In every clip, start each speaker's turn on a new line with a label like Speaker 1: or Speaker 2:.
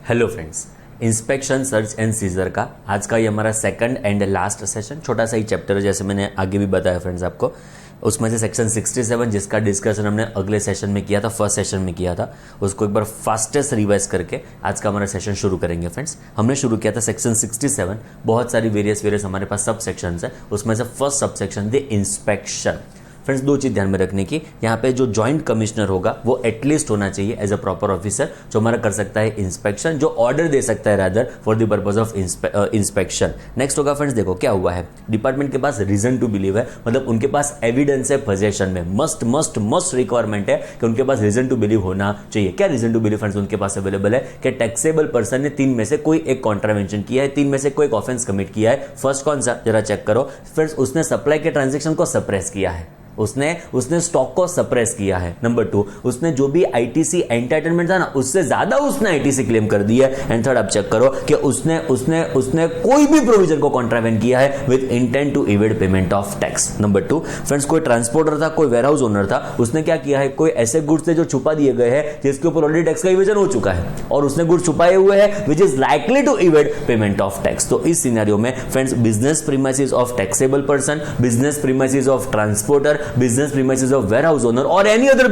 Speaker 1: Hello friends, inspection search and scissor का आज का ये हमारा सेकंड एंड लास्ट सेशन, छोटा सा ही चैप्टर है जैसे मैंने आगे भी बताया फ्रेंड्स आपको। उसमें से सेक्शन 67 जिसका डिस्कशन हमने अगले सेशन में किया था, फर्स्ट सेशन में किया था, उसको एक बार फास्टेस्ट रिवाइज करके आज का हमारा सेशन शुरू करेंगे फ्रेंड्स। हमने शुरू किया था सेक्शन 67, बहुत सारी वेरियस हमारे पास सब सेक्शंस है, उसमें से first sub section the inspection. Friends दो चीज़ ध्यान में रखने की, यहाँ पे जो जॉइंट कमिश्नर होगा वो एटलीस्ट होना चाहिए एज अ प्रॉपर ऑफिसर जो हमारा कर सकता है इंस्पेक्शन, जो ऑर्डर दे सकता है rather for the purpose of inspection. Next होगा फ्रेंड्स, देखो क्या हुआ है, डिपार्टमेंट के पास रीजन टू बिलीव है, मतलब उनके पास एविडेंस है पोजेशन में, मस्ट रिक्वायरमेंट है कि उनके पास रीजन टू बिलीव होना चाहिए। क्या रीजन टू बिलीव फ्रेंड्स उनके पास अवेलेबल है कि टैक्सेबल पर्सन ने तीन में से कोई एक कॉन्ट्रावेंशन किया है, तीन में से कोई एक ऑफेंस कमिट किया है। फर्स्ट कौन सा, जरा चेक करो फ्रेंड्स, उसने सप्लाई के ट्रांजेक्शन को सप्रेस किया है, उसने स्टॉक को सप्रेस किया है। नंबर 2, उसने जो भी आईटीसी एंटाइटलमेंट था ना उससे ज्यादा उसने आईटीसी क्लेम कर दी है। एंड थर्ड, आप चेक करो कि उसने कोई भी प्रोविजन को कॉन्ट्रावेंट किया है with intent to evade payment of tax. Number 2 friends, कोई ट्रांसपोर्टर था, कोई वेयरहाउस ओनर था, उसने क्या किया है, कोई ऐसे गुड्स थे जो छुपा दिए गए हैं जिसके ऊपर ऑलरेडी टैक्स का इवेजन हो चुका है और उसने गुड्स छुपाए हुए हैं which is likely to evade payment of tax. तो इस सिनेरियो में friends business premises of taxable person, business premises of transporter, business premises of warehouse owner or any other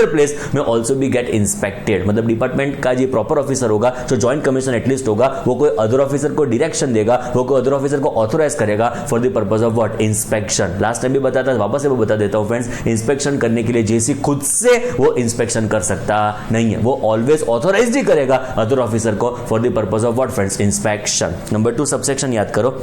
Speaker 1: place may also be get inspected। मतलब department का जो proper officer होगा, जो joint commissioner at least होगा, वो कोई other officer को direction देगा, वो कोई अदर ऑफिसर को ऑथोराइज करेगा for the purpose of what, inspection. Last time भी बताया था, वापस से वो बता देता हूं फ्रेंड्स, इंस्पेक्शन करने के लिए जेसी खुद से वो इंस्पेक्शन कर सकता नहीं है, वो ऑलवेज ऑथोराइज ही करेगा अदर ऑफिसर को for the purpose of what friends, inspection. Number 2 subsection याद करो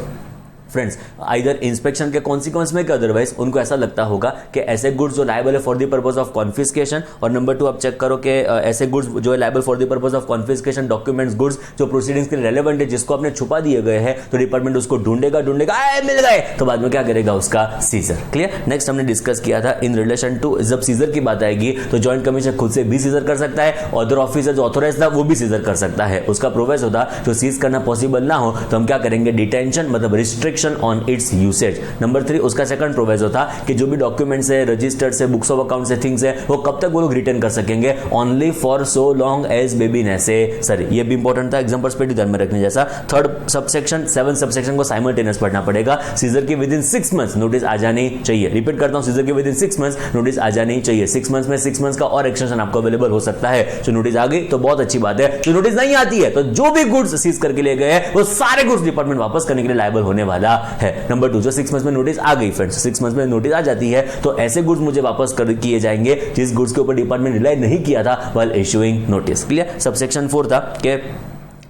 Speaker 1: फ्रेंड्स, आइदर इंस्पेक्शन के कॉन्सिक्वेंस में कि अदरवाइज उनको ऐसा लगता होगा कि ऐसे गुड्स जो लायबल है for the purpose of confiscation, और नंबर 2 आप चेक करो कि ऐसे गुड्स जो है liable for the purpose of confiscation documents, goods जो प्रोसीडिंग्स के लिए रेलेवेंट है, जिसको आपने छुपा दिए गए हैं, तो डिपार्टमेंट उसको ढूंढेगा मिल गए, तो बाद में क्या करेगा, उसका सीजर। क्लियर। नेक्स्ट हमने डिस्कस किया था इन रिलेशन टू, जब सीजर की बात आएगी तो जॉइंट कमिश्नर खुद से भी सीजर कर सकता है, अदर ऑफिसर जो ऑथोराइज था वो भी सीजर कर सकता है। उसका प्रोविजन होता जो सीज करना पॉसिबल ना हो तो हम क्या करेंगे, डिटेंशन मतलब restriction on it's usage. Number 3 उसका सेकंड प्रोविजन था कि जो भी डॉक्यूमेंट्स है, रजिस्टर्ड से, बुक्स ऑफ अकाउंट से, थिंग्स है, वो कब तक वो लोग रिटर्न कर सकेंगे, only for so long as maybe necessary. ये भी इंपॉर्टेंट था, एग्जाम पर्सपेक्टिव ध्यान में रखने जैसा। थर्ड सबसेक्शन 7 सबसेक्शन को साइमल्टेनियस पढ़ना पड़ेगा। सीजर की विद इन 6 मंथ्स नोटिस आ जानी चाहिए। रिपीट करता हूं, सीजर की विद इन 6 मंथ्स नोटिस आ जानी चाहिए। 6 मंथ्स में 6 मंथ्स का और एक्सटेंशन आपको अवेलेबल हो सकता है। जो नोटिस आ गई तो बहुत अच्छी बात है, जो नोटिस नहीं आती है तो जो भी गुड्स सीज करके ले गए हैं वो सारे गुड्स डिपार्टमेंट वापस करने के लिए लायबल होने वाला है। नंबर 2, जो 6 मंथ्स में नोटिस आ गई फ्रेंड्स, 6 मंथ्स में नोटिस आ जाती है तो ऐसे गुड्स मुझे वापस कर किए जाएंगे जिस गुड्स के ऊपर डिपार्टमेंट रिलाई नहीं किया था while issuing notice. Clear. Subsection 4 था कि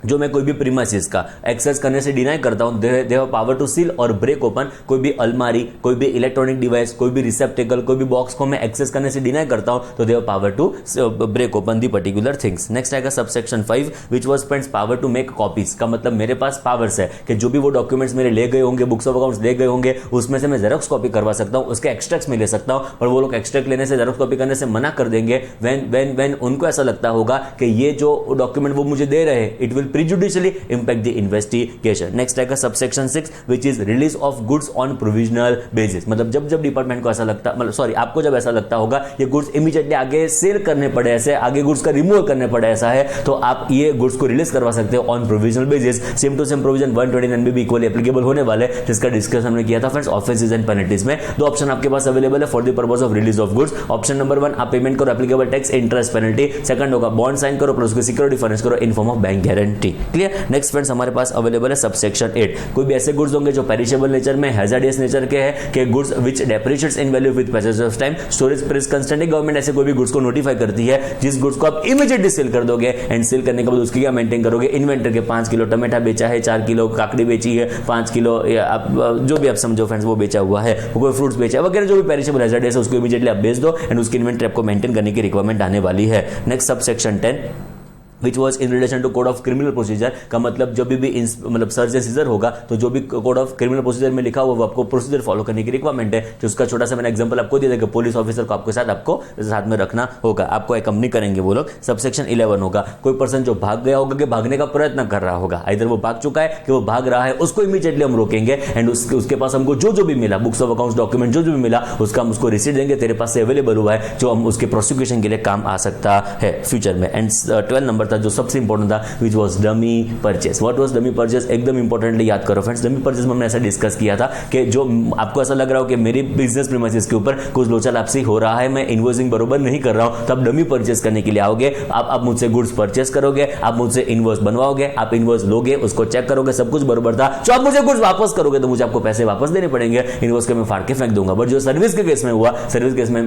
Speaker 1: जो मैं कोई भी प्रीमाइसेस का एक्सेस करने से डिनाई करता हूं, they have power to seal और ब्रेक ओपन, कोई भी अलमारी, कोई भी इलेक्ट्रॉनिक डिवाइस, कोई भी रिसेप्टेकल, कोई भी बॉक्स को मैं एक्सेस करने से डिनाई करता हूं तो they have power to break open the particular things. Next आएगा subsection 5 which was friends power to make copies. का मतलब मेरे पास पावर्स है कि जो भी वो डॉक्यूमेंट्स मेरे ले गए होंगे, बुक्स ऑफ अकाउंट्स ले गए होंगे, उसमें से मैं जेरोक्स कॉपी करवा सकता हूं, उसके एक्सट्रैक्ट्स में ले सकता हूं, और वो लोग एक्सट्रैक्ट लेने से, जेरोक्स कॉपी करने से मना कर देंगे व्हेन उनको ऐसा लगता होगा कि ये जो डॉक्यूमेंट वो मुझे दे रहे हैं it will prejudicially impact the investigation। Next आएगा subsection 6 which is release of goods on provisional basis। मतलब जब डिपार्टमेंट को ऐसा लगता, मतलब सॉरी आपको जब ऐसा लगता होगा ये गुड्स इमीडिएटली आगे सेल करने पड़े, ऐसे आगे गुड्स का रिमूवल करने पड़े ऐसा है, तो आप ये गुड्स को रिलीज करवा सकते हो on provisional basis. Same to same provision 129 में भी इक्वली एप्लीकेबल होने वाले, जिसका डिस्कशन हमने किया था फ्रेंड्स ऑफेंसेस एंड पेनल्टीज में। दो ऑप्शन आपके पास अवेलेबल है for the purpose of release of goods. Option number 1, आप पेमेंट करो applicable tax, interest, penalty. Second होगा बॉन्ड साइन करो प्लस उसकी सिक्योरिटी फर्निश करो in form of bank guarantee. Clear. Next friends हमारे पास अवेलेबल है सबसेक्शन 8। कोई भी ऐसे गुड्स होंगे जो पेरिशेबल नेचर में, हैजार्डियस नेचर के हैं, कि goods which depreciates in value with passage of time, storage price constant. Government ऐसे कोई भी गुड्स को नोटिफाई करती है जिस गुड्स को आप इमीडिएटली सेल कर दोगे, एंड सेल करने के बाद उसकी क्या मेंटेन करोगे, इन्वेंटरी के 5 किलो टमाटर बेचा है, 4 किलो काकड़ी बेची है, 5 किलो आप जो भी आप समझो फ्रेंड्स वो बेचा हुआ है, वो कोई फ्रूट्स बेचा है वगैरह, जो भी पेरिशेबल हैजार्डियस है उसको इमीडिएटली आप बेच दो, एंड उसकी इन्वेंटरी आपको मेंटेन करने की रिक्वायरमेंट आने वाली है। Next subsection 10 which was in relation to code of criminal procedure. का मतलब जब भी मतलब सर्च एंड सीजर होगा तो जो भी कोड ऑफ क्रिमिनल प्रोसीजर में लिखा हुआ वो आपको प्रोसीजर फॉलो करने की रिक्वायरमेंट है। जो उसका छोटा सा मैंने एग्जांपल आपको दिया था कि पुलिस ऑफिसर को आपके साथ में रखना होगा, आपको एकम्पनी करेंगे वो लोग। सबसेक्शन 11 होगा, कोई पर्सन जो भाग गया होगा कि भागने का प्रयत्न कर रहा होगा, इधर वो भाग चुका है कि वो भाग रहा है, उसको इमीडिएटली हम रोकेंगे, एंड उसके पास हमको जो भी मिला, बुक्स ऑफ अकाउंट्स, डॉक्यूमेंट जो भी मिला, उसका हम उसको रिसीट देंगे, तेरे पास से अवेलेबल हुआ है, जो हम उसके प्रोसिक्यूशन के लिए काम आ सकता है फ्यूचर में। एंड 12 नंबर था जो सबसे इंपॉर्टेंट था, which was dummy purchase. What was dummy purchase, एकदम इंपॉर्टेंटली याद करो फ्रेंड्स. डमी परचेस में हमने ऐसा डिस्कस किया था कि जो आपको ऐसा लग रहा हो कि मेरी बिजनेस प्रीमाइसेस के ऊपर कुछ लोचा लापसी हो रहा है, मैं इन्वॉइसिंग बरोबर नहीं कर रहा हूं, तो आप डमी परचेस करने के लिए आओगे. आप मुझसे गुड्स परचेस करोगे, आप मुझसे इन्वॉइस बनवाओगे, आप इन्वॉइस लोगे, उसको चेक करोगे, सब कुछ बरोबर था, तो आप मुझे गुड्स वापस करोगे तो मुझे आपको पैसे वापस देने पड़ेंगे. इन्वॉइस के मैं फाड़ के फेंक दूंगा. बट जो सर्विस के केस में हुआ, सर्विस केस में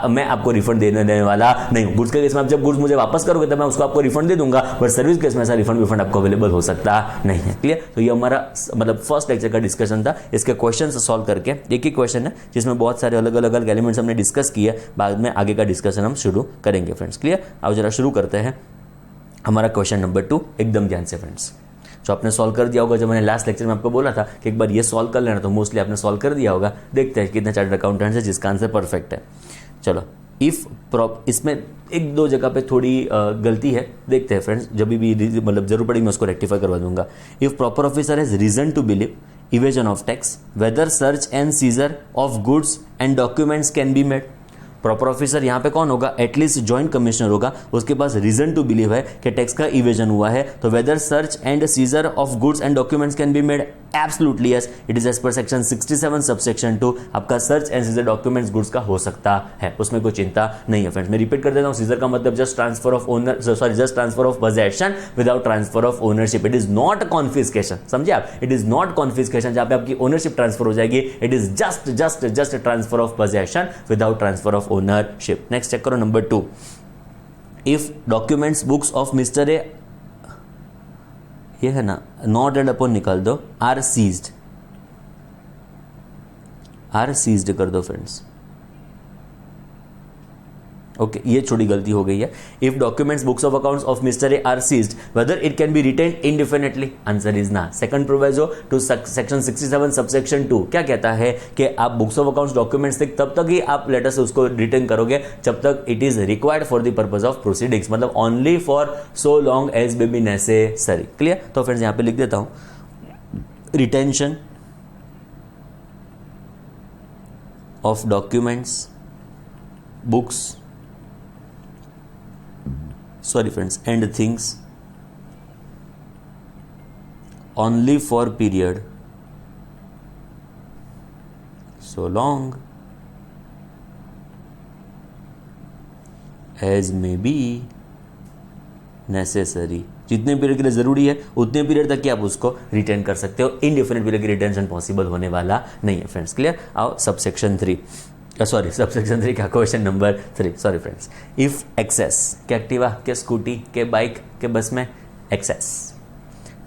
Speaker 1: मैं आपको रिफंड देने वाला नहीं हूं. गुड्स के केस में आप जब गुड्स मुझे वापस करोगे तब मैं उसको आपको रिफंड दे दूंगा, बट सर्विस केस में ऐसा रिफंड आपको अवेलेबल हो सकता नहीं है. क्लियर. तो ये हमारा मतलब फर्स्ट लेक्चर का डिस्कशन था. इसके क्वेश्चन सॉल्व करके, एक ही क्वेश्चन है जिसमें बहुत सारे अलग अलग एलिमेंट्स हमने डिस्कस किए, बाद में आगे का डिस्कशन हम शुरू करेंगे फ्रेंड्स. क्लियर. अब जरा शुरू करते हैं हमारा क्वेश्चन नंबर 2. एकदम ध्यान से फ्रेंड्स, जो आपने सॉल्व कर दिया होगा, जब मैंने लास्ट लेक्चर में आपको बोला था कि एक बार ये सॉल्व कर लेना, तो मोस्टली आपने सॉल्व कर दिया होगा. देखते हैं कितने चार्टर्ड अकाउंटेंट्स है जिसका आंसर परफेक्ट है. चलो, इफ इसमें एक दो जगह पे थोड़ी गलती है, देखते हैं फ्रेंड्स. जब भी मतलब जरूर पड़ी मैं उसको रेक्टिफाई करवा दूंगा. If proper officer has reason to believe evasion of tax, whether search and seizure of goods and documents can be made. Proper officer यहां पे कौन होगा, एटलीस्ट जॉइंट कमिश्नर होगा, उसके पास रीजन टू बिलीव है कि टैक्स का इवेजन हुआ है, तो whether search and seizure of goods and documents can be made, absolutely yes. It is as per section 67 subsection 2. आपका search and seizure documents goods का हो सकता है, उसमें कोई चिंता नहीं है फ्रेंड्स. मैं रिपीट कर देता हूं, सीजर का मतलब just transfer of owner, sorry just transfer of possession without transfer of ownership. It is not confiscation, समझे आप. इट इज नॉट कॉन्फिस्केशन जहां पे आपकी ओनरशिप ट्रांसफर हो जाएगी. It is just transfer of possession without transfer of ownership. Next check करो number 2. If documents books of mister A, ये है ना, नॉट एंड अपॉन निकाल दो, आर सीज्ड कर दो फ्रेंड्स. ओके, ये छोटी गलती हो गई है. If documents books of accounts of mister A are seized, whether it can be retain indefinitely, answer is ना. Second proviso to section 67 subsection 2 क्या कहता है कि आप बुक्स ऑफ अकाउंट्स डॉक्यूमेंट्स तब तक ही आप लेटर से उसको रिटेन करोगे जब तक it is required for the purpose of proceedings, मतलब only for so long as may be necessary. Clear. तो फ्रेंड्स यहां पे लिख देता हूं, retention of documents books, sorry friends, and things only for period so long as may be necessary. जितने period के लिए जरूरी है उतने पीरियड तक ही आप उसको रिटेन कर सकते हो. इनडिफिनिट पीरियड की रिटेंशन पॉसिबल होने वाला नहीं है फ्रेंड्स. क्लियर. आओ सबसेक्शन 3, सॉरी सबसेक्शन 3 का question number 3. Sorry friends. If access के एक्टिवा के स्कूटी के बाइक के बस में एक्सेस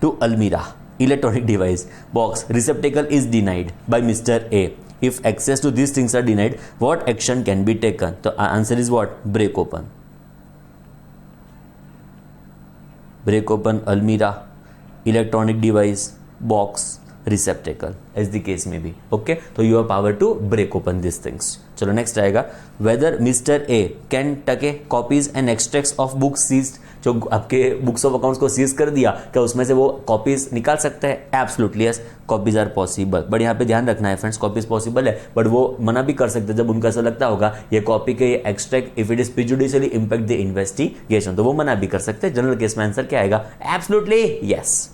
Speaker 1: टू अलमीरा electronic device box receptacle is denied by mister A. If access to this things are denied, what action can be taken. तो answer is what, break open. Break open अलमीरा electronic device box receptacle as the case may be. Okay, तो you have power to break open these things. चलो next आएगा, whether Mr. A can take copies and extracts of books seized. जो आपके books of accounts को seize कर दिया, क्या उसमें से वो कॉपीज निकाल सकते हैं. Absolutely yes, copies are possible. But यहाँ पे ध्यान रखना है फ्रेंड्स, कॉपीज पॉसिबल है बट वो मना भी कर सकते हैं जब उनको ऐसा लगता होगा ये कॉपी के extract if it is prejudicially impact the investigation, तो वो मना भी कर सकते हैं. जनरल केस में आंसर क्या आएगा, absolutely yes.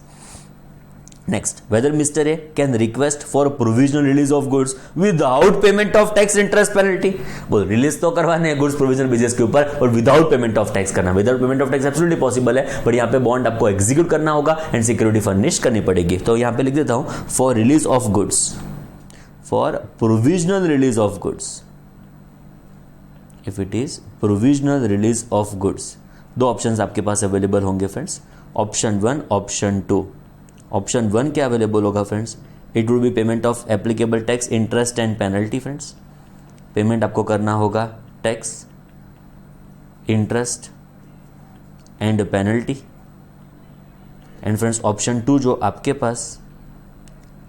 Speaker 1: Next, whether Mr. A can request for provisional release of goods without payment of tax interest penalty. बोल रिलीज तो करवाने हैं गुड्स प्रोविजनल बेसिस के ऊपर और विदाउट पेमेंट ऑफ टैक्स करना. Without payment of tax absolutely possible है, but यहाँ पे बॉन्ड आपको एग्जीक्यूट करना होगा एंड सिक्योरिटी फर्निश करनी पड़ेगी. तो यहाँ पे लिख देता हूं, for release of goods, for provisional release of goods, if it is provisional release of goods, दो ऑप्शंस आपके पास अवेलेबल होंगे फ्रेंड्स, ऑप्शन 1 ऑप्शन 2. ऑप्शन 1 क्या अवेलेबल होगा friends, it would be payment of applicable tax interest and penalty. Friends payment आपको करना होगा tax interest and penalty. And friends option 2 जो आपके पास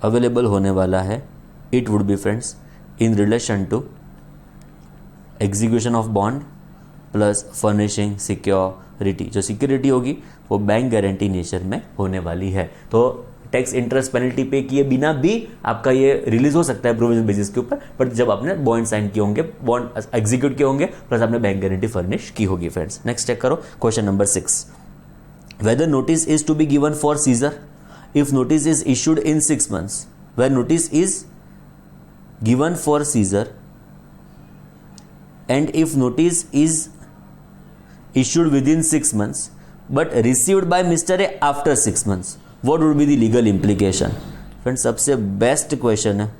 Speaker 1: अवेलेबल होने वाला है, it would be friends in relation to execution of bond plus furnishing security. जो security होगी वो बैंक गारंटी नेचर में होने वाली है. तो टैक्स इंटरेस्ट पेनल्टी पे किए बिना भी आपका ये रिलीज हो सकता है प्रोविजनल बेसिस के ऊपर, बट जब आपने बॉन्ड साइन किए होंगे, बॉन्ड एग्जीक्यूट किए होंगे, प्लस आपने बैंक गारंटी फर्निश की होगी. फ्रेंड्स नेक्स्ट चेक करो question number 6. whether notice is to be given for seizure, if notice is issued in 6 months, where notice is given for seizure and if notice is issued within 6 months but received by Mr. A after 6 months, what would be the legal implication? Friends सबसे best question है,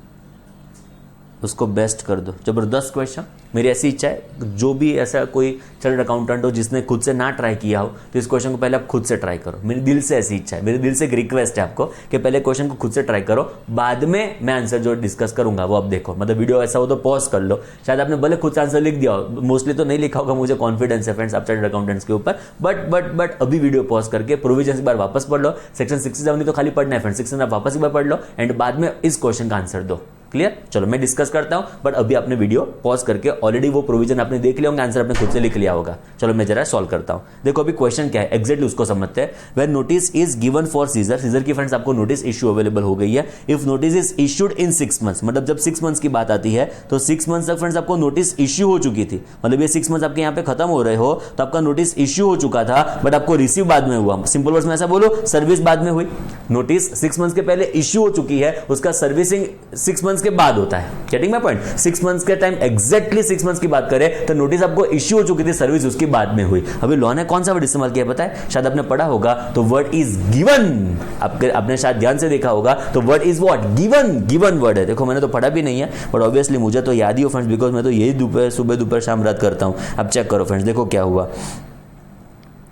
Speaker 1: उसको best कर दो, जबरदस्त question. मेरी ऐसी इच्छा है जो भी ऐसा कोई चार्टर्ड अकाउंटेंट हो जिसने खुद से ना ट्राई किया हो तो इस क्वेश्चन को पहले आप खुद से ट्राई करो। मेरे दिल से ऐसी इच्छा है, मेरे दिल से एक रिक्वेस्ट है आपको कि पहले क्वेश्चन को खुद से ट्राई करो, बाद में मैं आंसर जो डिस्कस करूंगा वो आप देखो। मतलब वीडियो ऐसा हो तो पॉज कर लो, शायद आपने भले खुद से आंसर लिख दिया हो, मोस्टली तो नहीं लिखा होगा, मुझे कॉन्फिडेंस है फ्रेंड्स आप चार्टर्ड अकाउंटेंट्स के ऊपर, बट अभी वीडियो पॉज करके प्रोविजन एक बार वापस पढ़ लो। सेक्शन 67 तो खाली पढ़ना है फ्रेंड्स, 67 आप वापस एक बार पढ़ लो एंड बाद में इस क्वेश्चन का आंसर दो। क्लियर? चलो मैं डिस्कस करता हूं, बट अभी आपने वीडियो पॉज करके ऑलरेडी वो प्रोविजन आपने देख लिया होगा, आंसर आपने खुद से लिख लिया होगा। चलो मैं जरा सॉल्व करता हूं। देखो अभी क्वेश्चन क्या है एग्जैक्टली उसको समझते हैं। Where notice is given for seizure, seizure की फ्रेंड्स आपको नोटिस इश्यू अवेलेबल हो गई है। If notice is issued in 6 months, मतलब जब 6 मंथ्स की बात आती है तो 6 मंथ्स तक फ्रेंड्स आपको नोटिस इश्यू हो चुकी थी, मतलब ये 6 मंथ्स आपके यहाँ पे खत्म हो रहे हो तो आपका नोटिस इश्यू हो चुका था, बट आपको रिसीव बाद में हुआ। सिंपल वर्ड्स में ऐसा बोलो, सर्विस बाद में हुई। नोटिस 6 मंथ्स के पहले इश्यू हो चुकी है, उसका सर्विसिंग 6 मंथ्स के बाद होता है। Getting my point? 6 मंथ्स के टाइम एग्जैक्टली 6 मंथ्स की बात करें तो नोटिस आपको इश्यू हो चुकी थी, सर्विस उसकी बाद में हुई। अभी लॉ ने कौन सा वर्ड इस्तेमाल किया पता है? शायद आपने पढ़ा होगा तो वर्ड इज गिवन, आपने शायद ध्यान से देखा होगा तो word is what? Given. Given word है। देखो मैंने तो पढ़ा भी नहीं है बट ऑब्वियसली मुझे तो याद ही हो फ्रेंड्स, बिकॉज मैं तो यही दोपहर सुबह दोपहर शाम रात करता हूं। अब चेक करो फ्रेंड्स, देखो क्या हुआ।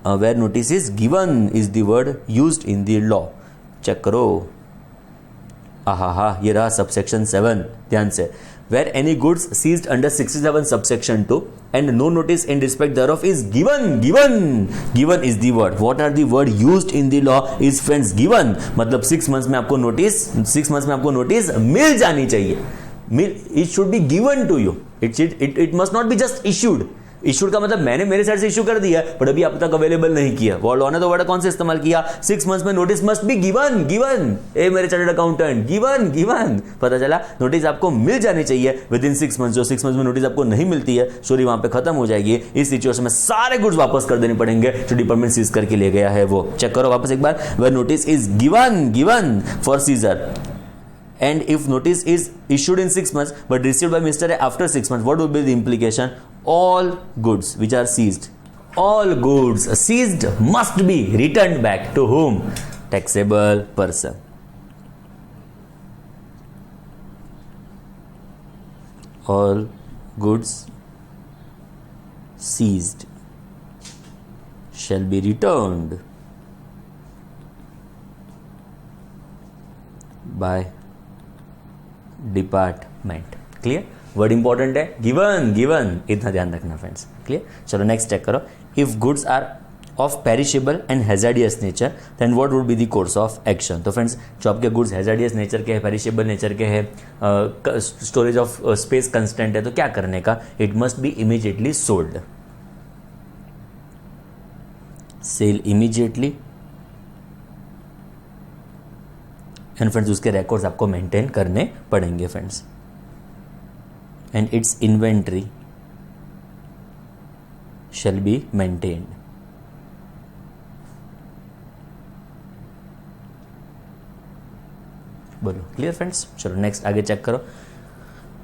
Speaker 1: Where notice is given is the word used in the law. Check करो, आहा ये रहा सबसेक्शन 7, ध्यान से। Where any goods seized under 67 subsection 2 and no notice in respect thereof is given. Given is the word. What are the word used in the law is friends given. मतलब 6 months में आपको notice मिल जानी चाहिए। It should be given to you. It must not be just issued. Issued का मतलब मैंने मेरे side से इश्यू कर दिया बट अभी आप तक अवेलेबल नहीं किया। लॉ ने तो वर्ड कौन से इस्तेमाल किया? 6 मंथ्स में नोटिस मस्ट बी गिवन। ए मेरे चार्टर्ड अकाउंटेंट, गिवन। पता चला नोटिस आपको मिल जानी चाहिए विद इन 6 मंथ्स। जो 6 मंथ्स में नोटिस आपको नहीं मिलती है स्टोरी वहां पे खत्म हो जाएगी। इस सिचुएशन में सारे गुड्स वापस कर देने पड़ेंगे जो डिपार्टमेंट सीज करके ले गया है वो। चेक करो वापस एक बार। Where notice is given for seizure and if notice is issued in 6 months but received by Mr. A after 6 months, what would be the implication? All goods which are seized, all goods seized must be returned back to whom? Taxable person. All goods seized shall be returned by department. Clear? Word important है, given, इतना ध्यान रखना friends. Clear? चलो next check करो। If goods are of perishable and hazardous nature then what would be the course of action. तो friends जो आपके goods hazardous nature के हैं, पेरिशेबल नेचर के हैं, स्टोरेज ऑफ स्पेस कंस्टेंट है, तो क्या करने का? It must be immediately sold. Sell immediately and friends उसके रिकॉर्ड्स आपको मेंटेन करने पड़ेंगे friends. And its inventory shall be maintained. बोलो क्लियर फ्रेंड्स? चलो नेक्स्ट आगे चेक करो।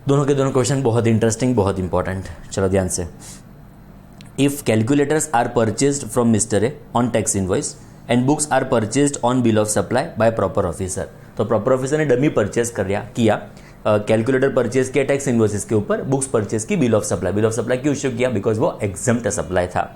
Speaker 1: दोनों के दोनों क्वेश्चन बहुत इंटरेस्टिंग, बहुत इंपॉर्टेंट। चलो ध्यान से। If calculators are purchased from mister A on tax invoice and books are purchased on bill of supply by proper officer. तो प्रॉपर ऑफिसर ने डमी परचेज किया, कैलकुलेटर परचेज किया टैक्स इनवॉइसेस के ऊपर, बुक्स परचेज की bill of supply क्यों issue किया? Because वो एग्जम्प्ट सप्लाई था।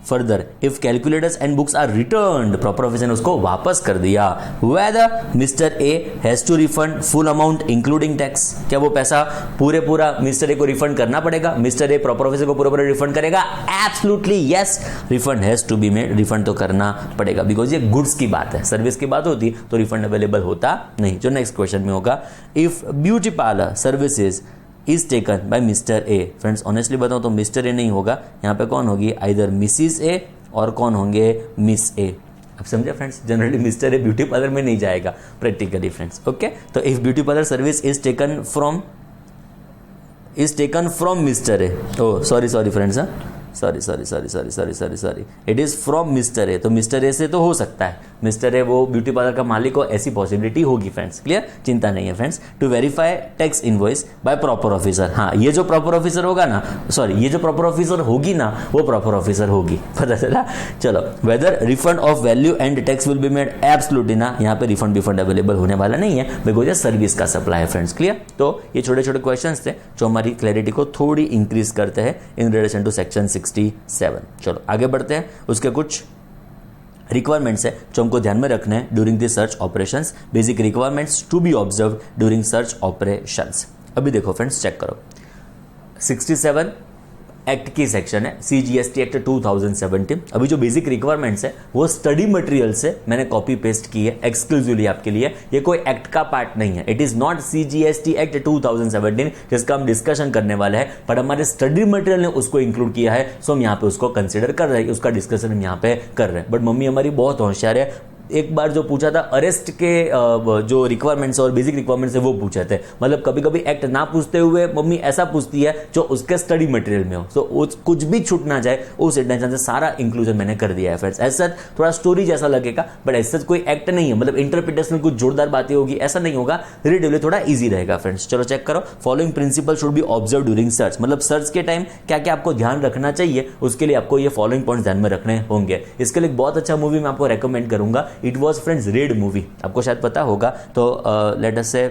Speaker 1: Further if calculators and books are returned, proper officer ने उसको वापस कर दिया। Whether mister A has to refund full amount including tax, क्या वो पैसा पूरा मिस्टर ए को रिफंड करना पड़ेगा? मिस्टर ए प्रॉपर ऑफिसर को पूरा रिफंड करेगा? Absolutely yes, refund has to be made, refund तो करना पड़ेगा बिकॉज ये गुड्स की बात है, सर्विस की बात होती तो रिफंड अवेलेबल होता नहीं। जो नेक्स्ट क्वेश्चन में होगा, if beauty parlour services is taken by mister A. Friends honestly बताऊं तो मिस्टर ए नहीं होगा, यहाँ पे कौन होगी? आइदर मिसिस ए और कौन होंगे? Miss A. अब समझे friends? Generally mister A beauty parlour में नहीं जाएगा प्रैक्टिकली फ्रेंड्स। ओके, तो if beauty parlour service is taken from mister A, oh sorry friends, sorry, it is from mister A. तो मिस्टर ए से तो हो सकता है, मिस्टर ए वो ब्यूटी पार्लर का मालिक हो, ऐसी पॉसिबिलिटी होगी फ्रेंड्स। क्लियर, चिंता नहीं है friends. To verify tax invoice by proper officer, हाँ ये जो प्रॉपर ऑफिसर होगा ना, सॉरी ये जो प्रॉपर ऑफिसर होगी ना वो प्रॉपर ऑफिसर होगी, पता चला। चलो, whether refund of value and tax will be made absolutely ना, यहाँ पे रिफंड अवेलेबल होने वाला नहीं है बिकॉज ये सर्विस का सप्लाई है फ्रेंड्स। क्लियर, तो ये छोटे छोटे क्वेश्चंस थे जो हमारी क्लैरिटी को थोड़ी इंक्रीज करते हैं इन रिलेशन टू सेक्शन 67। चलो आगे बढ़ते हैं, उसके कुछ रिक्वायरमेंट्स है जो हमको ध्यान में रखने हैं during the search operations. Basic requirements to be observe during search operations. अभी देखो फ्रेंड्स, चेक करो, 67 एक्ट की सेक्शन है, CGST एक्ट 2017। अभी जो बेसिक रिक्वायरमेंट्स है वो स्टडी मटेरियल से मैंने कॉपी पेस्ट की है एक्सक्लूसिवली आपके लिए, ये कोई एक्ट का पार्ट नहीं है। It is not CGST act 2017 जिसका हम डिस्कशन करने वाले हैं, पर हमारे स्टडी मटेरियल ने उसको इंक्लूड किया है, सो हम यहाँ पे उसको कंसिडर कर रहे हैं, उसका डिस्कशन हम यहाँ पे कर रहे हैं। बट मम्मी हमारी बहुत होशियार है, एक बार जो पूछा था अरेस्ट के जो रिक्वायरमेंट्स और बेसिक रिक्वायरमेंट्स है वो पूछे थे, मतलब कभी कभी एक्ट ना पूछते हुए मम्मी ऐसा पूछती है जो उसके स्टडी मटेरियल में हो, तो कुछ भी छूट ना जाए उस इंटेंशन से सारा इंक्लूजन मैंने कर दिया है फ्रेंड्स। ऐसा थोड़ा स्टोरी जैसा लगेगा बट ऐसा कोई एक्ट नहीं है, मतलब इंटरप्रिटेशन में कुछ जोरदार बातें होगी ऐसा नहीं होगा, रिलेटिवली थोड़ा ईजी रहेगा फ्रेंड्स। चलो चेक करो, following principle should be observe during search, मतलब सर्च के टाइम क्या क्या आपको ध्यान रखना चाहिए, उसके लिए आपको ये फॉलोइंग पॉइंट ध्यान में रखने होंगे। इसके लिए एक बहुत अच्छा मूवी मैं आपको रेकमेंड करूंगा, it was friends red movie, आपको शायद पता होगा। तो लेट अस से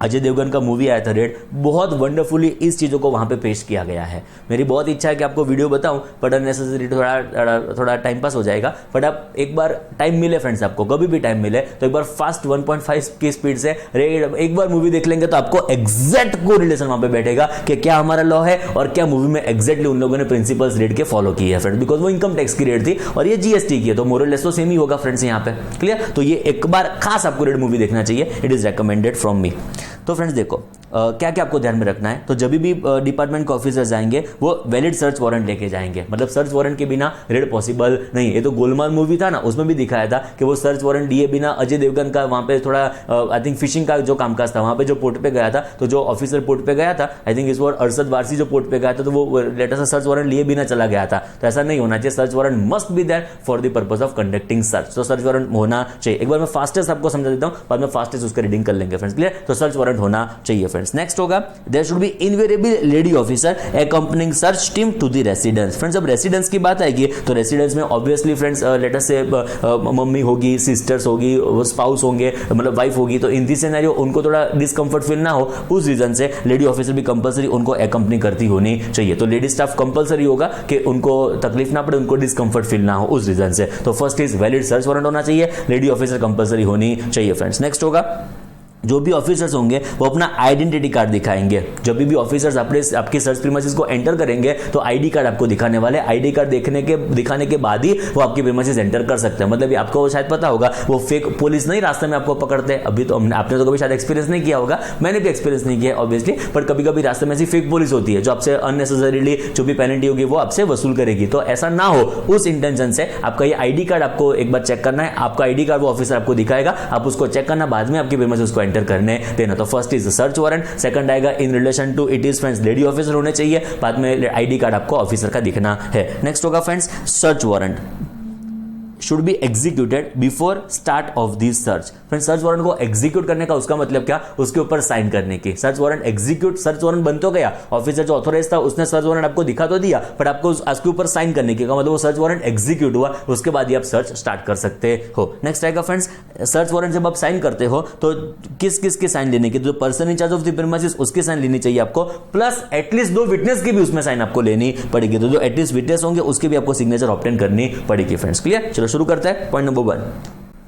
Speaker 1: अजय देवगन का मूवी आया था रेड, बहुत वंडरफुली इस चीज़ों को वहाँ पे पेश किया गया है। मेरी बहुत इच्छा है कि आपको वीडियो बताऊं बट अननेसेसरी थोड़ा टाइम पास हो जाएगा। बट आप एक बार टाइम मिले फ्रेंड्स, आपको कभी भी टाइम मिले तो एक बार फास्ट 1.5 की स्पीड से रेड एक बार मूवी देख लेंगे तो आपको एग्जैक्ट को रिलेशन वहाँ पे बैठेगा कि क्या हमारा लॉ है और क्या मूवी में एग्जैक्टली उन लोगों ने प्रिंसिपल्स रेड के फॉलो किए हैं फ्रेंड, बिकॉज वो इनकम टैक्स की रेड थी और ये GST की है, तो मोरलेस तो सेम ही होगा फ्रेंड्स यहाँ पे। क्लियर, तो ये एक बार खास आपको रेड मूवी देखना चाहिए, it is recommended from me. तो फ्रेंड्स देखो क्या क्या आपको ध्यान में रखना है, तो जब भी डिपार्टमेंट के ऑफिसर जाएंगे वो वैलिड सर्च वारंट लेके जाएंगे, मतलब सर्च वारंट के बिना रेड पॉसिबल नहीं है। ये तो गोलमाल मूवी था ना, उसमें भी दिखाया था कि वो सर्च वारंट लिए बिना अजय देवगन का वहां पे थोड़ा आई थिंक फिशिंग का जो कामकाज था वहां पे जो पोर्ट पे गया था, तो जो ऑफिसर पोर्ट पे गया था आई थिंक इस बार अरशद वारसी जो पोर्ट पे गया था, तो वो लेटर से सर्च वारंट लिए बिना चला गया था। तो ऐसा नहीं होना चाहिए, search warrant must be there for the purpose of conducting search, तो सर्च वारंट होना चाहिए। एक बार मैं फास्टेस्ट आपको समझा देता हूँ, बाद में फास्टेस्ट उसका रीडिंग कर लेंगे फ्रेंड्स। क्लियर, तो सर्च वारंट होना चाहिए फ्रेंड्स। नेक्स्ट होगा there should be invariable lady officer accompanying search team to the residence. Friends जब रेसिडेंस की बात आएगी तो रेसिडेंस में ऑब्वियसली फ्रेंड्स लेट अस से मम्मी होगी, सिस्टर्स होगी, स्पाउस होंगे, मतलब वाइफ होगी, तो इन दिस सिनेरियो उनको थोड़ा डिस्कंफर्ट फील ना हो उस रीजन से लेडी ऑफिसर भी कंपलसरी उनको अकम्पनी करती होनी चाहिए। तो लेडी स्टाफ कंपलसरी होगा कि उनको तकलीफ ना पड़े, उनको डिस्कंफर्ट फील ना हो उस रीजन से। तो first is valid search warrant होना चाहिए, लेडी ऑफिसर कंपलसरी होनी चाहिए फ्रेंड्स। नेक्स्ट होगा जो भी ऑफिसर्स होंगे वो अपना आइडेंटिटी कार्ड दिखाएंगे। जब भी ऑफिसर्स आपके सर्च प्रीमाइसेस को एंटर करेंगे तो आईडी कार्ड आपको दिखाने वाले, आईडी कार्ड दिखाने के बाद ही वो आपके प्रीमाइसेस एंटर कर सकते हैं। मतलब आपको शायद पता होगा वो फेक पुलिस नहीं रास्ते में आपको पकड़ते हैं, अभी तो आपने तो कभी शायद एक्सपीरियंस नहीं किया होगा, मैंने भी एक्सपीरियंस नहीं किया ऑब्वियसली, पर कभी कभी रास्ते में ऐसी फेक पुलिस होती है जो आपसे अननेसेसरीली जो भी पेनल्टी होगी वो आपसे वसूल करेगी। तो ऐसा ना हो उस इंटेंशन से आपका ये आईडी कार्ड आपको एक बार चेक करना है, आपका आईडी कार्ड वो ऑफिसर आपको दिखाएगा, आप उसको चेक करना, बाद में आपके प्रीमाइसेस को एंटर करने देना। तो first is search warrant, second आएगा in relation to it is friends lady officer होने चाहिए, बाद में आईडी कार्ड आपको ऑफिसर का दिखना है। नेक्स्ट होगा friends search warrant should be executed before start of this search. Friends search warrant को एग्जीक्यूट करने का उसका मतलब क्या, उसके ऊपर साइन करने की। Search warrant execute, search warrant बन तो गया, ऑफिसर जो ऑथोराइज था उसने सर्च वारंट आपको दिखा तो दिया, बट आपको उसके ऊपर साइन करने की, मतलब वो सर्च वारंट एग्जीक्यूट हुआ, उसके बाद ही आप सर्च स्टार्ट कर सकते हो। नेक्स्ट आएगा फ्रेंड्स सर्च वारंट जब आप साइन करते हो तो किस किस के साइन लेने की, जो person in charge of the premises उसकी साइन लेनी चाहिए आपको, प्लस एटलीस्ट 2 विटनेस की भी उसमें साइन आपको लेनी पड़ेगी। तो जो एटलीस्ट विटनेस होंगे उसके भी आपको सिग्नेचर ऑब्टेन करनी पड़ेगी फ्रेंड्स। क्लियर, चलो शुरू करते हैं पॉइंट नंबर 1।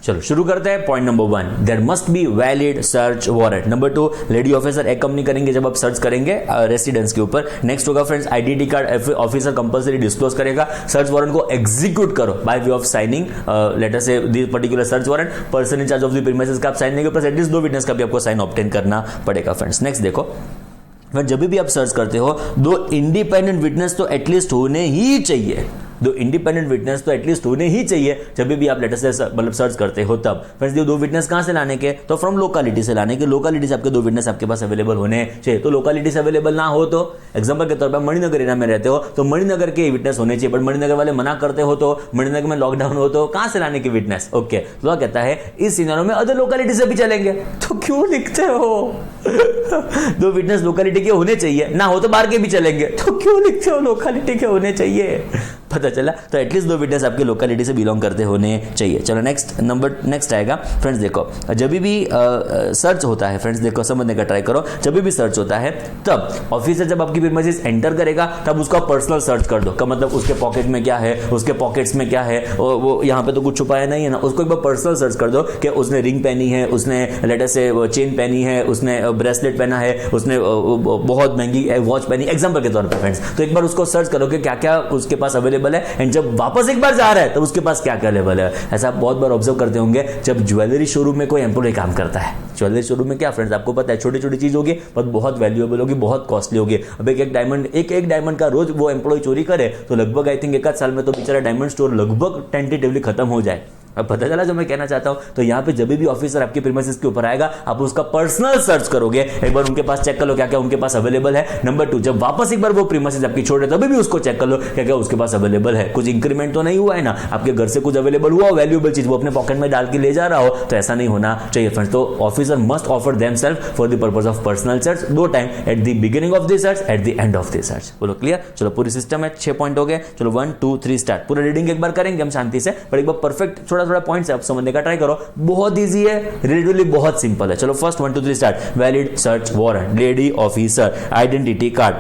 Speaker 1: चलो शुरू करते हैं point number 1, there must be valid search warrant. Number 2 lady officer accompany करेंगे जब आप सर्च करेंगे रेसिडेंस के ऊपर। नेक्स्ट होगा friends identity card officer compulsory disclose करेगा। सर्च वारंट को एग्जीक्यूट करो by way of signing letter से this particular search warrant, person in charge of the premises का आप साइन देंगे, प्लस एटलीस्ट 2 विटनेस का भी आपको साइन ऑब्टेन करना पड़ेगा फ्रेंड्स। नेक्स्ट देखो जब भी आप सर्च करते हो 2 इंडिपेंडेंट विटनेस तो एटलीस्ट होने ही चाहिए। दो इंडिपेंडेंट विटनेस तो एटलीस्ट होने ही चाहिए जब भी आप लेटर से मतलब सर्च करते हो तब। फ्रेंड्स, ये दो विटनेस कहां से लाने के, तो फ्रॉम लोकालिटी से लाने के। लोकालिटी से आपके दो विटनेस आपके पास अवेलेबल होने चाहिए। तो लोकालिटी से अवेलेबल ना हो तो एग्जांपल के तौर पर मणिनगर एरिया में रहते हो तो मणिनगर के विटनेस होने चाहिए, बट मणिनगर वाले मना करते हो तो मणिनगर में लॉकडाउन हो तो कहां से लाने की विटनेस। ओके, तो कहता है इस सिनेरियो में अदर लोकालिटी से भी चलेंगे। तो क्यों लिखते हो दो विटनेस लोकालिटी के होने चाहिए, ना हो तो बाहर के भी चलेंगे, तो क्यों लिखते हो लोकालिटी के होने चाहिए। पता चला, तो एटलीस्ट दो विटनेस आपके लोकालिटी से बिलोंग करते होने चाहिए। चलो नेक्स्ट आएगा। फ्रेंड्स देखो, जब भी सर्च होता है, फ्रेंड्स देखो समझने का ट्राई करो, जब भी सर्च होता है तब ऑफिसर जब आपकी प्रीमाइसेस एंटर करेगा तब उसका पर्सनल सर्च कर दो। का मतलब उसके पॉकेट में क्या है, उसके पॉकेट्स में क्या है, वो यहाँ पे तो कुछ छुपाया नहीं है ना, उसको एक बार पर्सनल सर्च कर दो कि उसने रिंग पहनी है, उसने लेटर से चेन पहनी है, उसने ब्रेसलेट पहना है, उसने बहुत महंगी वॉच पहनी, एग्जाम्पल के तौर पर फ्रेंड्स। तो एक बार उसको सर्च करो कि क्या क्या उसके पास अवेलेबल है, एंड जब वापस एक बार जा रहा है तब उसके पास क्या क्या अवेलेबल है। ऐसा आप बहुत बार ऑब्जर्व करते होंगे जब ज्वेलरी शोरूम में कोई एम्प्लॉय काम करता है। ज्वेलरी शोरूम में क्या फ्रेंड्स आपको पता है, छोटी छोटी चीज होगी पर बहुत वैल्यूएबल होगी, बहुत कॉस्टली होगी। अब एक डायमंड का रोज वो एम्प्लॉय चोरी करे तो लगभग आई थिंक एक आध साल में तो बेचारा डायमंड स्टोर लगभग टेंटेटिवली खत्म हो जाए। अब पता चला जो मैं कहना चाहता हूं। तो यहां पे जब भी ऑफिसर आपके प्रीमाइसेस के ऊपर आएगा आप उसका पर्सनल सर्च करोगे, एक बार उनके पास चेक कर लो क्या क्या उनके पास अवेलेबल है। नंबर 2, जब वापस एक बार वो प्रीमाइसेस आपकी छोड़े तभी भी उसको चेक कर लो क्या क्या उसके पास अवेलेबल है। कुछ इंक्रीमेंट तो नहीं हुआ है ना, आपके घर से कुछ अवेलेबल हुआ वैल्यूएबल चीज वो अपने पॉकेट में डाल के ले जा रहा हो, तो ऐसा नहीं होना चाहिए फ्रेंड्स। तो officer must offer themselves for the purpose of personal search, दो time, at the beginning of the search, at the end of the search. बोलो क्लियर। चलो पूरी सिस्टम है, 6 पॉइंट हो गए। चलो 1 2 3 स्टार्ट। पूरा रीडिंग एक बार करेंगे हम शांति से, पर एक बार परफेक्ट थोड़ा थोड़ा पॉइंट्स आप समझने का ट्राई करो। बहुत इजी है, रिलेटिवली बहुत सिंपल है। चलो first 1 2 3 start. Valid search warrant, lady officer, identity card,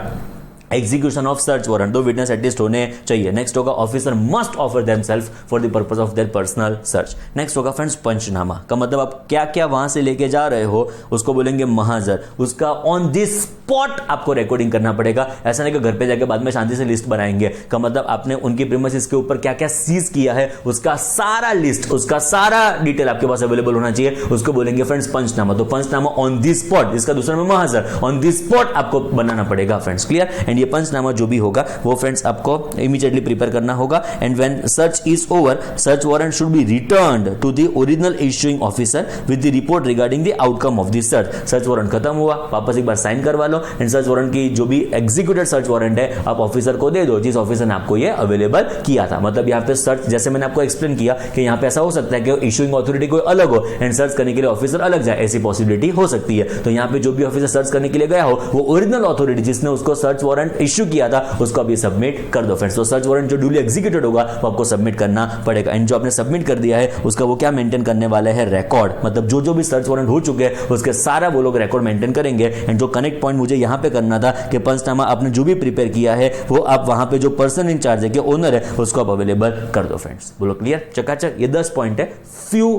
Speaker 1: execution of search warrant, दो विटनेस एटलीस्ट होने चाहिए। नेक्स्ट होगा officer must offer themselves for the purpose of their personal search. Next होगा friends panchnama, का मतलब आप क्या क्या वहां से लेके जा रहे हो उसको बोलेंगे महाजर। उसका ऑन दिस स्पॉट आपको रिकॉर्डिंग करना पड़ेगा। ऐसा नहीं कि घर पे जाके बाद में शांति से लिस्ट बनाएंगे। का मतलब आपने उनकी प्रीमाइसेस के ऊपर क्या क्या सीज किया है उसका सारा लिस्ट, उसका सारा डिटेल आपके पास अवेलेबल होना चाहिए, उसको बोलेंगे फ्रेंड्स पंचनामा। तो पंचनामा ऑन दिस स्पॉट, इसका दूसरा में महाजर, ऑन दिस स्पॉट आपको बनाना पड़ेगा फ्रेंड्स। क्लियर। एंड ये पंचनामा जो भी होगा वो फ्रेंड्स आपको इमीडिएटली प्रिपेयर करना होगा। And when search is over, search warrant should be returned to the original issuing officer with the report regarding the outcome of the search. Search warrant खत्म हुआ, वापस एक बार साइन करवा लो एंड सर्च वारंट की जो भी एग्जीक्यूटेड सर्च वारंट है आप ऑफिसर को दे दो जिस ऑफिसर ने आपको ये अवेलेबल किया था। मतलब यहाँ पे सर्च, जैसे मैंने आपको एक्सप्लेन किया कि यहाँ पे ऐसा हो सकता है कि इश्यूइंग अथॉरिटी कोई अलग हो एंड सर्च करने के लिए ऑफिसर अलग जाए, ऐसी पॉसिबिलिटी हो सकती है। तो यहाँ पे जो भी ऑफिसर सर्च करने के लिए गया हो वो ओरिजिनल अथॉरिटी जिसने उसको सर्च वारंट इश्यू किया था उसको अभी सबमिट कर दो फ्रेंड्स। तो सर्च वारंट जो ड्यूली एग्जीक्यूटेड होगा वो आपको सबमिट करना पड़ेगा। एंड जो आपने सबमिट कर दिया है उसका वो क्या मेंटेन करने वाला है, रिकॉर्ड। मतलब जो भी सर्च वारंट हो चुके हैं उसके सारा वो लोग रिकॉर्ड मेंटेन करेंगे। एंड जो कनेक्ट पॉइंट मुझे यहां पे करना था कि पंचनामा आपने जो भी प्रिपेयर किया है वो आप वहां पे जो पर्सन इन चार्ज है कि ओनर है उसको आप अवेलेबल कर दो फ्रेंड्स। बोलो क्लियर, चकाचक। ये 10 पॉइंट है, फ्यू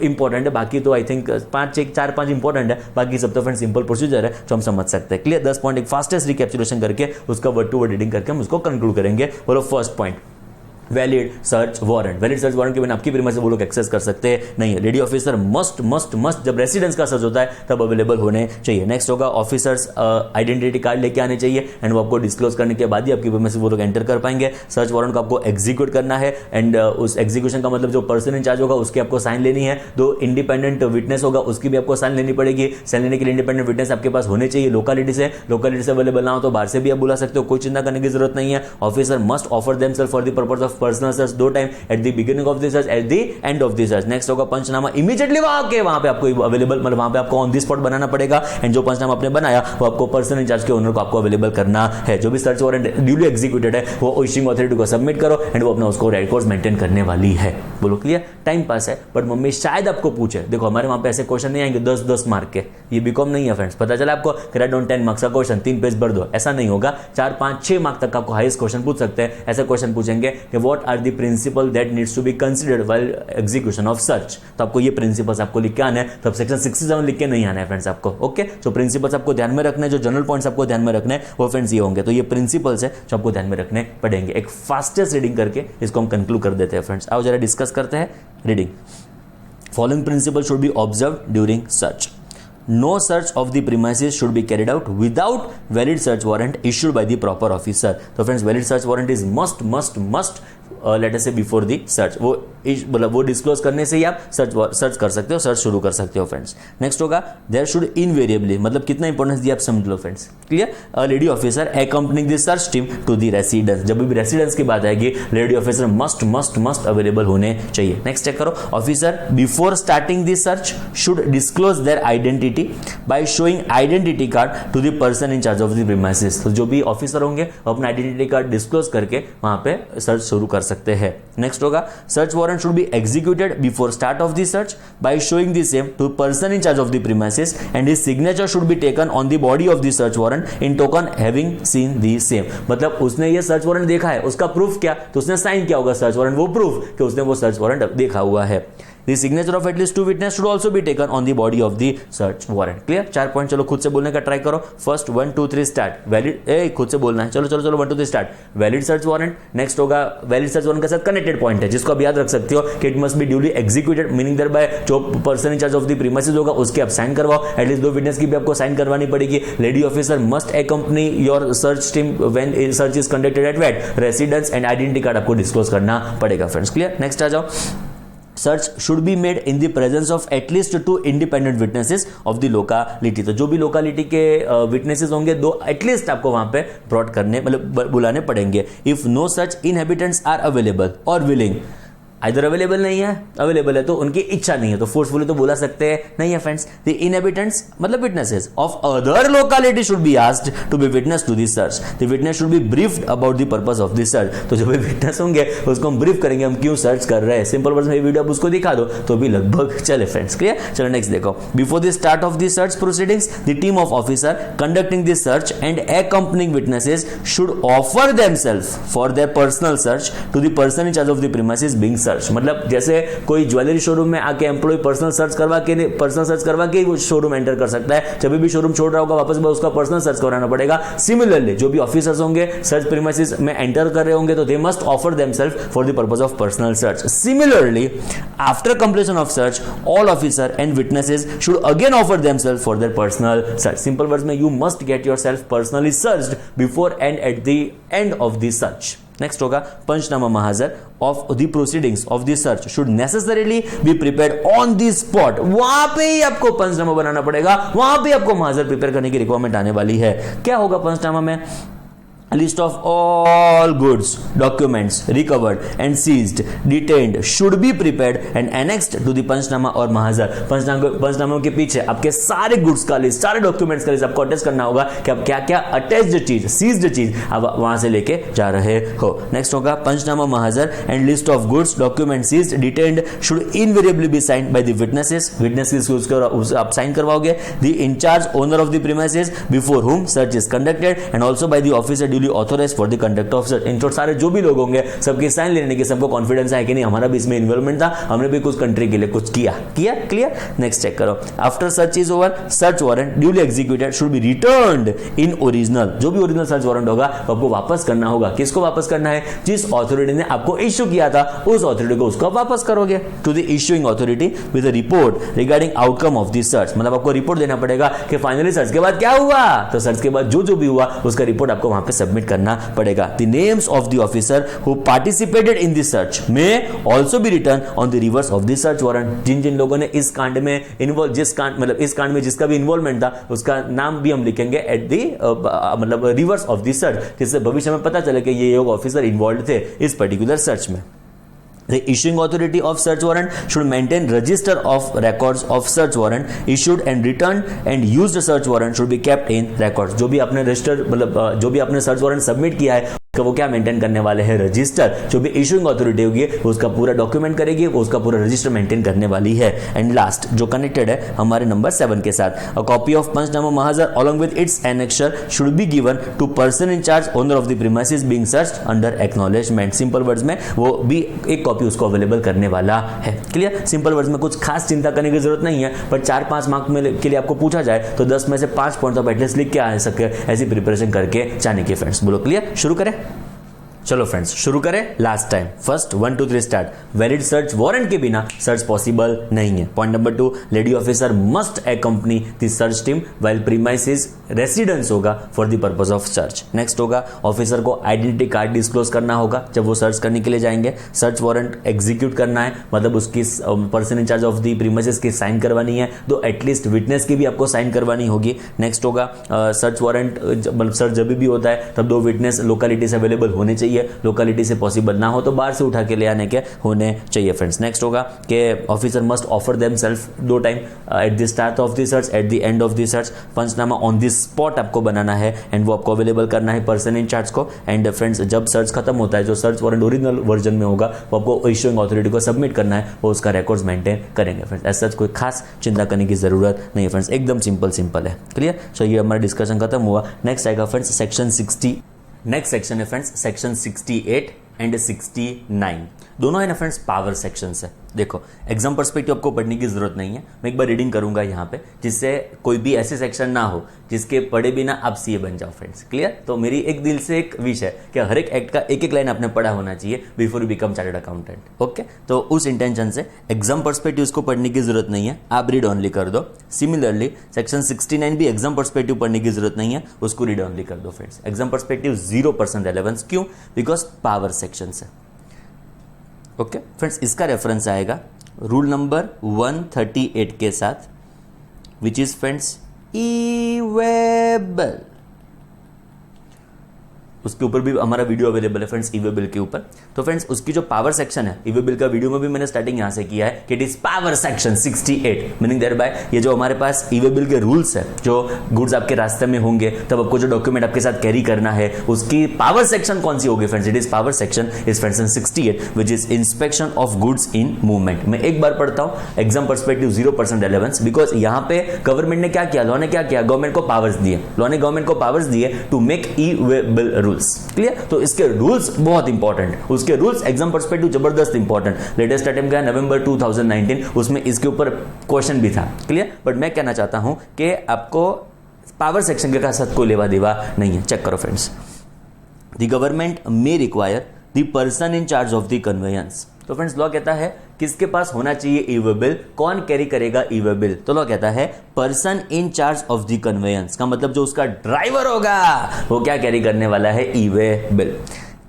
Speaker 1: इंपॉर्टेंट है, बाकी तो आई थिंक 4-5 इंपॉर्टेंट है, बाकी सब तो फ्रेंड सिंपल प्रोसीजर है जो हम समझ सकते हैं। क्लियर। 10 पॉइंट एक फास्टेस्ट रिकैप्चुलेशन करके उसका वर्ड टू वर्ड रीडिंग करके हम उसको कंक्लूड करेंगे। बोलो first point, valid search warrant. Valid search warrant के बिना आपकी प्रीमाइस से वो लोग एक्सेस कर सकते नहीं है। Lady officer must must must जब रेसिडेंस का सर्च होता है तब अवेलेबल होने चाहिए। नेक्स्ट होगा ऑफिसर्स आइडेंटिटी कार्ड लेके आने चाहिए एंड वो आपको डिस्क्लोज करने के बाद ही आपकी प्रीमाइस से वो लोग एंटर कर पाएंगे। सर्च वारंट को आपको एग्जीक्यूट करना है एंड उस एग्जीक्यूशन का मतलब जो पर्सन इन चार्ज होगा उसकी आपको साइन लेनी है। दो इंडिपेंडेंट विटनेस होगा उसकी भी आपको साइन लेनी पड़ेगी। साइन लेने के लिए इंडिपेंडेंट विटनेस आपके पास होने चाहिए लोकालिटी से अवेलेबल ना हो तो बाहर से भी आप बुला सकते हो, कोई चिंता करने की जरूरत नहीं है। Officer must offer themselves for the purpose of personal search, दो at the beginning of the search, at the end of the search. Next होगा पंचनामा, इमीडिएटली वहां पे आपको अवेलेबल, मतलब वहां पे आपको ऑन दी स्पॉट बनाना पड़ेगा एंड जो पंचनामा आपने बनाया वो आपको पर्सन इंचार्ज के ओनर को आपको अवेलेबल करना है। जो भी सर्च वारंट ड्यूली एग्जीक्यूटेड है वो इश्यूइंग अथॉरिटी को सबमिट करो एंड वो अपना उसको रिकॉर्ड्स मेंटेन करने वाली है। बोलो क्लियर। टाइम पास है बट मम्मी शायद आपको पूछे, देखो हमारे वहां पे ऐसे क्वेश्चन नहीं आएंगे 10-10 मार्क के, ये बीकॉम नहीं है फ्रेंड्स। पता चला आपको क्रेडिट ऑन 10 मार्क्स का क्वेश्चन 3 पेज भर दो, ऐसा नहीं होगा। 4-5-6 मार्क तक आपको हाईएस्ट क्वेश्चन पूछ सकते हैं। ऐसे क्वेश्चन पूछेंगे कि what are the principle that needs to be considered while execution of search. तो आपको ये प्रिंसिपल्स आपको लिख के आना है, तब सेक्शन 67 लिख के नहीं आना है फ्रेंड्स आपको। ओके, तो प्रिंसिपल्स आपको ध्यान में रखने, जो जनरल पॉइंट्स आपको ध्यान में रखने वो फ्रेंड्स ये होंगे। तो ये प्रिंसिपल्स है जो आपको ध्यान में रखने पड़ेंगे। एक फास्टेस्ट रीडिंग करके इसको हम कंक्लूड कर देते हैं फ्रेंड्स। आओ जरा डिस्कस करते हैं reading. Following principle should be observe during search. No search of the premises should be carried out without valid search warrant issued by the proper officer. तो friends valid search warrant is must must must let us say before the search, वो disclose करने से ही आप search कर सकते हो, search शुरू कर सकते हो फ्रेंड्स। नेक्स्ट होगा देयर शुड इनवेरिएबली, मतलब कितना इंपॉर्टेंस दिया आप समझ लो friends, clear. A lady officer accompanying the search team to the residence, जब भी रेसिडेंस की बात आएगी lady officer must must must available होने चाहिए। नेक्स्ट चेक करो, officer before starting the search should disclose their identity by showing identity card to the person in charge of the premises. तो जो भी ऑफिसर होंगे वो अपना आइडेंटिटी कार्ड डिस्क्लोज करके वहां पे सर्च शुरू कर सकते हैं। नेक्स्ट होगा search warrant should be executed before start of the search by showing the same to person in charge of the premises and his signature should be taken on the body of the search warrant in token having seen the same. मतलब उसने ये search warrant देखा है, उसका proof क्या, तो उसने sign किया होगा सर्च वारंट, वो प्रूफ कि उसने वो सर्च वारंट देखा हुआ है। The signature of at least 2 witnesses should also be taken on the body of the search warrant. Clear? 4 point चलो खुद से बोलने का ट्राई करो। First 1 2 3 start. वैलिड खुद से बोलना है, चलो 1 2 3 start. Valid search warrant. Next होगा वैलिड सर्च वारंट के साथ कनेक्टेड पॉइंट है जिसको आप याद रख सकते हो कि it must be duly executed, meaning thereby जो person in charge of the premises होगा उसके आप साइन करवाओ, एटलीस्ट 2 विटनेस की भी आपको साइन करवानी पड़ेगी। Lady officer must accompany your search team when search is conducted at वेट रेसिडेंस एंड आइडेंटिटी कार्ड आपको डिस्क्लोज करना पड़ेगा फ्रेंड्स। क्लियर? नेक्स्ट आ जाओ, search should be made in the presence of at least 2 independent witnesses of the locality. तो जो भी locality के विटनेसेस होंगे 2 एटलीस्ट आपको वहां पे ब्रॉट करने मतलब बुलाने पड़ेंगे। If no such inhabitants are available और विलिंग, इधर अवेलेबल नहीं है, अवेलेबल है तो उनकी इच्छा नहीं है तो फोर्सफुली तो बोला सकते हैं नहीं है फ्रेंड्स। द इनहेबिटेंट्स मतलब witnesses of other locality should be asked to be witness to this search. The witness should be briefed about the purpose of this search. तो जो भी विटनेस होंगे उसको हम ब्रीफ करेंगे हम क्यों सर्च कर रहे हैं। सिंपल वर्ड्स में ये वीडियो आप उसको दिखा दो तो भी लगभग चले फ्रेंड्स। क्लियर? चलो नेक्स्ट देखो, before the start of the search proceedings the team of officer conducting this search and accompanying witnesses should offer themselves for their personal search to the person in charge of the premises being searched। मतलब जैसे कोई jewellery showroom में आके employ personal search करवा के वो showroom enter कर सकता है, जब भी शोरूम छोड़ रहा होगा वापस उसका पर्सनल सर्च कराना पड़ेगा। सिमिलरली जो भी ऑफिसर्स होंगे सर्च प्रीमाइसेस में एंटर कर रहे होंगे तो they must offer themselves for the purpose of personal search. Similarly after completion of search all officer and witnesses should again offer themselves for their personal search. Simple words में you must get yourself personally searched before and at the end of the search. Next होगा panchnama mahazar of the proceedings of the search should necessarily be prepared on the spot. वहां पे ही आपको पंचनामा बनाना पड़ेगा, वहां पे आपको महाजर prepare करने की रिक्वायरमेंट आने वाली है। क्या होगा पंचनामा में? A list of all goods, documents recovered and seized, detained should be prepared and annexed to the पंचनामा और महाजर। पंचनामा के पीछे आपके सारे गुड्स का लिस्ट, सारे डॉक्यूमेंट्स का लिस्ट आपको अटैच करना होगा कि आप क्या क्या अटैच्ड चीज, सीज्ड चीज आप वहां से लेके जा रहे हो। नेक्स्ट होगा panchnama mahazar and list of goods, document seized, detained should invariably be signed by the witnesses. Witness की आप साइन करवाओगे। The in charge owner of the premises before whom search is conducted and also by the officer authorised for the conduct of search. In short सारे जो भी लोग होंगे सबके sign लेने की सबको कॉन्फिडेंस है कि नहीं हमारा भी इसमें इन्वॉल्वमेंट था, हमने भी कुछ कंट्री के लिए कुछ किया। क्लियर? नेक्स्ट चेक करो, after search is over search warrant duly executed should be returned in original. जो भी ओरिजिनल सर्च वारंट होगा वो आपको वापस करना होगा। किसको वापस करना है? जिस अथॉरिटी ने आपको इश्यू किया था उस अथॉरिटी को उसको वापस करोगे to the issuing authority with a report regarding outcome of this search. मतलब आपको रिपोर्ट देना पड़ेगा कि फाइनली सर्च के बाद क्या हुआ, तो सर्च के बाद जो भी हुआ उसका रिपोर्ट आपको वहां पे सबमिट करना पड़ेगा। The names of the officer who participated in this search may also be written on the reverse of the search warrant। जिन जिन लोगों ने इस कांड में इन्वॉल्व, जिस कांड मतलब इस कांड में जिसका भी इन्वॉल्वमेंट था उसका नाम भी हम लिखेंगे एट दी मतलब रिवर्स ऑफ द सर्च, जिससे भविष्य में पता चले कि ये लोग ऑफिसर इन्वॉल्व थे इस पर्टिकुलर सर्च में। The issuing authority of search warrant should maintain register of records of search warrant issued and returned and used search warrant should be kept in records। जो भी आपने रजिस्टर मतलब जो भी आपने सर्च वारंट सबमिट किया है तो वो क्या मेंटेन करने वाले हैं? रजिस्टर। जो भी इशूइंग अथॉरिटी होगी उसका पूरा डॉक्यूमेंट करेगी, उसका पूरा रजिस्टर मेंटेन करने वाली है। एंड लास्ट जो कनेक्टेड है हमारे नंबर 7 के साथ, a copy of panchnama mahazar along with its annexure should be given to person in charge owner of the premises being searched under acknowledgement। Simple words में वो भी एक कॉपी उसको अवेलेबल करने वाला है। क्लियर? सिंपल वर्ड्स में कुछ खास चिंता करने की जरूरत नहीं है, पर 4-5 मार्क के लिए आपको पूछा जाए तो 10 में से 5 पॉइंट आप एटलीस्ट लिख के आ सके, ऐसी प्रिपरेशन करके जाने की फ्रेंड्स। बोलो क्लियर? शुरू करें। चलो फ्रेंड्स शुरू करें last time. First 1 2 3 start. Valid search warrant के बिना सर्च पॉसिबल नहीं है। Point number 2, lady officer must accompany the search team while premises residence होगा for the purpose of search. Next होगा ऑफिसर को आइडेंटिटी कार्ड डिस्क्लोज करना होगा जब वो सर्च करने के लिए जाएंगे। सर्च वारंट एग्जीक्यूट करना है, मतलब उसकी person in charge of the premises की साइन करवानी है, तो एटलीस्ट विटनेस की भी आपको साइन करवानी होगी। नेक्स्ट होगा सर्च वारंट, मतलब सर्च जब भी होता है तब 2 विटनेस लोकेलिटी से अवेलेबल होने चाहिए। लोकेलिटी से पॉसिबल ना हो तो बाहर से उठा के ले आने के होने चाहिए फ्रेंड्स। नेक्स्ट होगा कि officer must offer themselves 2 time, at the start of the search, at the end of the search. Panchnama on the spot आपको बनाना है एंड वो आपको अवेलेबल करना है पर्सन इंचार्ज को। एंड फ्रेंड्स जब सर्च खत्म होता है, जो सर्च वारंट ओरिजिनल वर्जन में होगा वो आपको इश्यूइंग अथॉरिटी को सबमिट करना है, वो उसका रिकॉर्ड्स मेंटेन करेंगे फ्रेंड्स। ऐसा कोई खास चिंता करने की जरूरत नहीं है फ्रेंड्स, एकदम सिंपल है। क्लियर? सो ये हमारा डिस्कशन खत्म हुआ। नेक्स्ट आएगा फ्रेंड्स सेक्शन 60। नेक्स्ट सेक्शन है फ्रेंड्स सेक्शन 68 एंड 69। दोनों है ना फ्रेंड्स पावर सेक्शन है। देखो एग्जाम पर्सपेक्टिव आपको पढ़ने की जरूरत नहीं है, मैं एक बार रीडिंग करूंगा यहाँ पे, जिससे कोई भी ऐसे सेक्शन ना हो जिसके पढ़े बिना आप सीए बन जाओ फ्रेंड्स। क्लियर? तो मेरी एक दिल से एक विश है कि हर एक एक्ट का एक लाइन आपने पढ़ा होना चाहिए before you become chartered accountant. Okay, तो उस इंटेंशन से एग्जाम पर्सपेक्टिव उसको पढ़ने की जरूरत नहीं है, आप रीड ऑनली कर दो। सिमिलरली सेक्शन 69 भी एग्जाम पर्सपेक्टिव पढ़ने की जरूरत नहीं है, उसको रीड ऑनली कर दो फ्रेंड्स। एग्जाम पर्सपेक्टिव 0% रेलेवेंस, क्यों? बिकॉज पावर सेक्शन से। ओके फ्रेंड्स, इसका रेफरेंस आएगा रूल नंबर 138 के साथ, विच इज फ्रेंड्स ईवेबल। उसके ऊपर भी हमारा वीडियो अवेलेबल है फ्रेंड्स, ईवेबल के ऊपर। तो फ्रेंड्स उसकी जो पावर सेक्शन है, ईवेबल का वीडियो में भी मैंने स्टार्टिंग यहां से किया है कि it is power section 68, meaning thereby ये जो हमारे पास ईवेबल के रूल्स है, जो गुड्स आपके रास्ते में होंगे तब आपको जो डॉक्यूमेंट आपके साथ कैरी करना है, उसकी पावर सेक्शन कौन सी होगी friends? It is power section is friends 68, which is inspection of goods in movement. मैं एक बार पढ़ता हूं, एग्जाम पर्सपेक्टिव 0% रेलेवेंस, बिकॉज यहां पे गवर्नमेंट ने क्या किया, लॉ ने क्या किया, गवर्नमेंट को पावर्स दिए, लॉ ने गवर्नमेंट को पावर्स दिए टू मेक ईवेबल रूल्स। क्लियर? तो इसके रूल्स बहुत इंपॉर्टेंट, उसके रूल्स एग्जाम पर्सपेक्टिव जबरदस्त इंपॉर्टेंट। लेटेस्ट अटेम्प्ट गया नवंबर 2019, उसमें इसके ऊपर क्वेश्चन भी था। क्लियर? बट मैं कहना चाहता हूं कि आपको पावर सेक्शन के साथ कोई लेवा देवा नहीं है। चेक करो friends, the government may require the person in charge of the conveyance. तो फ्रेंड्स लॉ कहता है किसके पास होना चाहिए ईवेबल, कौन कैरी करेगा ईवेबल? तो लॉ कहता है person in charge of the conveyance, का मतलब जो उसका ड्राइवर होगा वो क्या कैरी करने वाला है? E way bill.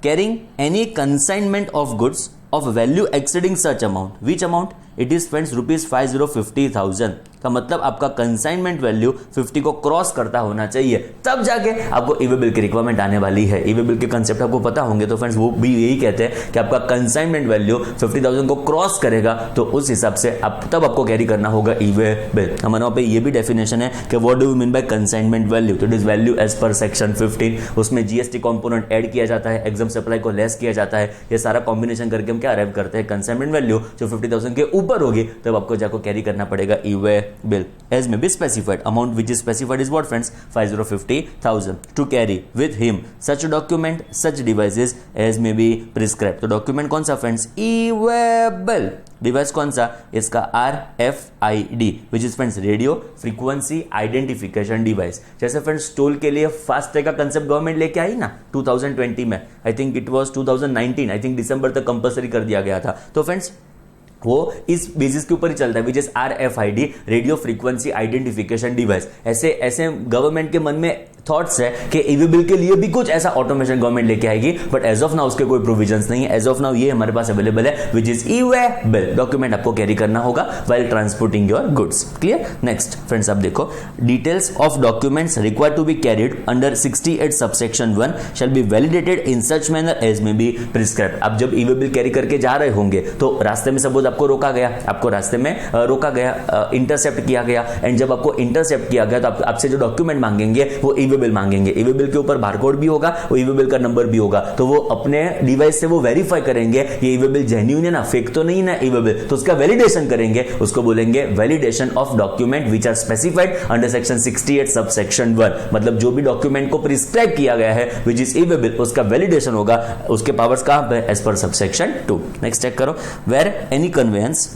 Speaker 1: Carrying any consignment of goods of value exceeding such amount, which amount? It is friends ₹50,000 का मतलब आपका कंसाइनमेंट वैल्यू 50 को क्रॉस करता होना चाहिए, तब जाके आपको ईवेबल की रिक्वायरमेंट आने वाली है। ईवेबल के कंसेप्ट आपको पता होंगे तो फ्रेंड्स वो भी यही कहते हैं कि आपका कंसाइनमेंट वैल्यू 50,000 को क्रॉस करेगा तो उस हिसाब से तब आपको कैरी करना होगा ईवेबल। हमारे वहां पे ये भी डेफिनेशन है कि what do we mean by consignment value? तो it is value as per section 15, उसमें जीएसटी कंपोनेंट ऐड किया जाता है, एग्जाम सप्लाई को लेस किया जाता है, ये सारा कॉम्बिनेशन करके हम क्या अराइव करते हैं? कंसाइनमेंट वैल्यू जो 50,000 के ऊपर होगी तब आपको जाको कैरी करना पड़ेगा e way bill. As may be specified, amount which is specified is what friends? 50,000 to carry with him such document such devices as may be prescribe. तो डॉक्यूमेंट कौन सा फ्रेंड्स? ईवेबल। डिवाइस कौन सा? इसका RFID, which is friends radio frequency identification device. जैसे friends toll के लिए FASTag का कंसेप्ट गवर्नमेंट लेके आई ना 2020 में, I think it was 2019, I think दिसंबर तक कंपलसरी कर दिया गया था। तो फ्रेंड्स वो इस बेसिस के ऊपर ही चलता है, which is RFID, radio frequency identification device. ऐसे ऐसे गवर्नमेंट के मन में थॉट्स है कि ईवेबल के लिए भी कुछ ऐसा ऑटोमेशन गवर्नमेंट लेके आएगी, बट एज ऑफ नाउ उसके कोई प्रोविजंस नहीं है। एज ऑफ नाउ ये हमारे पास अवेलेबल है, विच इज ईवेबल। डॉक्यूमेंट आपको कैरी करना होगा while transporting your goods. Clear? Next friends, अब देखो details of documents required to be carried under 68 subsection 1 shall be validated in such manner as may be prescribed. अब जब ईवेबल carry करके जा रहे होंगे तो रास्ते में सपोज आपको रोका गया, आपको रास्ते में रोका गया, इंटरसेप्ट किया गया, एंड जब आपको इंटरसेप्ट किया गया तो आपसे जो डॉक्यूमेंट मांगेंगे वो ईवेबल मांगेंगे। ईवेबल के ऊपर बारकोड भी होगा, वो ईवेबल का नंबर भी होगा, तो वो अपने डिवाइस से वो वेरीफाई करेंगे ये ईवेबल जेन्युइन है ना, फेक तो नहीं ना ईवेबल, तो उसका वैलिडेशन करेंगे, उसको बोलेंगे validation of document which are specified under section 68 sub section 1। मतलब जो भी डॉक्यूमेंट को प्रिस्क्राइब किया गया है विच इज ईवेबल, उसका वैलिडेशन होगा, उसके पावर्स कहां पे? As per subsection 2। Next check करो, where any conveyance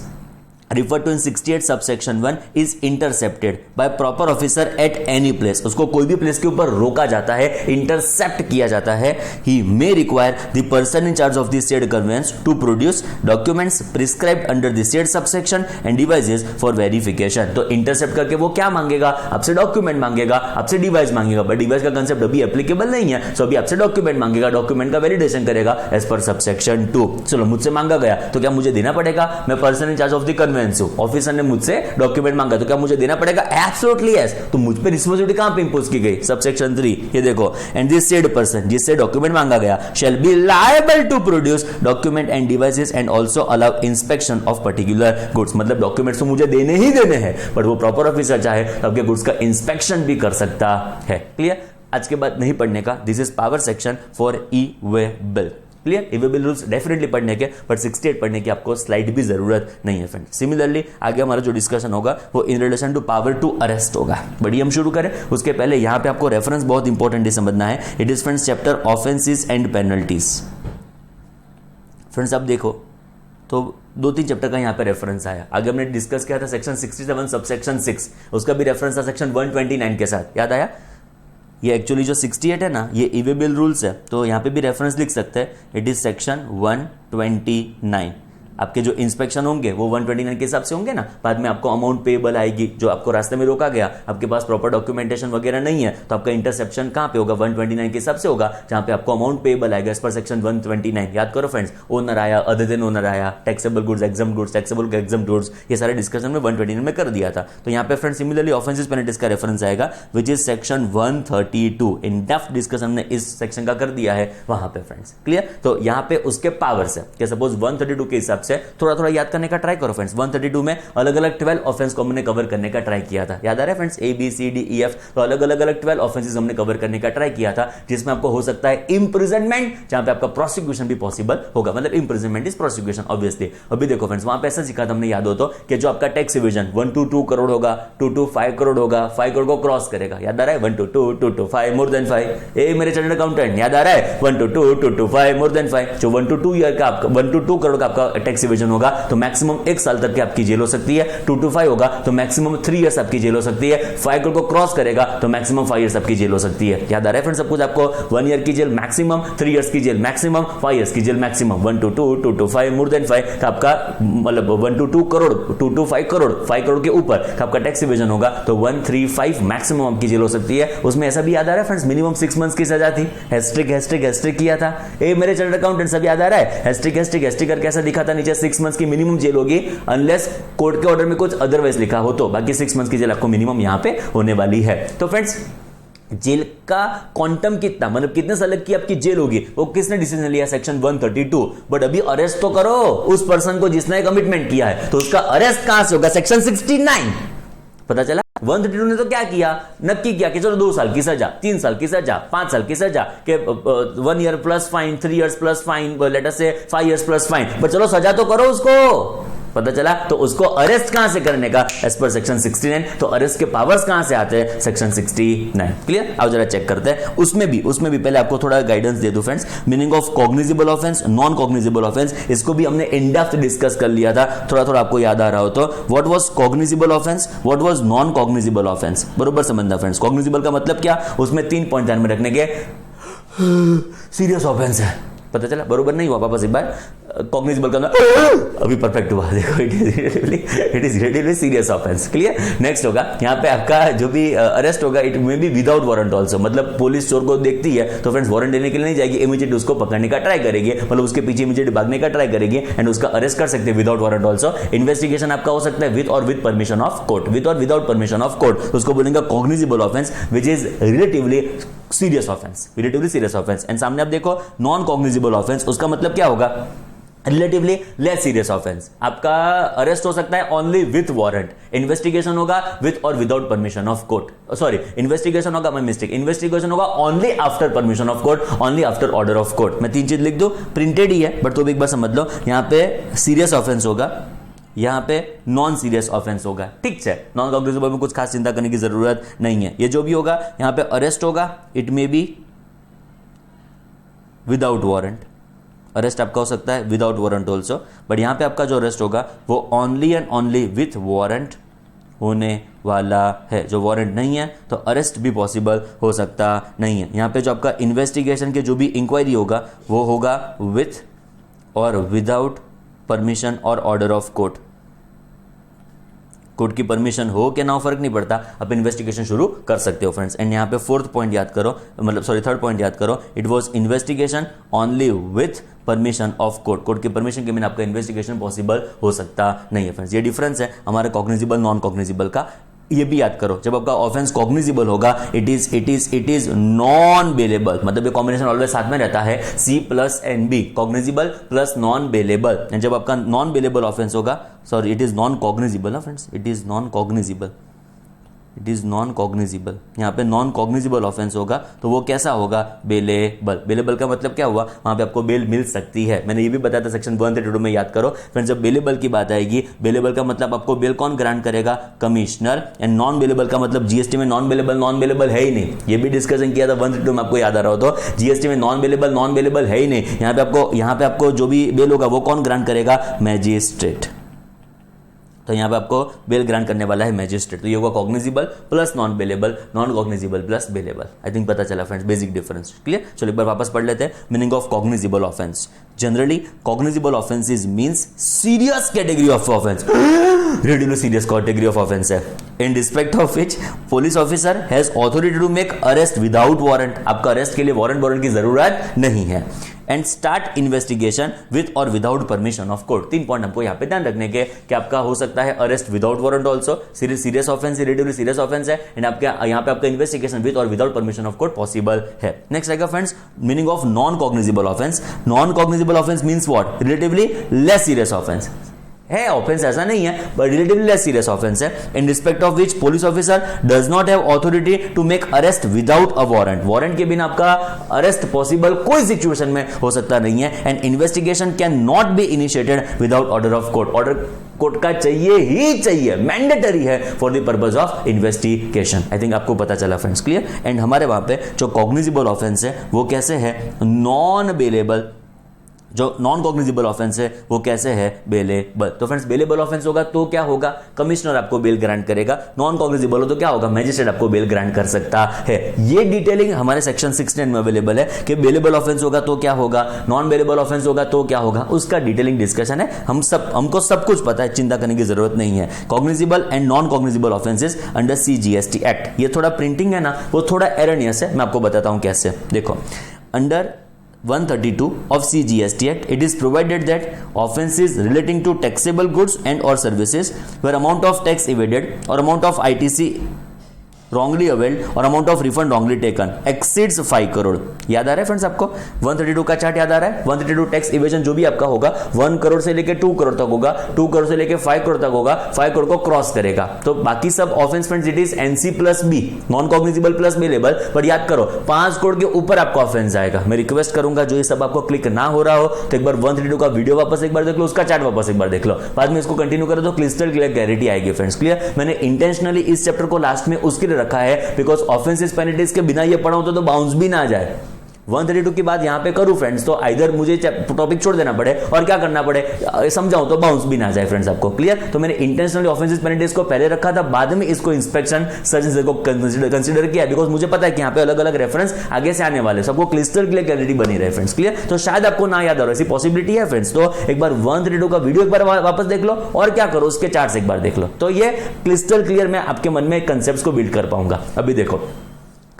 Speaker 1: referred to in 68 subsection 1 is intercepted by proper officer at any place, उसको कोई भी प्लेस के ऊपर रोका जाता है, इंटरसेप्ट किया जाता है. He may require the person in charge of the said conveyance to produce documents prescribed under the said subsection and devices for verification. तो इंटरसेप्ट करके वो क्या मांगेगा, आपसे डॉक्यूमेंट मांगेगा, आपसे डिवाइस मांगेगा, बट डिवाइस का कंसेप्ट अभी एप्लीकेबल नहीं है, सो अभी आपसे डॉक्यूमेंट मांगेगा, डॉक्यूमेंट का वैलिडेशन करेगा एज पर सबसेक्शन 2. चलो मुझसे मांगा गया तो क्या मुझे देना पड़ेगा, मैं person in charge of the conveyance हूं, ऑफिसर ने मुझसे डॉक्यूमेंट मांगा तो क्या मुझे देना पड़ेगा, एब्सोल्युटली यस. तो मुझ पे रिस्पांसिबिलिटी कहां पे इंपोज की गई, सबसेक्शन 3. ये देखो, एंड दिस सेड पर्सन जिससे डॉक्यूमेंट मांगा गया shall be liable to produce document and devices and also allow inspection of particular goods. मतलब डॉक्यूमेंट्स तो मुझे देने ही देने हैं, बट वो प्रॉपर ऑफिसर चाहे तो आपके गुड्स का इंस्पेक्शन भी कर सकता है. क्लियर. आज के बाद नहीं पढ़ने का, this is power section for E way bill. Clear. इवेबल rules definitely पढ़ने के, बट 68 पढ़ने की आपको स्लाइड भी जरूरत नहीं है फ्रेंड. सिमिलरली आगे हमारा जो डिस्कशन होगा वो in relation to power to arrest होगा. बढ़िए, हम शुरू करें. उसके पहले यहां पे आपको रेफरेंस बहुत इंपॉर्टेंट समझना है. It is friends chapter offences and penalties. Friends आप देखो तो 2-3 चैप्टर का यहाँ पे रेफरेंस आया. आगे हमने डिस्कस किया था सेक्शन 67 सबसेक्शन 6, उसका भी रेफरेंस था सेक्शन 129 के साथ, याद आया. ये एक्चुअली जो 68 है ना, ये इवेबल रूल्स है, तो यहाँ पे भी रेफरेंस लिख सकते हैं. It is section 129. आपके जो इंस्पेक्शन होंगे वो 129 के हिसाब से होंगे ना. बाद में आपको अमाउंट पेएबल आएगी, जो आपको रास्ते में रोका गया, आपके पास प्रॉपर डॉक्यूमेंटेशन वगैरह नहीं है, तो आपका इंटरसेप्शन कहां पे होगा, 129 के हिसाब से होगा, जहां पे आपको अमाउंट पेएबल आएगा एज पर सेक्शन 129. याद करो फ्रेंड्स, ओनर आया, अदर देन ओनर आया, taxable goods, exam goods, taxable exam goods, ये सारे डिस्कशन में 129 में कर दिया था. तो यहाँ पे फ्रेंड्स सिमिलरली ऑफेंसेस पेनल्टीज का रेफरेंस आएगा विच is section 132. In depth discussion हमने इस सेक्शन का कर दिया है वहां पे फ्रेंड्स. क्लियर. तो यहाँ पे उसके पावर्स है कि सपोज 132 के हिसाब से थोड़ा थोड़ा याद करने का ट्राई करो फ्रेंड्स. 132 में अलग अलग 12 ऑफेंस को हमने कवर करने का ट्राई किया था, याद आ रहा है फ्रेंड्स, ABCDEF. तो अलग अलग 12 ऑफेंसेस हमने कवर करने का ट्राई किया था, जिसमें आपको हो सकता है इंप्रिजनमेंट, जहां पे आपका प्रोसिक्यूशन भी पॉसिबल होगा. मतलब इंप्रिजनमेंट इज प्रोसिक्यूशन ऑब्वियसली. अभी देखो फ्रेंड्स, वहां पे ऐसा सिखा था हमने, याद हो तो, कि जो आपका टैक्स इवेजन 1 to 2 करोड़ होगा, 2 to 5 करोड़ होगा, 5 करोड़ को क्रॉस करेगा, याद आ रहा है, 1 to 2, 2 to 5, मोर देन 5. ए मेरे चार्टर्ड अकाउंटेंट, याद आ रहा है, 1 to 2, 2 to 5, मोर देन 5. जो 1 to 2 ईयर का आपका 1 to 2 करोड़ का आपका टैक्स इवेजन होगा तो मैक्सिमम 1 साल तक की आपकी जेल हो सकती है. 2 to 5 होगा तो मैक्सिमम 3 इयर्स आपकी जेल हो सकती है. 5 करोड़ को क्रॉस करेगा तो मैक्सिमम 5 इयर्स आपकी जेल हो सकती है. याद आ रहा है फ्रेंड्स सब कुछ. आपको 1 ईयर की जेल मैक्सिमम, 3 इयर्स की जेल मैक्सिमम, 5 इयर्स की जेल maximum. 1 to 2, 2 to 5, more than 5 का आपका मतलब 1 to 2 करोड़, 2 to 5 करोड़, 5 करोड़ के ऊपर का आपका टैक्स इवेजन होगा तो 135 मैक्सिमम आपकी जेल हो सकती है. उसमें ऐसा भी याद आ रहा है फ्रेंड्स, मिनिमम 6 मंथ्स की सजा थी. हैस्ट्रिक किया था. ए मेरे चार्टर्ड अकाउंटेंट सब याद आ रहा है, हैस्ट्रिक करके ऐसा दिखा था नीचे 6 मंथ्स की मिनिमम जेल होगी, अनलेस कोर्ट के ऑर्डर में कुछ अदरवाइज लिखा हो तो. बाकी 6 मंथ्स की जेल आपको मिनिमम यहां पे होने वाली है. तो फ्रेंड्स जेल का क्वांटम कितना, मतलब कितने साल की आपकी जेल होगी, वो किसने डिसीजन लिया, सेक्शन 132. बट अभी अरेस्ट तो करो उस पर्सन को जिसने कमिटमेंट किया है, तो उसका अरेस्ट कहां से होगा, सेक्शन 69. पता चला. 132 ने तो क्या किया, नक्की किया कि चलो 2 साल की सजा, 3 साल की सजा, 5 साल की सजा, के 1 year plus fine, 3 years plus fine, late us से 5 इयर्स प्लस फाइन, पर चलो सजा तो करो उसको. पता चला. तो उसको अरेस्ट कहां से करने का, एज पर सेक्शन 69. तो अरेस्ट के पावर्स कहां से आते हैं, सेक्शन 69. क्लियर. आओ जरा चेक करते हैं. उसमें भी पहले आपको थोड़ा गाइडेंस दे दूं friends. Meaning of cognizable offence, non cognizable offence, इसको भी हमने इन डेप्थ डिस्कस कर लिया था. थोड़ा आपको याद आ रहा हो तो, what was cognizable offence, what was non cognizable offence, बरोबर समझना फ्रेंड्स. कॉग्निजिबल का मतलब क्या, उसमें 3 पॉइंट ध्यान में रखने के. सीरियस ऑफेंस है, पता चला. बरोबर नहीं हुआ वापस एक बार. कॉग्निजिबल का अभी परफेक्ट हुआ, देखो it is relatively serious offence. Clear. Next होगा यहाँ पे आपका जो भी अरेस्ट होगा, it may be without warrant also. मतलब पुलिस चोर को देखती है तो फ्रेंड्स वारंट देने के लिए नहीं जाएगी, इमीडिएट उसको पकड़ने का ट्राई करेगी, मतलब उसके पीछे इमीडिएट भागने का ट्राई करेगी एंड उसका अरेस्ट कर सकते हैं विदाउट वारंट ऑल्सो. इन्वेस्टिगेशन आपका हो सकता है विद और with permission of court, with और विदाउट परमिशन ऑफ कोर्ट. उसको बोलेंगे cognizable offence which is relatively serious offence, relatively serious offence. And सामने आप देखो नॉन कॉग्निजिबल ऑफेंस, उसका मतलब क्या होगा, रिलेटिवली लेस सीरियस ऑफेंस. आपका अरेस्ट हो सकता है ओनली विथ वारंट, इन्वेस्टिगेशन होगा विथ और without permission of court. Sorry, investigation होगा, मैं मिस्टेक, इन्वेस्टिगेशन होगा only after permission of court, only after order of court. मैं 3 चीज लिख दूं, प्रिंटेड ही है बट तो भी एक बार समझ लो. यहां पे सीरियस ऑफेंस होगा, यहां पे नॉन सीरियस ऑफेंस होगा. ठीक है. नॉन कॉग्निजिबल में कुछ खास चिंता करने की जरूरत नहीं है. ये जो भी होगा यहां पे अरेस्ट होगा, it may be without warrant, arrest आपका हो सकता है विदाउट वारंट ऑल्सो, बट यहाँ पे आपका जो अरेस्ट होगा वो only and only with warrant होने वाला है। जो वारंट नहीं है तो अरेस्ट भी पॉसिबल हो सकता नहीं है। यहाँ पे जो आपका इन्वेस्टिगेशन के जो भी इंक्वायरी होगा वो होगा विथ और विदाउट परमिशन और ऑर्डर ऑफ कोर्ट। कोर्ट की परमिशन हो कि ना हो फर्क नहीं पड़ता, आप इन्वेस्टिगेशन शुरू कर सकते हो फ्रेंड्स। एंड यहाँ पे फोर्थ पॉइंट याद करो, मतलब सॉरी थर्ड पॉइंट याद करो, it was investigation only with permission of court. Court की परमिशन के बिना आपका इन्वेस्टिगेशन पॉसिबल हो सकता नहीं है फ्रेंड्स। ये डिफरेंस है हमारे कॉग्निजिबल नॉन कॉग्निजिबल का। ये भी याद करो, जब आपका ऑफेंस कॉग्निजिबल होगा इट इज नॉन बेलेबल, मतलब ये कॉम्बिनेशन ऑलवेज साथ में रहता है, C plus N B, cognizable plus non bailable. जब आपका नॉन बेलेबल ऑफेंस होगा, sorry it is non cognizable ना friends, it is non cognizable, it is non cognizable. यहाँ पे नॉन कॉग्निजिबल ऑफेंस होगा तो वो कैसा होगा, बेलेबल। बेलेबल का मतलब क्या हुआ, वहां पे आपको बेल मिल सकती है। मैंने ये भी बताया था सेक्शन 132 में, याद करो फ्रेंड्स। जब बेलेबल की बात आएगी, बेलेबल का मतलब आपको बेल कौन ग्रांट करेगा, कमिश्नर। एंड नॉन बेलेबल का मतलब जीएसटी में नॉन बेलेबल है ही नहीं। ये भी डिस्कशन किया था 132 में, आपको याद आ रहा हो तो, जीएसटी में नॉन बेलेबल है ही नहीं। यहाँ पे आपको जो भी बेल होगा वो कौन ग्रांट करेगा, मैजिस्ट्रेट। तो यहाँ पे आपको बेल ग्रांट करने वाला है मैजिस्ट्रेट। तो ये होगा cognizable plus non bailable, non cognizable plus bailable. I think पता चला फ्रेंड्स बेसिक डिफरेंस, क्लियर। चलो एक बार वापस पढ़ लेते हैं meaning of cognizable offence. Generally cognizable offences means serious category of offence, relatively serious category of offence है, in respect of which police officer has authority to make arrest without warrant. आपका arrest के लिए warrant की जरूरत नहीं है। And start investigation with और without permission of court. 3 point हमको यहाँ पे ध्यान रखने के कि आपका हो सकता है arrest without warrant also, serious offence, relatively serious offence है। एंड आपका यहाँ पे आपका इन्वेस्टिगेशन विथ और without permission of court possible है। नेक्स्ट आएगा friends meaning of non cognizable offence. Non cognizable offence means what, relatively less serious offence है। Offence ऐसा नहीं है but relatively less serious offence है, in respect of which police officer does not have authority to make arrest without a warrant. Warrant के बिना आपका arrest possible कोई situation में हो सकता नहीं है। And investigation can not be initiated without order of court. Order court का चाहिए ही चाहिए, मैंडेटरी है for the purpose of investigation. I think आपको पता चला फ्रेंड्स, क्लियर। एंड हमारे वहां पे जो कॉग्निजिबल ऑफेंस है वो कैसे है, नॉन बेलेबल। जो नॉन कॉग्निजिबल ऑफेंस है वो कैसे है, बेलेबल। तो फ्रेंड्स बेलेबल ऑफेंस होगा तो क्या होगा, कमिश्नर आपको बेल ग्रांट करेगा। नॉन कॉग्निजिबल हो तो क्या होगा, मैजिस्ट्रेट आपको बेल ग्रांट कर सकता है। ये डिटेलिंग हमारे सेक्शन 16 में अवेलेबल है कि बेलेबल ऑफेंस होगा तो क्या होगा, नॉन बेलेबल ऑफेंस होगा तो क्या होगा, उसका डिटेलिंग डिस्कशन है। हमको सब कुछ पता है, चिंता करने की जरूरत नहीं है। Cognizable and non cognizable offences under CGST act. ये थोड़ा प्रिंटिंग है ना, वो थोड़ा एरनियस है, मैं आपको बताता हूं कैसे। देखो, under 132 of CGST Act, it is provided that offenses relating to taxable goods and or services where amount of tax evaded or amount of ITC wrongly availed or amount of refund wrongly taken exceeds 5 crore. याद आ रहा है friends आपको 132 का chart याद आ रहा है। 132 टैक्स इवेजन जो भी आपका होगा 1 करोड़ से लेके 2 करोड़ तक होगा, 2 करोड़ से लेके 5 करोड़ तक होगा, 5 करोड़ को क्रॉस करेगा। तो बाकी सब offence friends it is NC+B, non cognizable plus bailable. पर याद करो 5 करोड़ के ऊपर आपका ऑफेंस आएगा। मैं रिक्वेस्ट करूंगा जो ये सब आपको क्लिक ना हो रहा हो तो एक बार 132 का वीडियो वापस एक बार देख लो, उसका चार्ट वापस एक बार देख लो, बाद में इसको कंटिन्यू करो तो क्रिस्टल क्लियर क्लैरिटी आएगी फ्रेंड्स, क्लियर। मैंने इंटेंशनली इस चैप्टर को लास्ट में उसके लिए रखा है बिकॉज ऑफेंसेस पेनल्टीज के बिना ये पढ़ा तो बाउंस भी ना जाए। 132 की बात यहां पे करूं फ्रेंड्स तो आइदर मुझे टॉपिक छोड़ देना पड़े और क्या करना पड़े, समझाऊं तो बाउंस भी ना जाए फ्रेंड्स आपको, क्लियर। तो मैंने इंटेंशनली ऑफेंसेस पेनल्टीज को पहले रखा था, बाद में इसको इंस्पेक्शन सर्जन को कंसीडर किया बिकॉज मुझे पता है कि यहां पे अलग अलग रेफरेंस आगे से आने वाले, सबको क्रिस्टल क्लियर क्लैरिटी बनी रहे फ्रेंड्स, क्लियर। तो शायद आपको ना याद आ रहा, ऐसी पॉसिबिलिटी है फ्रेंड्स। तो एक बार 132 का वीडियो एक बार वापस देख लो और क्या करो उसके चार्ट्स एक बार देख लो, तो ये क्रिस्टल क्लियर मैं आपके मन में कंसेप्ट्स को बिल्ड कर पाऊंगा। अभी देखो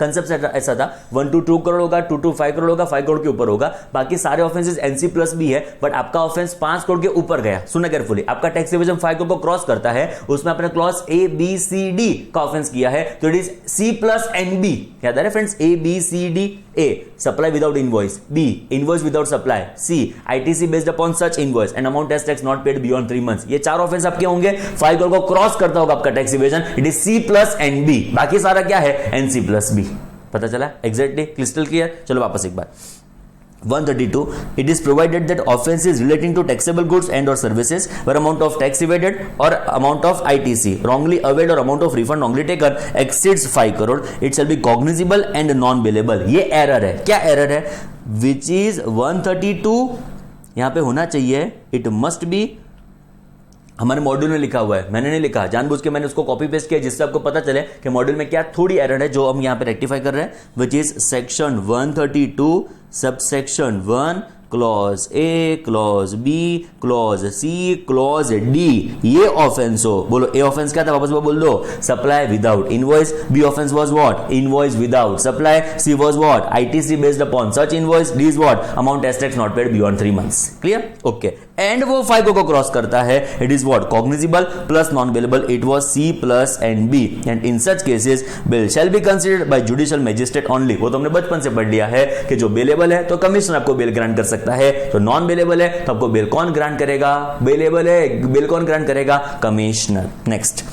Speaker 1: कंसेप्ट ऐसा था 1 to 2 करोड़ होगा, 2 to 5 करोड़ होगा, 5 करोड़ के ऊपर होगा। बाकी सारे ऑफेंसेस NC+B है, बट आपका ऑफेंस 5 करोड़ के ऊपर गया, सुनना केयरफुली, आपका टैक्स इवेजन 5 करोड़ को क्रॉस करता है, उसमें आपने क्लॉज ABCD का ऑफेंस किया है तो इट इज C+NB। याद आ रहा है friends, ABCD, A supply without invoice, B invoice without supply, C ITC based upon such invoice and amount as tax not paid beyond 3 months। ये 4 ऑफेंस आपके होंगे, 5 करोड़ को क्रॉस करता होगा आपका tax evasion, it is C+NB। बाकी सारा क्या है, NC+B। पता चला एग्जैक्टली क्रिस्टल क्लियर। चलो वापस एक बार 132 it is provided that offenses relating to taxable goods and or services where amount of tax evaded or amount of ITC wrongly availed or amount of refund wrongly taken exceeds 5 crore it shall be cognizable and non bailable। ये error है, क्या error है, which is 132 यहां पे होना चाहिए it must B, हमारे module में लिखा हुआ है, मैंने नहीं लिखा, जानबूझ के मैंने उसको कॉपी पेस्ट किया जिससे आपको पता चले कि मॉड्यूल में क्या थोड़ी एरर है जो हम यहां पे रेक्टिफाई कर रहे हैं, which is section 132 subsection 1 clause A, clause B, clause C, clause D, ये ऑफेंस हो। बोलो ए ऑफेंस क्या था, वापस बोल दो, supply without invoice. B offence was what, invoice without supply. C was what, ITC based upon such invoice. D is what, amount as tax not paid beyond 3 months. Clear, okay. And वो 5 को cross करता है, it is what, cognizable plus non bailable, it was C plus and B. And in such cases bail shall be considered by judicial magistrate only. वो तो हमने बचपन से पढ़ लिया है कि जो बेलेबल है तो कमिश्नर आपको बेल ग्रांट कर सकता है, तो नॉन बेलेबल है तो आपको बेल कौन ग्रांट करेगा, बेलेबल है बेल कौन ग्रांट करेगा, commissioner. Next,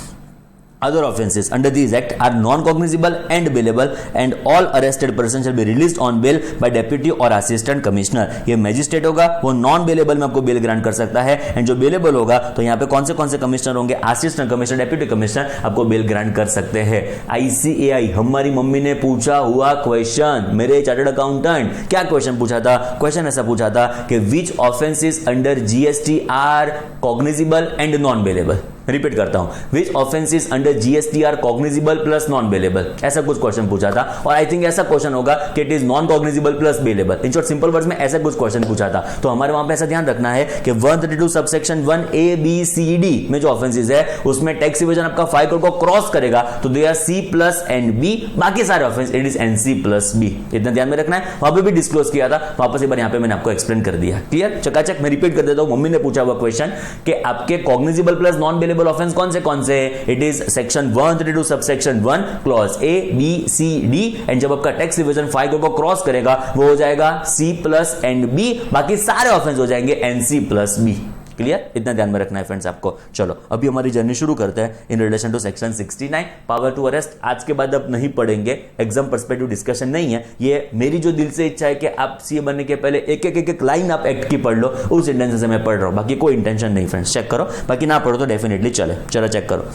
Speaker 1: other offenses under these act are non-cognizable and bailable and all arrested persons shall be released on bail by deputy or assistant commissioner। ये magistrate होगा वो non bailable में आपको bell grant कर सकता है, and जो bailable होगा तो यहाँ पे कौन से कमिश्नर होंगे, असिस्टेंट कमिश्नर, डेप्यूटी कमिश्नर आपको बेल ग्रांट कर सकते हैं। ICAI, हमारी मम्मी ने पूछा हुआ क्वेश्चन, मेरे चार्टर्ड अकाउंटेंट क्या क्वेश्चन पूछा था, क्वेश्चन ऐसा पूछा था कि which offences under GST are cognizable and non bailable. Repeat करता हूं, which offences under GST are cognizable plus non bailable, ऐसा कुछ क्वेश्चन पूछा था। और आई थिंक ऐसा क्वेश्चन होगा कि it is non cognizable plus bailable. In short simple words में ऐसा कुछ क्वेश्चन पूछा था, तो हमारे वहां पे ऐसा ध्यान रखना है कि 132 सबसेक्शन 1 ABCD में जो ऑफेंसेस है उसमें टैक्स इवेजन आपका 5 करोड़ को क्रॉस करेगा तो they are C plus and B, बाकी सारे offence it is NC plus B। इतना ध्यान में रखना है, वहां पे भी डिस्क्लोज किया था, वापस एक बार यहां पे मैंने आपको एक्सप्लेन कर दिया। क्लियर, चकाचक। मैं रिपीट कर देता हूं, मम्मी ने पूछा हुआ क्वेश्चन कि आपके cognizable plus non bailable offence कौन से, it is section 132 subsection 1 clause A B C D, and जब आपका टैक्स डिवीजन 5 को क्रॉस करेगा वो हो जाएगा C प्लस एंड B, बाकी सारे ऑफेंस हो जाएंगे NC प्लस B। क्लियर, इतना ध्यान में रखना है फ्रेंड्स आपको। चलो अभी हमारी जर्नी शुरू करते हैं in relation to section 69 power to arrest. आज के बाद अब नहीं पढ़ेंगे, एग्जाम पर्सपेक्टिव डिस्कशन नहीं है, ये मेरी जो दिल से इच्छा है कि आप सीए बनने के पहले एक एक लाइन आप एक्ट की पढ़ लो, उस इंटेंशन से मैं पढ़ रहा हूं, बाकी कोई इंटेंशन नहीं फ्रेंड्स। चेक करो, बाकी ना पढ़ो तो डेफिनेटली चलो चेक करो।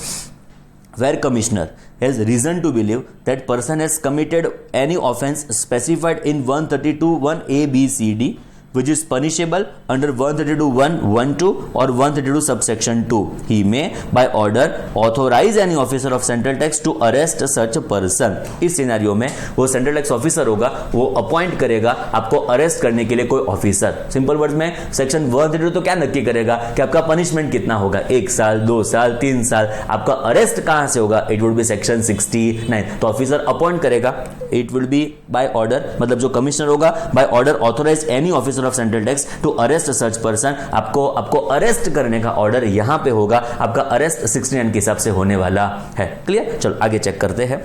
Speaker 1: Where commissioner has reason to believe that person has committed any offense specified in 132(1) A, B, C, D, which is punishable under 132(1)(1)(2) or 132 subsection 2, he may by order authorize any officer of central tax to arrest such a person। इस scenario में वो central tax officer होगा, वो appoint करेगा आपको arrest करने के लिए कोई ऑफिसर। सिंपल वर्ड्स में सेक्शन 132 तो क्या नक्की करेगा कि आपका पनिशमेंट कितना होगा, 1 साल 2 साल 3 साल। आपका अरेस्ट कहां से होगा, इट वुड बी सेक्शन 69। तो ऑफिसर अपॉइंट करेगा, it will be by order, मतलब जो कमिश्नर होगा by order authorize any officer of central tax to arrest such person. आपको अरेस्ट करने का ऑर्डर यहां पे होगा, आपका अरेस्ट 69 के हिसाब से होने वाला है। क्लियर, चलो आगे चेक करते हैं।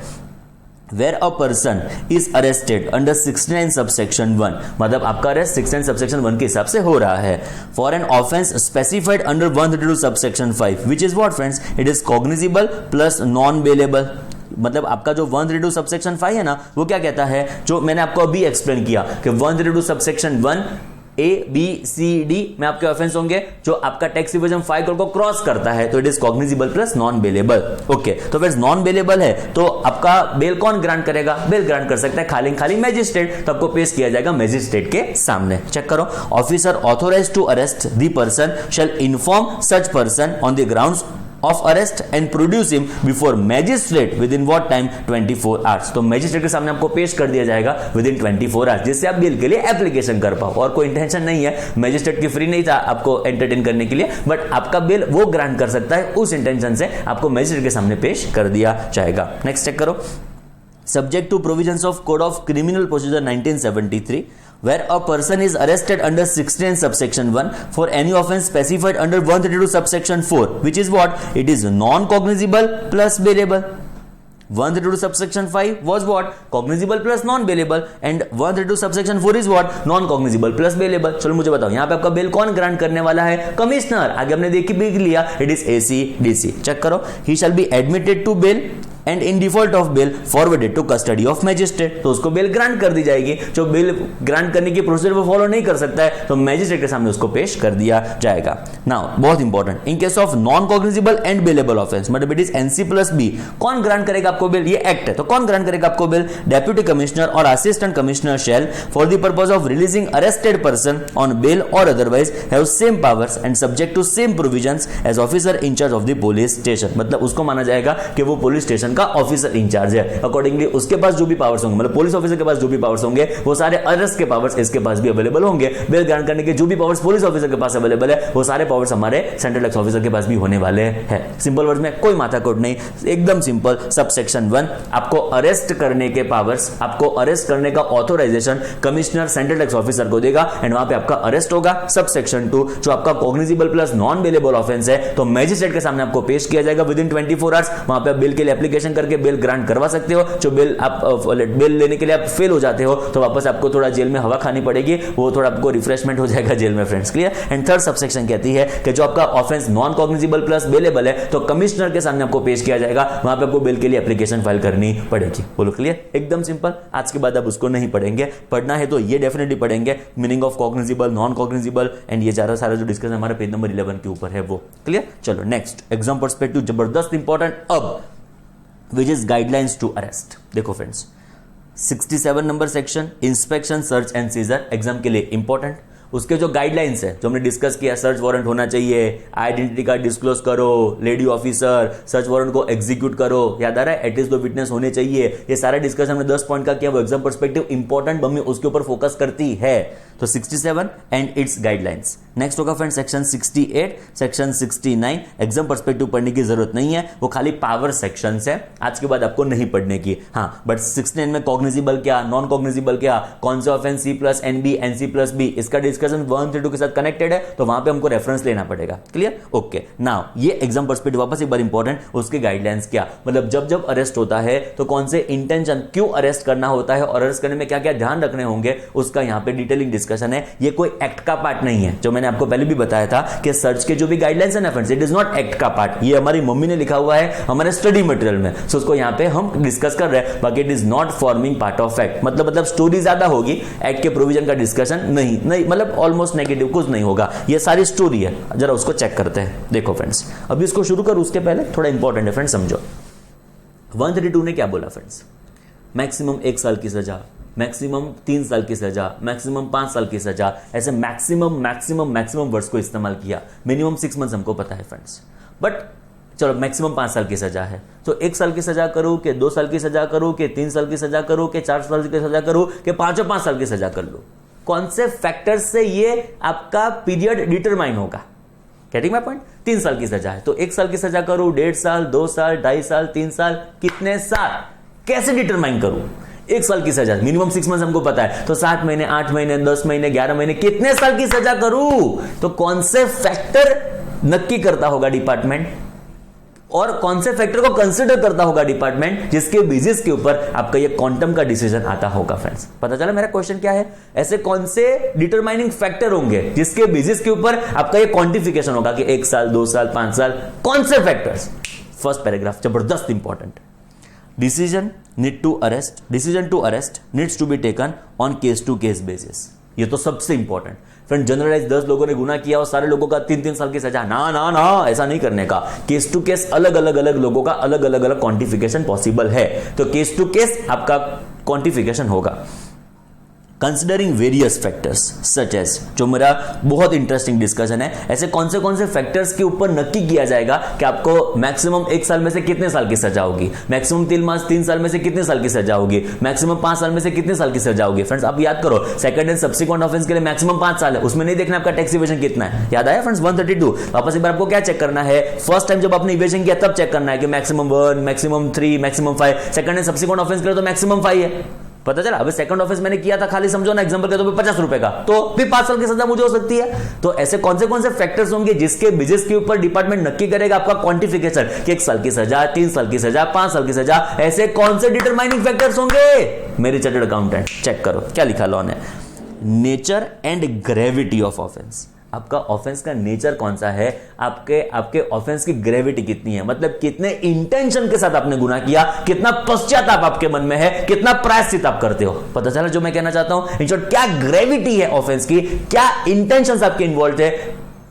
Speaker 1: Where a person is arrested under 69 subsection 1, मतलब आपका अरेस्ट 69 subsection 1 के हिसाब से हो रहा है, for an offense specified under 132 subsection 5, which is what friends, it is cognizable plus non bailable। मतलब आपका जो 132 सबसेक्शन 5 है ना, वो क्या कहता है, जो मैंने आपको अभी एक्सप्लेन किया कि 132 subsection 1 A B C D में आपके ऑफेंस होंगे जो आपका टैक्स डिवीजन 5 करोड़ को क्रॉस करता है, तो it is cognizable plus non bailable. Okay, तो फिर नॉन बेलेबल है तो आपका बेल कौन ग्रांट करेगा, बेल ग्रांट कर सकता है खाली मैजिस्ट्रेट, तो आपको पेश किया जाएगा मैजिस्ट्रेट के सामने। चेक करो, officer authorized to arrest the person shall inform such person on the grounds of arrest and produce him before magistrate within what time, 24 hours। तो मैजिस्ट्रेट के सामने आपको पेश कर दिया जाएगा within 24 hours, जिससे आप बिल के लिए एप्लीकेशन कर पाओ। और कोई इंटेंशन नहीं है, मैजिस्ट्रेट की फ्री नहीं था आपको एंटरटेन करने के लिए, बट आपका बिल वो ग्रांट कर सकता है, उस इंटेंशन से आपको मैजिस्ट्रेट के सामने पेश कर दिया जाएगा। नेक्स्ट चेक करो, subject to provisions of Code of Criminal Procedure 1973, where a person is arrested under 69 subsection 1 for any offense specified under 132 subsection 4, which is what, it is non-cognizable plus bailable। 132 subsection 5 was what, cognizable plus non-bailable, and 132 subsection 4 is what, non-cognizable plus bailable। चलो मुझे बताओ यहाँ पे आपका bell कौन grant करने वाला है, कमिश्नर। आगे हमने देखी भी लिया, इट इज AC DC। चेक करो, he shall be admitted to bail and in default of bail forwarded to custody of magistrate, तो उसको बेल ग्रांट कर दी जाएगी। जो बेल ग्रांट करने की प्रोसीजर वो फॉलो नहीं कर सकता है तो मैजिस्ट्रेट के सामने उसको पेश कर दिया जाएगा। नाउ बहुत important, in case of non cognizable and bailable offence, मतलब इट इज NC+B, कौन ग्रांट करेगा आपको बेल? ये एक्ट है, तो कौन ग्रांट करेगा आपको bail? Deputy commissioner or assistant commissioner shall for the purpose of releasing arrested person on bail or otherwise have same powers and subject to same provisions as officer in charge of the police station, मतलब उसको माना जाएगा कि वो police station का officer in charge है। Accordingly उसके पास जो भी पावर्स होंगे, मतलब पुलिस ऑफिसर के पास जो भी पावर्स होंगे वो सारे अरेस्ट के पावर्स इसके पास भी अवेलेबल होंगे। बेल ग्रांट करने के जो भी पावर्स पुलिस ऑफिसर के पास अवेलेबल है वो सारे पावर्स हमारे सेंट्रल टैक्स ऑफिसर के पास भी होने वाले हैं। सिंपल वर्ड्स में कोई माथाकूट नहीं, एकदम सिंपल। सबसेक्शन 1 आपको अरेस्ट करने के पावर्स, आपको अरेस्ट करने का authorization commissioner central tax officer को देगा एंड वहां पे आपका अरेस्ट होगा। सबसेक्शन 2 जो आपका cognizable plus non bailable offence है तो मैजिस्ट्रेट के सामने आपको पेश किया जाएगा विद इन 24 आवर्स। वहां पे आप बेल के लिए एप्लीकेशन करके बेल ग्रांट करवा सकते हो। जो बेल आप बेल लेने के लिए आप फेल हो जाते हो तो वापस आपको थोड़ा जेल में हवा खानी पड़ेगी, वो थोड़ा आपको रिफ्रेशमेंट हो जाएगा जेल में friends, clear. And third subsection कहती है कि जो आपका offence non cognizable plus bailable है तो कमिश्नर के सामने आपको पेश किया जाएगा, वहां पे आपको बेल के लिए एप्लीकेशन फाइल करनी पड़ेगी। बोलो क्लियर, एकदम सिंपल। आज के बाद आप उसको नहीं पढ़ेंगे, पढ़ना है तो ये डेफिनेटली पढ़ेंगे, meaning of cognizable, non cognizable and ये सारा जो डिस्कशन हमारे पेज नंबर 11 के ऊपर है वो, क्लियर। चलो नेक्स्ट एग्जाम पर्सपेक्टिव जबरदस्त इंपॉर्टेंट अब, which is guidelines to arrest. देखो friends 67 number section inspection search and seizure exam के लिए इंपॉर्टेंट। उसके जो गाइडलाइंस है जो हमने डिस्कस किया, सर्च वारंट होना चाहिए, आइडेंटिटी कार्ड डिस्क्लोज करो, लेडी ऑफिसर, सर्च वारंट को एग्जीक्यूट करो, याद आ रहा है, एटलीस्ट 2 विटनेस होने चाहिए, ये सारा डिस्कशन हमने 10 पॉइंट का किया, वो एग्जाम पर्सपेक्टिव इंपॉर्टेंट मम्मी उसके ऊपर फोकस करती है। तो 67 एंड इट्स गाइडलाइंस। नेक्स्ट होगा friend section 68, section 69 exam perspective पढ़ने की जरूरत नहीं है, वो खाली पावर सेक्शन है, आज के बाद आपको नहीं पढ़ने की। हाँ बट 69 में कॉग्निजिबल क्या, नॉन कॉग्निजिबल क्या, कौन से ऑफेंस C+NB NC+B, इसका डिस्कशन 1 से 2 के साथ कनेक्टेड है तो वहां पे हमको रेफरेंस लेना पड़ेगा, क्लियर। ओके नाउ ये एग्जाम पर्सपेक्टिव वापस एक बार इंपॉर्टेंट, उसके गाइडलाइंस क्या, मतलब जब अरेस्ट होता है तो कौन से इंटेंशन, क्यों अरेस्ट करना होता है और अरेस्ट करने में क्या क्या ध्यान रखने होंगे, उसका यहां पे डिटेलिंग डिस्कशन है। ये कोई एक्ट का पार्ट नहीं है, जो मैंने आपको पहले भी बताया था कि सर्च के जो भी गाइडलाइंस है ना friends, it is not act का पार्ट, ये हमारी मम्मी ने लिखा हुआ है हमारे स्टडी मटेरियल में, सो उसको यहां पे हम डिस्कस कर रहे हैं, बाकी it is not forming part of act, मतलब स्टोरी ज्यादा होगी, एक्ट के प्रोविजन का डिस्कशन नहीं, मतलब ऑलमोस्ट नेगेटिव कुछ नहीं होगा, ये सारी स्टोरी है। जरा उसको चेक करते हैं। देखो फ्रेंड्स अभी इसको शुरू करूं उसके पहले थोड़ा इंपॉर्टेंट है फ्रेंड्स, समझो 132 ने क्या बोला फ्रेंड्स, मैक्सिमम 1 साल की सजा, मैक्सिमम 3 साल की सजा, मैक्सिमम 5 साल की सजा, ऐसे मैक्सिमम वर्ड्स को इस्तेमाल किया। मिनिमम 6 मंथ्स हमको पता है फ्रेंड्स, बट चलो मैक्सिमम 5 साल की सजा है, तो 1 साल की सजा करूं कि 2 साल की सजा करूं कि 3 साल की सजा करूं कि 4 साल की सजा करूं कि 5 साल की सजा कर लो, कौन से फैक्टर्स से ये आपका पीरियड डिटरमाइन होगा। गेटिंग माय पॉइंट, 3 साल की सजा है तो 1 साल की सजा करूं, 1.5 साल, 2 साल, 2.5 साल, 3 साल, कितने साल कैसे डिटरमाइन करूं। 1 साल की सजा मिनिमम 6 मंथ्स हमको पता है, तो 7 महीने, 8 महीने, 10 महीने, 11 महीने, कितने साल की सजा करूं, तो कौन से फैक्टर नक्की करता होगा डिपार्टमेंट, और कौन से फैक्टर को कंसिडर करता होगा डिपार्टमेंट, जिसके बेसिस के ऊपर आपका ये क्वांटम का डिसीजन आता होगा। फ्रेंड्स पता चला मेरा क्वेश्चन क्या है, ऐसे कौन से डिटरमाइनिंग फैक्टर होंगे जिसके बेसिस के ऊपर आपका ये क्वांटिफिकेशन होगा कि 1 साल, 2 साल, 5 साल, कौन से फैक्टर्स। फर्स्ट पैराग्राफ जबरदस्त important, decision to arrest needs to be taken on case to case basis, ये तो सबसे इंपॉर्टेंट। फ्रेंड जनरलाइज 10 लोगों ने गुनाह किया और सारे लोगों का 3-3 साल की सजा, ना ऐसा नहीं करने का। केस टू केस अलग अलग लोगों का अलग अलग क्वांटिफिकेशन पॉसिबल है, तो केस टू केस आपका क्वांटिफिकेशन होगा। Considering various factors such as, जो मेरा बहुत इंटरेस्टिंग डिस्कशन है, ऐसे कौन से फैक्टर्स के ऊपर नक्की किया जाएगा कि आपको मैक्सिमम 1 साल में से कितने साल की सजा होगी, मैक्सिमम 3 साल में से कितने साल की सजा होगी, मैक्सिमम 5 साल में से कितने साल की सजा होगी। फ्रेंड्स आप याद करो, सेकंड एंड सब्सिक्वेंट ऑफेंस के लिए मैक्सिमम 5 साल है, उसमें नहीं देखना आपका टैक्स इवेजन कितना है। याद आया फ्रेंड्स 132, वापस एक बार आपको क्या चेक करना है, फर्स्ट टाइम जब आपने इवेजन किया तब चेक करना है कि maximum 1, maximum 3, maximum 5, second and subsequent offence के लिए तो मैक्सिमम 5 है। पता चला, अभी सेकंड ऑफेंस मैंने किया था खाली समझो ना एग्जांपल के तौर पे 50 रुपए का, तो भी 5 साल की सजा मुझे हो सकती है। तो ऐसे कौन से फैक्टर्स होंगे जिसके बेसिस के ऊपर डिपार्टमेंट नक्की करेगा आपका क्वांटिफिकेशन कि 1 साल की सजा, 3 साल की सजा, 5 साल की सजा, ऐसे कौन से डिटरमाइनिंग फैक्टर्स होंगे। मेरे चार्टर्ड अकाउंटेंट चेक करो क्या लिखा लॉ ने, nature and gravity of offence. आपका ऑफेंस का नेचर कौन सा है, आपके आपके ऑफेंस की ग्रेविटी कितनी है, मतलब कितने इंटेंशन के साथ आपने गुनाह किया, कितना पश्चाताप आपके मन में है, कितना प्रायश्चित आप करते हो। पता चला जो मैं कहना चाहता हूं? इन शॉर्ट क्या ग्रेविटी है ऑफेंस की, क्या इंटेंशंस आपके इन्वॉल्व है,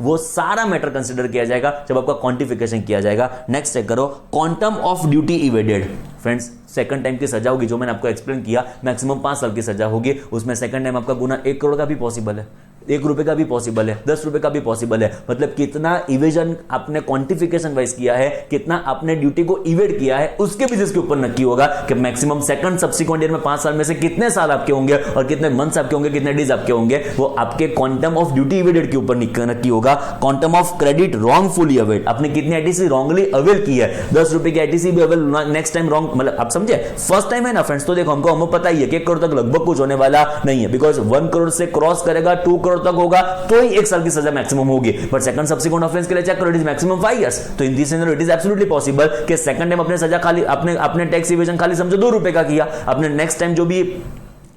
Speaker 1: वो सारा मैटर कंसीडर किया जाएगा जब आपका क्वांटिफिकेशन किया जाएगा। नेक्स्ट चेक करो, quantum of duty evaded. Friends, second time की सजा होगी, जो मैंने आपको एक्सप्लेन किया, मैक्सिमम 5 साल की सजा होगी। उसमें सेकंड टाइम आपका गुना 1 करोड़ का भी पॉसिबल है, 1 रुपए का भी पॉसिबल है, 10 रुपए का भी पॉसिबल है। मतलब कितना इवेजन आपने क्वांटिफिकेशन वाइज किया है, कितना आपने ड्यूटी को इवेड किया है, उसके बेसिस के ऊपर नक्की होगा कि मैक्सिमम सेकंड सब्सिक्वेंट ईयर में 5 साल में से कितने साल आपके होंगे और कितने मंथ्स आपके होंगे, कितने डेज आपके होंगे, वो आपके क्वांटम ऑफ ड्यूटी इवेडेड के ऊपर नक्की होगा। Quantum of credit wrongfully availed, आपने कितनी आईटीसी रॉन्गली अवेल की है, 10 रुपए की आईटीसी भी अवेल नेक्स्ट टाइम रॉन्ग, मतलब आप समझे, फर्स्ट टाइम है ना फ्रेंड्स, तो देखो हमको पता ही है कि 1 करोड़ तक लगभग कुछ होने वाला नहीं है, बिकॉज 1 करोड़ से क्रॉस करेगा 2 करोड़ तक होगा तो ही 1 साल की सजा मैक्सिमम होगी। बट सेकंड सब्सिक्वेंट ऑफेंस के लिए चेक करो, इट इज मैक्सिमम 5 इयर्स। तो in this scenario it is absolutely possible कि सेकंड टाइम अपने सजा खाली अपने टैक्स इवेजन खाली समझो 2 रुपए का किया, अपने नेक्स्ट टाइम जो भी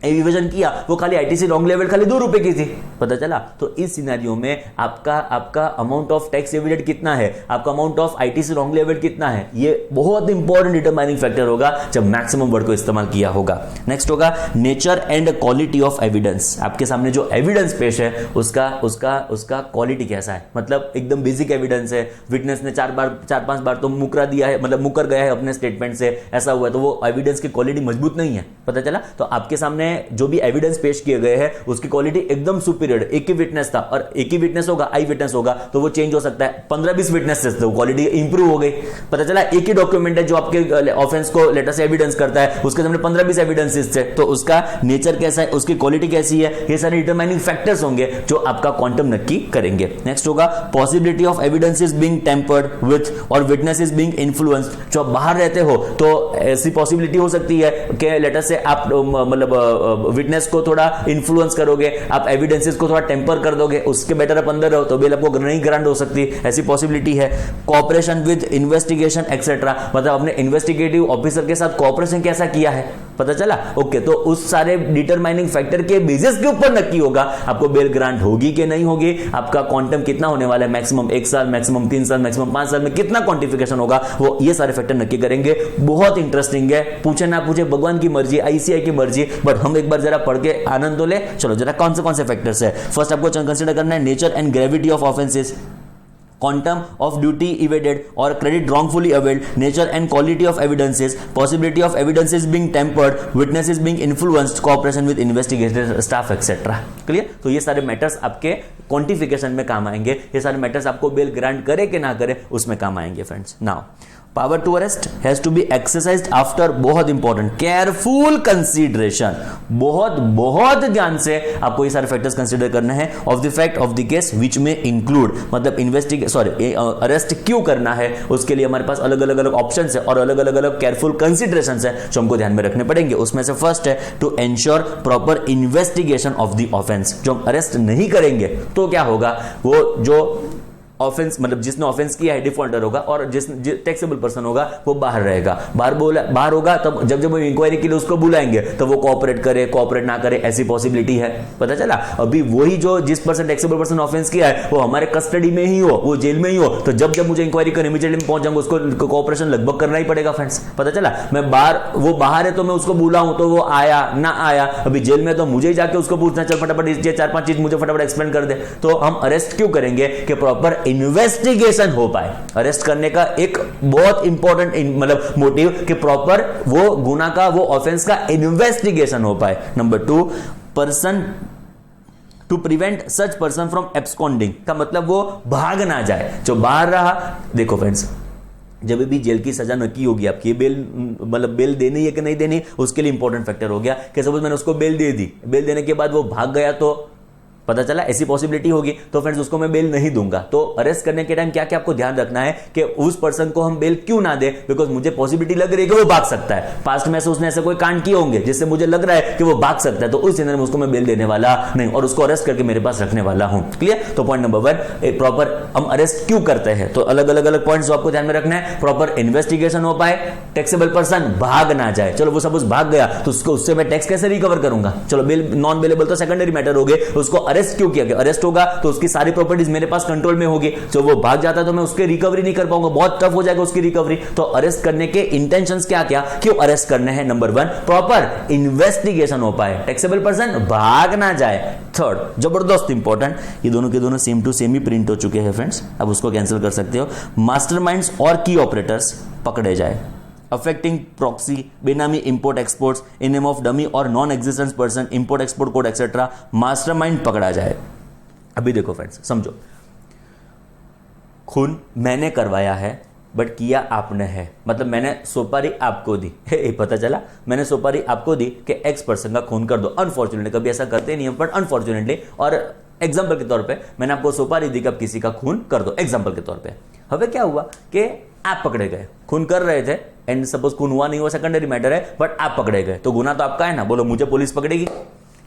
Speaker 1: इवेजन किया वो खाली आईटीसी रॉन्ग लेवल खाली 2 रुपए की थी। पता चला? तो इस सिनेरियो में आपका अमाउंट ऑफ टैक्स एविडेड कितना है, आपका amount of ITC wrong level कितना है, ये बहुत इंपॉर्टेंट डिटरमाइनिंग फैक्टर होगा जब मैक्सिमम वर्ड को इस्तेमाल किया होगा। नेक्स्ट होगा nature and quality of evidence. आपके सामने जो एविडेंस पेश है उसका क्वालिटी कैसा है, मतलब एकदम बेसिक एविडेंस है, विटनेस ने 4-5 बार तो मुकरा दिया है, मतलब मुकर गया है अपने स्टेटमेंट से, ऐसा हुआ है, तो वो एविडेंस की क्वालिटी मजबूत नहीं है। पता चला? तो आपके सामने जो भी एविडेंस पेश किए गए हैं उसकी क्वालिटी एकदम सुपीरियर, एक ही विटनेस था और एक ही विटनेस होगा, आई विटनेस होगा, तो वो चेंज हो सकता है, 15-20 विटनेसेस थे, क्वालिटी इंप्रूव हो गई। पता चला? एक ही डॉक्यूमेंट है जो आपके ऑफेंस को लेटर से एविडेंस करता है, उसके सामने 15-20 एविडेंसेस थे, तो उसका नेचर कैसा है, उसकी क्वालिटी कैसी है, ये सारे डिटरमाइनिंग फैक्टर्स होंगे जो आपका क्वांटम नक्की करेंगे। नेक्स्ट होगा possibility of evidences being tempered with और विटनेसेस बीइंग इन्फ्लुएंस्ड। जो आप बाहर रहते हो तो ऐसी पॉसिबिलिटी हो सकती है कि लेटर से आप मतलब विटनेस को थोड़ा इन्फ्लुएंस करोगे, आप एविडेंसेस को थोड़ा टेम्पर कर दोगे, उसके बेटर आप अंदर रहो तो बेल आपको नहीं ग्रांट हो सकती, ऐसी पॉसिबिलिटी है। कोऑपरेशन विद इन्वेस्टिगेशन एक्सेट्रा, मतलब अपने इन्वेस्टिगेटिव ऑफिसर के साथ कोऑपरेशन कैसा किया है। पता चला? ओके, तो उस सारे डिटरमाइनिंग फैक्टर के बेसिस के ऊपर नक्की होगा आपको बेल ग्रांट होगी कि नहीं होगी, आपका क्वांटम कितना होने वाला है, मैक्सिमम 1 साल, मैक्सिमम 3 साल, मैक्सिमम 5 साल में कितना क्वांटिफिकेशन होगा, वो ये सारे फैक्टर नक्की करेंगे। बहुत इंटरेस्टिंग है, पूछे ना पूछे भगवान की मर्जी, आईसीआई की मर्जी, बट हम एक बार जरा पढ़ के आनंद तो ले। चलो जरा कौन से फैक्टर्स है। फर्स्ट आपको कंसीडर करना है nature and gravity of offences, quantum of duty evaded or credit wrongfully availed, nature and quality of evidences, possibility of evidences being tempered, witnesses being influenced, cooperation with investigative staff etc. Clear? तो ये सारे matters आपके quantification में काम आएंगे, ये सारे matters आपको बेल ग्रांट करे कि ना करे उसमें काम आएंगे friends. Now power to arrest has to be exercised after, बहुत इंपॉर्टेंट, केयरफुल कंसीडरेशन, बहुत ध्यान से आपको ये सारे फैक्टर्स कंसीडर करने हैं of the fact of the case which में इंक्लूड, मतलब अरेस्ट क्यों करना है उसके लिए हमारे पास अलग अलग ऑप्शन है और अलग अलग केयरफुल कंसीडरेशन है जो हमको ध्यान में रखने पड़ेंगे। उसमें से फर्स्ट है to ensure proper investigation of the offence. जो हम अरेस्ट नहीं करेंगे तो क्या होगा, वो जो ऑफेंस मतलब जिसने ऑफेंस किया है डिफॉल्टर होगा और जिस टैक्सेबल पर्सन होगा वो बाहर रहेगा, बाहर होगा, तब जब इंक्वायरी के लिए उसको बुलाएंगे तो वो कोऑपरेट ना करे, ऐसी पॉसिबिलिटी है। पता चला? अभी वही जो जिस पर्सन टैक्सेबल पर्सन ऑफेंस किया है वो हमारे कस्टडी में ही हो, वो जेल में ही हो, तो जब मुझे इंक्वायरी करने इमीडिएटली में पहुंच जाऊंगा, उसको कोऑपरेशन लगभग करना ही पड़ेगा फ्रेंड्स। पता चला? वो बाहर है तो मैं उसको बुलाऊं तो वो आया ना आया, अभी जेल में तो मुझे ही जाके उसको पूछना, चल फटाफट ये 4-5 चीज मुझे फटाफट एक्सप्लेन कर दे। तो हम अरेस्ट क्यों करेंगे कि प्रॉपर इन्वेस्टिगेशन हो पाए। अरेस्ट करने का एक बहुत इंपॉर्टेंट मतलब मोटिव कि प्रॉपर वो गुना का, वो ऑफेंस का इन्वेस्टिगेशन हो पाए। Number 2, person to prevent such person from absconding, का मतलब वो भाग ना जाए, जो बाहर रहा। देखो फ्रेंड्स, जब भी जेल की सजा नक्की होगी आपकी, बेल मतलब बेल देनी है कि नहीं देनी उसके लिए इंपॉर्टेंट फैक्टर हो गया कि सपोज मैंने उसको बेल दे दी, बेल देने के बाद वो भाग गया तो पता चला ऐसी पॉसिबिलिटी होगी, तो फ्रेंड्स उसको मैं बेल नहीं दूंगा। तो अरेस्ट करने के टाइम क्या क्या आपको ध्यान रखना है कि उस पर्सन को हम बेल क्यों ना दे, बिकॉज मुझे पॉसिबिलिटी लग रही है कि वो भाग सकता है, पास्ट में से उसने ऐसे कोई कांड किए होंगे जिससे मुझे लग रहा है कि वो भाग सकता है, तो उस सिनेरियो में उसको मैं बेल देने वाला नहीं और उसको अरेस्ट करके मेरे पास रखने वाला हूं। क्लियर? तो पॉइंट नंबर 1, प्रॉपर हम अरेस्ट क्यों करते हैं, तो अलग अलग पॉइंट्स जो आपको ध्यान में रखना है। प्रॉपर इन्वेस्टिगेशन हो पाए, टैक्सेबल पर्सन भाग ना जाए। चलो वो सपोज भाग गया तो उससे मैं टैक्स कैसे रिकवर करूंगा, चलो नॉन बेलेबल तो सेकेंडरी मैटर हो गए, उसको अरेस्ट क्यों किया गया, अरेस्ट होगा तो उसकी सारी प्रॉपर्टीज मेरे पास कंट्रोल में होगी, तो वो भाग जाता है तो मैं उसकी रिकवरी नहीं कर पाऊंगा, बहुत टफ हो जाएगा उसकी रिकवरी। तो अरेस्ट करने के इंटेंशंस क्या क्या, क्यों अरेस्ट करने हैं, नंबर 1 प्रॉपर इन्वेस्टिगेशन हो पाए, टैक्सेबल पर्सन भाग ना जाए। थर्ड जबरदस्त इंपॉर्टेंट, ये दोनों के दोनों सेम टू सेम ही प्रिंट हो चुके हैं फ्रेंड्स, अब उसको कैंसिल कर सकते हो। मास्टरमाइंड्स और की ऑपरेटर्स पकड़े जाए, affecting proxy, benami import exports in name of dummy or non existence person, import export code etcetera, mastermind पकड़ा जाए। अभी देखो फ्रेंड्स समझो, खून मैंने करवाया है बट किया आपने है, मतलब मैंने सुपारी आपको दी, पता चला मैंने सुपारी आपको दी कि एक्स पर्सन का खून कर दो, अनफॉर्चुनेटली कभी ऐसा करते नहीं है बट अनफॉर्चुनेटली, और एग्जांपल के तौर पे मैंने आपको सुपारी दी कि आप किसी का खून कर दो, एग्जांपल के तौर पे। हमें क्या हुआ कि आप पकड़े गए, खून कर रहे थे एंड सपोज खून हुआ नहीं हुआ सेकेंडरी मैटर है, बट आप पकड़े गए, तो गुना तो आपका है ना, बोलो मुझे पुलिस पकड़ेगी,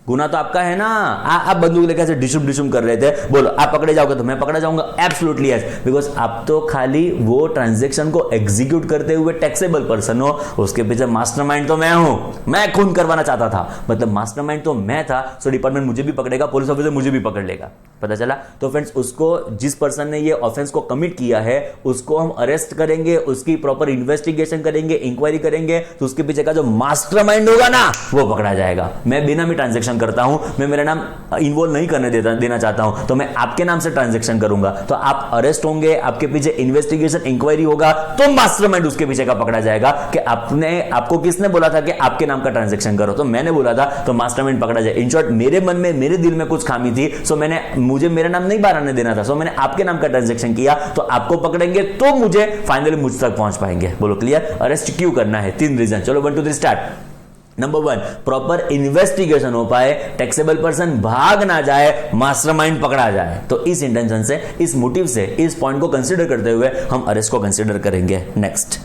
Speaker 1: गुना तो आपका है ना। आप बंदूक लेकर डिशुम कर रहे थे, बोलो आप पकड़े जाओगे तो मैं पकड़ा जाऊंगा, एब्सोल्युटली यस, बिकॉज आप तो खाली वो ट्रांजैक्शन को एग्जीक्यूट करते हुए टैक्सेबल पर्सन हो, उसके पीछे मास्टरमाइंड तो मैं हूं, मैं खून करवाना चाहता था, मतलब मास्टरमाइंड तो मैं था, सो डिपार्टमेंट मुझे भी पकड़ेगा, पुलिस ऑफिसर मुझे भी पकड़ लेगा, पता चला। तो फ्रेंड्स उसको, जिस पर्सन ने ये ऑफेंस को कमिट किया है उसको हम अरेस्ट करेंगे, उसकी प्रॉपर इन्वेस्टिगेशन करेंगे, इंक्वायरी करेंगे, तो उसके पीछे का जो मास्टरमाइंड होगा ना वो पकड़ा जाएगा। मैं बिना भी ट्रांजैक्शन करता हूं, मैं मेरा नाम इन्वॉल्व नहीं करने देना चाहता हूं, तो मैं आपके नाम से ट्रांजैक्शन करूंगा, तो आप अरेस्ट होंगे, आपके पीछे इन्वेस्टिगेशन इंक्वायरी होगा, तो मास्टरमाइंड उसके पीछे का पकड़ा जाएगा कि आपको किसने बोला था कि आपके नाम का ट्रांजैक्शन करो, तो मैंने बोला था, तो मास्टरमाइंड पकड़ा जाए। इन शॉर्ट मेरे मन में, मेरे दिल में कुछ खामी थी, सो मुझे मेरा नाम नहीं बाहर आने देना था, सो मैंने आपके नाम का ट्रांजैक्शन किया, तो आपको पकड़ेंगे तो मुझे फाइनली मुझ तक पहुंच पाएंगे। बोलो क्लियर, अरेस्ट क्यों करना है, 3 रीजन। चलो 1 2 3 स्टार्ट। नंबर 1 प्रॉपर इन्वेस्टिगेशन हो पाए, टैक्सेबल पर्सन भाग ना जाए, मास्टरमाइंड पकड़ा जाए, तो इस इंटेंशन से, इस मोटिव से, इस पॉइंट को कंसीडर करते हुए हम अरेस्ट को कंसीडर करेंगे। Next,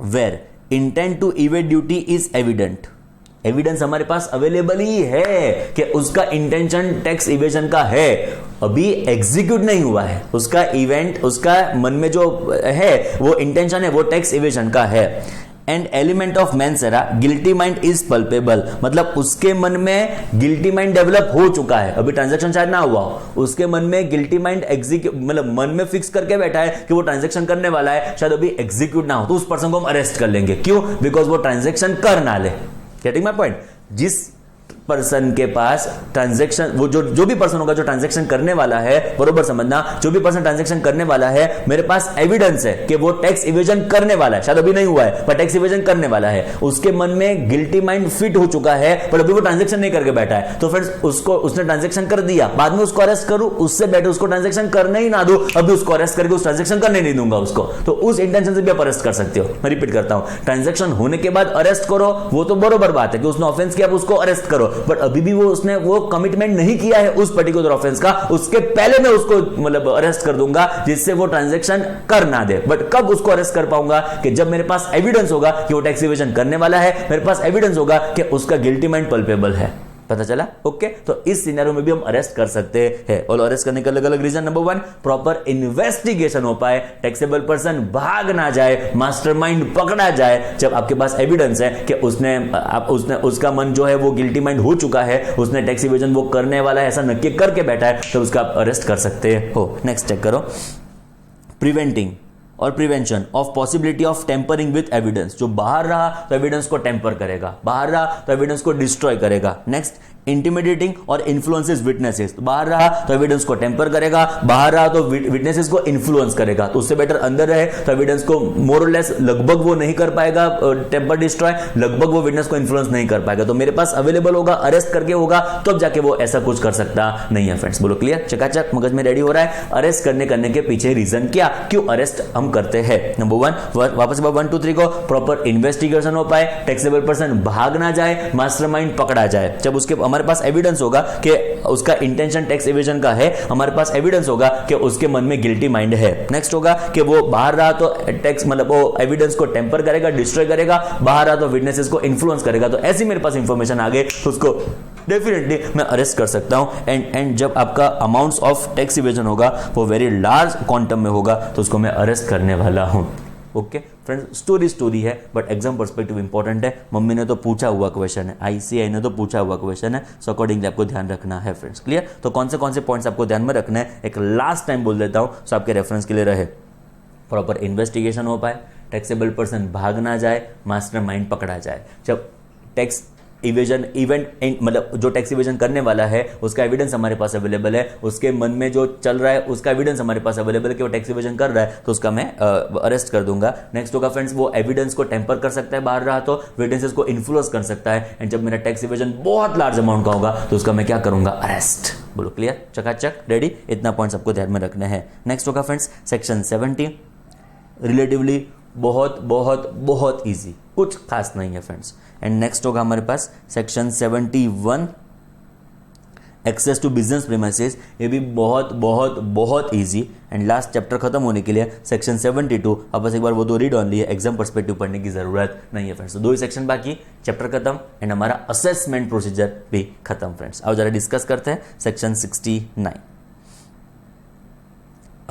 Speaker 1: where intent to evade duty is evident, evidence हमारे पास अवेलेबल ही है कि उसका इंटेंशन टैक्स इवेजन का है, अभी एग्जीक्यूट नहीं हुआ है, उसका इवेंट, उसका मन में जो है वो इंटेंशन है वो टैक्स इवेजन का है। And element of mens rea guilty mind is palpable, मतलब उसके मन में गिल्टी माइंड डेवलप हो चुका है, अभी ट्रांजैक्शन शायद ना हुआ हो, उसके मन में गिल्टी माइंड एग्जीक्यूट, मतलब मन में फिक्स करके बैठा है कि वो ट्रांजैक्शन करने वाला है, शायद अभी एग्जीक्यूट ना हो, तो उस पर्सन को हम अरेस्ट कर लेंगे। क्यों? बिकॉज वो ट्रांजैक्शन कर ना ले। Getting my point? जिस पर्सन के पास ट्रांजैक्शन, वो जो भी पर्सन होगा जो ट्रांजैक्शन करने वाला है, बरोबर समझना, जो भी पर्सन ट्रांजैक्शन करने वाला है, मेरे पास एविडेंस है कि वो टैक्स इवेजन करने वाला है, शायद अभी नहीं हुआ है पर टैक्स इवेजन करने वाला है, उसके मन में गिल्टी माइंड फिट हो चुका है पर अभी वो ट्रांजैक्शन नहीं करके बैठा है, तो फ्रेंड्स उसने ट्रांजैक्शन कर दिया, बाद में उसको अरेस्ट करूं, उससे बेटर उसको ट्रांजैक्शन करने ही ना दो, अभी उसको अरेस्ट करके उस ट्रांजैक्शन करने नहीं दूंगा उसको, तो उस इंटेंशन से भी आप अरेस्ट कर सकते हो। मैं रिपीट करता हूं, ट्रांजैक्शन होने के बाद अरेस्ट करो वो तो बरोबर बात है कि उसने ऑफेंस किया, उसको अरेस्ट करो, बट अभी भी उसने वो कमिटमेंट नहीं किया है उस पर्टिकुलर ऑफेंस का, उसके पहले मैं उसको मतलब अरेस्ट कर दूंगा जिससे वो ट्रांजैक्शन कर ना दे। बट कब उसको अरेस्ट कर पाऊंगा? कि जब मेरे पास एविडेंस होगा कि वो टैक्स इवेजन करने वाला है, मेरे पास एविडेंस होगा कि उसका गिल्टी माइंड पल्पेबल है। पता चला? ओके, तो इस सिनेरियो में भी हम अरेस्ट कर सकते हैं, और अरेस्ट करने के अलग अलग रीजन। नंबर 1 प्रॉपर इन्वेस्टिगेशन हो पाए, टैक्सेबल पर्सन भाग ना जाए, मास्टरमाइंड पकड़ा जाए, जब आपके पास एविडेंस है कि उसका मन जो है वो गिल्टी माइंड हो चुका है, उसने टैक्स इवेजन वो करने वाला है ऐसा नक्की करके बैठा है, तो उसका आप अरेस्ट कर सकते हो। नेक्स्ट चेक करो, प्रिवेंटिंग और prevention of possibility of tampering with evidence, जो बाहर रहा तो एविडेंस को टेम्पर करेगा, बाहर रहा तो एविडेंस को डिस्ट्रॉय करेगा। नेक्स्ट, इंटिमिडेटिंग और इन्फ्लुएंसेस विटनेसेस, बाहर रहा तो एविडेंस को टेम्पर करेगा, बाहर रहा तो विटनेसेस को इन्फ्लुएंस करेगा, तो उससे बेटर अंदर रहे तो एविडेंस को मोर और लेस लगभग वो नहीं कर पाएगा टेम्पर डिस्ट्रॉय, लगभग वो विटनेस को इन्फ्लुएंस नहीं कर पाएगा, तो मेरे पास अवेलेबल होगा, अरेस्ट करके होगा, तब तो जाके वो ऐसा कुछ कर सकता नहीं है। फ्रेंड्स बोलो क्लियर? चकाचक मगज में रेडी हो रहा है? अरेस्ट करने के पीछे रीजन क्या, क्यों अरेस्ट हम करते हैं? नंबर 1 वापस 1 2 3 को प्रॉपर इन्वेस्टिगेशन हो पाए, टैक्सेबल पर्सन भाग ना जाए, मास्टरमाइंड पकड़ा जाए, जब उसके हमारे पास एविडेंस होगा कि उसका इंटेंशन टैक्स एविजन का है, हमारे पास एविडेंस होगा कि उसके मन में गिल्टी माइंड है। नेक्स्ट होगा कि वो बाहर रहा तो टैक्स मतलब वो एविडेंस को टेम्पर करेगा, डिस्ट्रॉय करेगा, बाहर रहा तो विटनेसेस को इन्फ्लुएंस करेगा। तो ऐसी मेरे पास इंफॉर्मेशन आ गई तो उसको डेफिनेटली मैं अरेस्ट कर सकता हूं। एंड जब आपका अमाउंट्स ऑफ टैक्स इवेजन होगा वो वेरी लार्ज क्वांटम में होगा तो उसको मैं अरेस्ट करने वाला हूं। ओके फ्रेंड्स, स्टोरी है बट एग्जाम पर्सपेक्टिव इंपॉर्टेंट है। मम्मी ने तो पूछा हुआ क्वेश्चन है, आईसीआई ने तो पूछा हुआ क्वेश्चन है, सो अकॉर्डिंगली आपको ध्यान रखना है फ्रेंड्स। क्लियर? तो कौन से पॉइंट्स आपको ध्यान में रखना है एक लास्ट टाइम बोल देता हूं सो आपके रेफरेंस के लिए रहे। प्रॉपर इन्वेस्टिगेशन हो पाए, टैक्सेबल पर्सन भाग ना जाए, मास्टर माइंड पकड़ा जाए। जब टैक्स इवेजन इवेंट मतलब जो टैक्स इवेजन करने वाला है उसका एविडेंस हमारे पास अवेलेबल है, उसके मन में जो चल रहा है उसका एविडेंस हमारे पास अवेलेबल है कि वो टैक्स इवेजन कर रहा है, तो उसका मैं अरेस्ट कर दूंगा। नेक्स्ट होगा फ्रेंड्स, वो एविडेंस को टेम्पर कर सकता है, बाहर रहा तो विटनेसेस को इन्फ्लुएंस कर सकता है। एंड जब मेरा टैक्स इवेजन बहुत लार्ज अमाउंट का होगा तो उसका मैं क्या करूंगा? अरेस्ट। बोलो क्लियर? चकाचक रेडी? इतना पॉइंट्स आपको ध्यान में रखने हैं। नेक्स्ट होगा फ्रेंड्स सेक्शन 70, रिलेटिवली बहुत बहुत बहुत इजी, कुछ खास नहीं है फ्रेंड्स। एंड नेक्स्ट होगा हमारे पास section 71, access to business premises, ये भी बहुत बहुत बहुत इजी। एंड लास्ट चैप्टर खत्म होने के लिए सेक्शन 72, अब बस एक बार वो दो रीड ऑनली है, एग्जाम पर्सपेक्टिव पढ़ने की जरूरत नहीं है फ्रेंड्स। तो दो ही सेक्शन बाकी, चैप्टर खत्म एंड हमारा असेसमेंट प्रोसीजर भी खत्म फ्रेंड्स। अब जरा डिस्कस करते हैं section 69।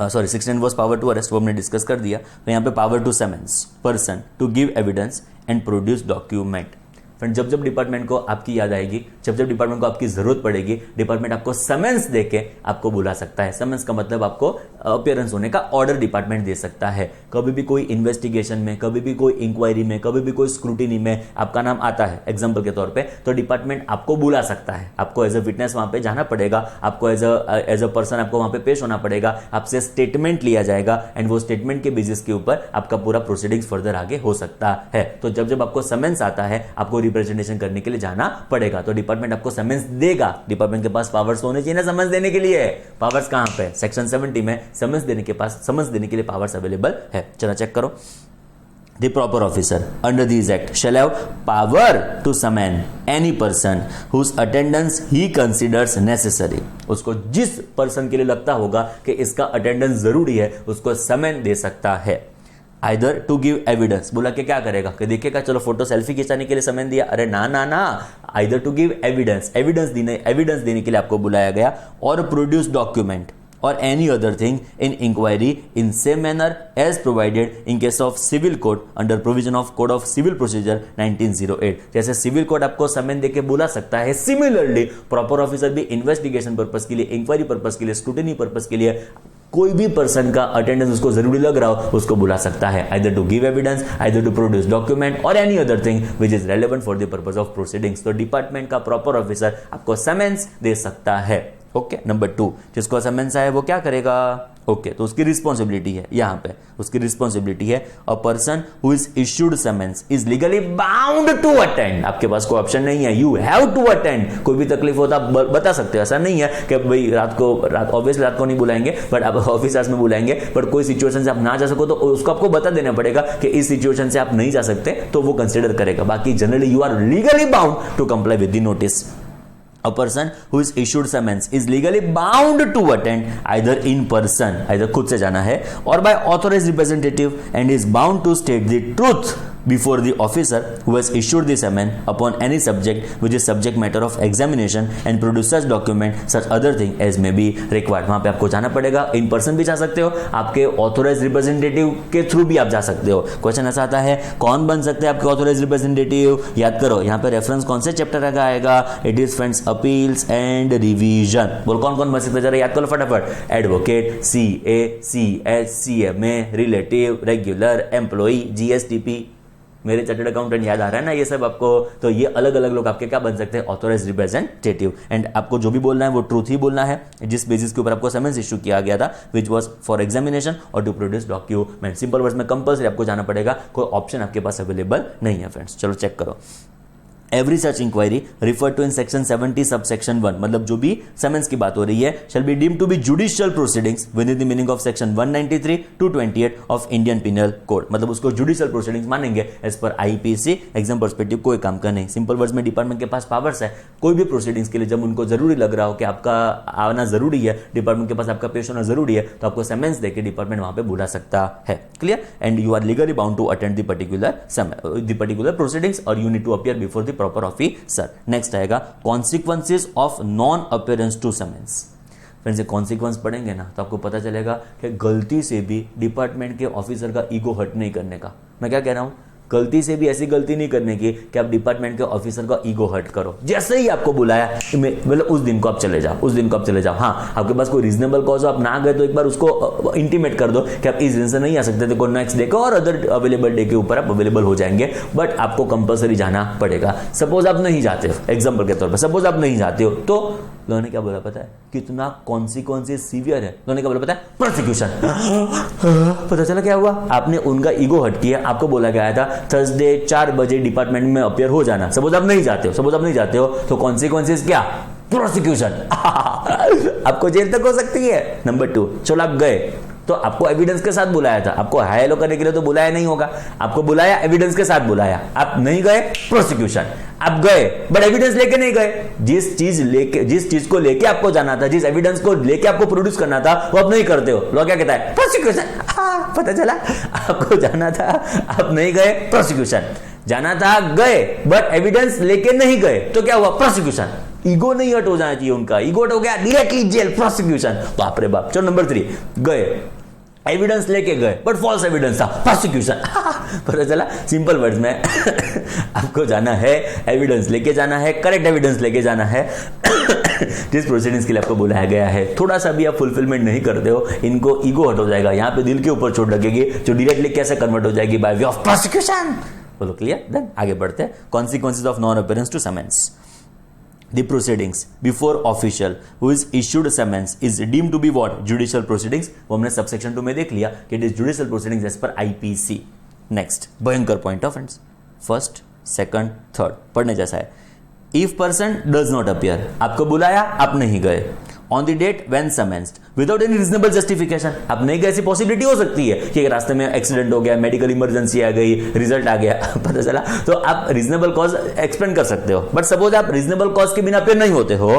Speaker 1: Sorry 69 was power to arrest, वो हमने डिस्कस कर दिया। तो यहाँ पे power to summons person to give evidence and produce document. Friend जब जब डिपार्टमेंट को आपकी याद आएगी, जब जब डिपार्टमेंट को आपकी जरूरत पड़ेगी, डिपार्टमेंट आपको समन्स देके आपको बुला सकता है। समन्स का मतलब आपको अपीयरेंस होने का ऑर्डर डिपार्टमेंट दे सकता है। कभी भी कोई इन्वेस्टिगेशन में, कभी भी कोई इंक्वायरी में, कभी भी कोई स्क्रूटिनी में आपका नाम आता है एग्जाम्पल के तौर पे, तो डिपार्टमेंट आपको बुला सकता है। आपको एज अ विटनेस वहां पे जाना पड़ेगा, आपको एज अ पर्सन आपको वहां पे पेश होना पड़ेगा, आपसे स्टेटमेंट लिया जाएगा एंड वो स्टेटमेंट के बेसिस के ऊपर आपका पूरा प्रोसीडिंग्स फर्दर आगे हो सकता है। तो जब जब आपको समन्स आता है आपको रिप्रेजेंटेशन करने के लिए जाना पड़ेगा, तो डिपार्टमेंट आपको समन्स देगा। डिपार्टमेंट के पास पावर्स होने चाहिए ना समन्स देने के लिए। पावर्स कहां पे? सेक्शन 70 में समन्स देने के लिए पावर्स अवेलेबल है। चलो चेक करो। The proper officer under this act shall have power to summon any person whose attendance he considers necessary। उसको जिस पर्सन के लिए लगता होगा कि इसका अटेंडेंस जरूरी है उसको समन दे सकता है। आइदर टू गिव एविडेंस, बोला कि क्या करेगा कि देखिएगा चलो फोटो सेल्फी खिंचाने के लिए समन दिया, अरे ना ना ना, either to give evidence, evidence देने के लिए आपको बुलाया गया, और produce document or any other thing in inquiry in same manner as provided in case of civil court under provision of Code of Civil Procedure 1908। जैसे सिविल कोड आपको समन देके बुला सकता है, सिमिलरली प्रॉपर ऑफिसर भी इन्वेस्टिगेशन पर्पस के लिए, inquiry purpose के लिए, स्क्रूटिनी पर्पस के लिए कोई भी पर्सन का अटेंडेंस उसको जरूरी लग रहा हो उसको बुला सकता है, either to give evidence, either to produce document or any other thing which is relevant for the purpose of proceedings. तो डिपार्टमेंट का प्रॉपर ऑफिसर आपको समन्स दे सकता है। ओके, नंबर 2, जिसको समन्स आए वो क्या करेगा? ओके, तो उसकी रिस्पॉन्सिबिलिटी है, यहां पे उसकी रिस्पॉन्सिबिलिटी है, a person who is issued summons is legally bound to attend. आपके पास कोई ऑप्शन नहीं है, यू हैव टू अटेंड। कोई भी तकलीफ होता बता सकते हो, ऐसा नहीं है कि भाई रात ऑब्वियसली रात को नहीं बुलाएंगे, बट आप ऑफिस आवर्स में बुलाएंगे, बट कोई सिचुएशन से आप ना जा सको तो उसको आपको बता देना पड़ेगा कि इस सिचुएशन से आप नहीं जा सकते, तो वो कंसिडर करेगा। बाकी generally you are legally bound to comply with the notice. A person who is issued summons is legally bound to attend either in person, either खुद से जाना है, or by authorized representative and is bound to state the truth before the officer who has issued the summons upon any subject which is subject matter of examination and produce such document such other thing as may be required। वहां पे आपको जाना पड़ेगा, in person भी जा सकते हो, आपके ऑथोराइज रिप्रेजेंटेटिव के थ्रू भी आप जा सकते हो। क्वेश्चन ऐसा आता है कौन बन सकते हैं आपके ऑथोराइज रिप्रेजेंटेटिव? याद करो यहाँ पे रेफरेंस कौन से चैप्टर का आएगा? It is friends appeals and revision. बोल कौन कौन बन सकते हैं, जरा याद करो फटाफट। Advocate, CA, CS, CMA, relative, regular, employee, GSTP, मेरे चार्टर्ड अकाउंटेंट याद आ रहा है ना ये सब आपको। तो ये अलग अलग लोग आपके क्या बन सकते हैं? Authorise representative. एंड आपको जो भी बोलना है वो ट्रूथ ही बोलना है, जिस बेसिस के ऊपर आपको समन्स इशू किया गया था, विच वॉज फॉर एग्जामिनेशन और to produce document. Simple words में कंपल्सरी आपको जाना पड़ेगा, कोई ऑप्शन आपके पास अवेलेबल नहीं है फ्रेंड्स। चलो चेक करो। Every such inquiry refer to in section 70 sub section 1, मतलब जो भी समन्स की बात हो रही है, shall be deemed to be judicial proceedings within the meaning of section 193 to 28 of Indian penal code, मतलब उसको जुडिशियल प्रोसीडिंग्स मानेंगे as per IPC. Exam perspective कोई काम का नहीं, सिंपल वर्ड्स में डिपार्टमेंट के पास पावर्स है, कोई भी प्रोसीडिंग्स के लिए जब उनको जरूरी लग रहा हो कि आपका आना जरूरी है, डिपार्टमेंट के पास आपका पेश होना जरूरी है, तो आपको समन्स देके डिपार्टमेंट वहां पे बुला सकता है। Clear? And you are legally bound to attend the particular proceedings और you need to appear before the proper officer. Next आएगा consequences of non appearance to summons. Friends, ये कॉन्सिक्वेंस पढ़ेंगे ना तो आपको पता चलेगा कि गलती से भी डिपार्टमेंट के ऑफिसर का ईगो हर्ट नहीं करने का। मैं क्या कह रहा हूं, गलती से भी ऐसी गलती नहीं करने की कि आप डिपार्टमेंट के ऑफिसर का ईगो हर्ट करो। जैसे ही आपको बुलाया मतलब उस दिन को आप चले जाओ, हाँ आपके पास कोई रीजनेबल कॉज हो, आप ना गए तो एक बार उसको इंटीमेट कर दो कि आप इस दिन से नहीं आ सकते थे, कोई नेक्स्ट डे को और अदर अवेलेबल डे के ऊपर आप अवेलेबल हो जाएंगे, बट आपको कंपल्सरी जाना पड़ेगा। सपोज आप नहीं जाते हो, एग्जाम्पल के तौर पर सपोज आप नहीं जाते हो, तो लोगों ने क्या बोला पता है, कितना कॉन्सिक्वेंसेस सीवियर है। लोगों ने क्या बोला पता है, प्रोसिक्यूशन। पता चला क्या हुआ, आपने उनका ईगो हट किया, आपको बोला गया था थर्सडे 4 बजे डिपार्टमेंट में अपियर हो जाना। सपोज आप नहीं जाते हो तो कॉन्सिक्वेंसेस क्या, प्रोसिक्यूशन। आपको जेल तक हो सकती है। नंबर 2, चलो आप गए तो आपको एविडेंस के साथ बुलाया था, आपको हाई हेलो करने के लिए तो बुलाया नहीं होगा, आपको बुलाया एविडेंस के साथ बुलाया, आप नहीं गए, प्रोसिक्यूशन। आप गए बट एविडेंस लेके नहीं गए, जिस चीज को लेके आपको जाना था, जिस एविडेंस को लेके आपको प्रोड्यूस करना था, वो आप नहीं करते हो, लोग क्या कहता है, प्रोसिक्यूशन। पता चला आपको जाना था, आप नहीं गए, प्रोसिक्यूशन। जाना था, गए बट एविडेंस लेके नहीं गए, तो क्या हुआ, प्रोसिक्यूशन। ईगो नहीं हट हो जाना चाहिए उनका, ईगो हट हो गया, डायरेक्टली जेल, प्रोसिक्यूशन। बाप रे बाप। चलो नंबर 3, गए एविडेंस लेके गए बट फॉल्स एविडेंस था, प्रोसिक्यूशन। पता चला, सिंपल वर्ड्स में आपको जाना है, एविडेंस लेके जाना है, करेक्ट एविडेंस लेके जाना है जिस प्रोसीडिंग्स के लिए आपको बुलाया गया है। थोड़ा सा भी आप फुलफिलमेंट नहीं करते हो, इनको ईगो हट हो जाएगा, यहां पे दिल के ऊपर चोट लगेगी, जो डायरेक्टली कैसे कन्वर्ट हो जाएगी, बाय वे ऑफ प्रोसिक्यूशन। बोलो क्लियर? देन आगे बढ़ते हैं, consequences of non appearance to summons. The proceedings before official who is issued summons is deemed to be what, judicial proceedings। वो हमने सबसेक्शन 2 में देख लिया कि it is judicial proceedings as per IPC। Next भयंकर point of friends, first second third पढ़ने जैसा है। If person does not appear, आपको बुलाया आप नहीं गए, on the date when summonsed without any reasonable justification, आप नहीं गए, ऐसी पॉसिबिलिटी हो सकती है कि रास्ते में एक्सीडेंट हो गया, मेडिकल इमरजेंसी आ गई, रिजल्ट आ गया, पता चला, तो आप रीजनेबल कॉज एक्सप्लेन कर सकते हो। बट सपोज आप रीजनेबल कॉज के बिना पे नहीं होते हो,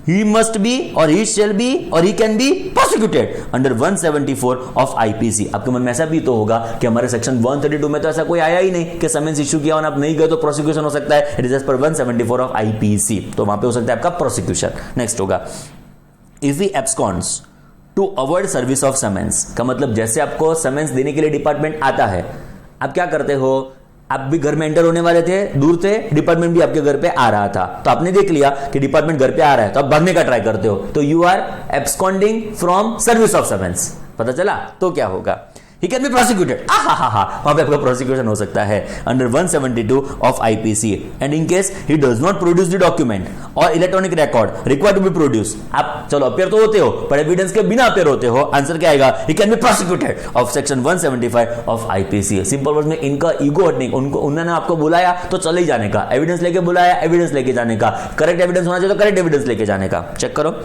Speaker 1: ही मस्ट बी और ही शैल बी और ही can be prosecuted under 174 of IPC. आपके मन में ऐसा भी तो होगा कि हमारे सेक्शन 132 में तो ऐसा कोई आया ही नहीं कि समन्स इश्यू किया और आप नहीं गए तो प्रोसिक्यूशन हो सकता है। इट इज एज पर 174 ऑफ आईपीसी, तो वहां पे हो सकता है आपका प्रोसिक्यूशन। नेक्स्ट होगा if he absconds to avoid service of summons, का मतलब जैसे आपको समन्स देने के लिए डिपार्टमेंट आता है, आप क्या करते हो, आप भी घर में एंटर होने वाले थे, दूर थे, डिपार्टमेंट भी आपके घर पे आ रहा था, तो आपने देख लिया कि डिपार्टमेंट घर पे आ रहा है, तो आप भागने का ट्राई करते हो, तो you are absconding from service of summons. पता चला, तो क्या होगा, he can be prosecuted। वहां पे आपका प्रोसिक्यूशन हो सकता है under 172 of IPC. And in case he does not produce the document or electronic record required to be produce, आप चलो अपियर तो होते हो पर एविडेंस के बिना अपियर होते हो, आंसर क्या आएगा, he can be prosecuted of section 175 of IPC. Simple words में इनका ईगो हट नहीं, उन्होंने आपको बुलाया तो चले ही जाने का, एविडेंस लेके बुलाया एविडेंस लेके जाने का, करेक्ट एविडेंस होना चाहिए तो करेक्ट एविडेंस लेके जाने का। चेक करो,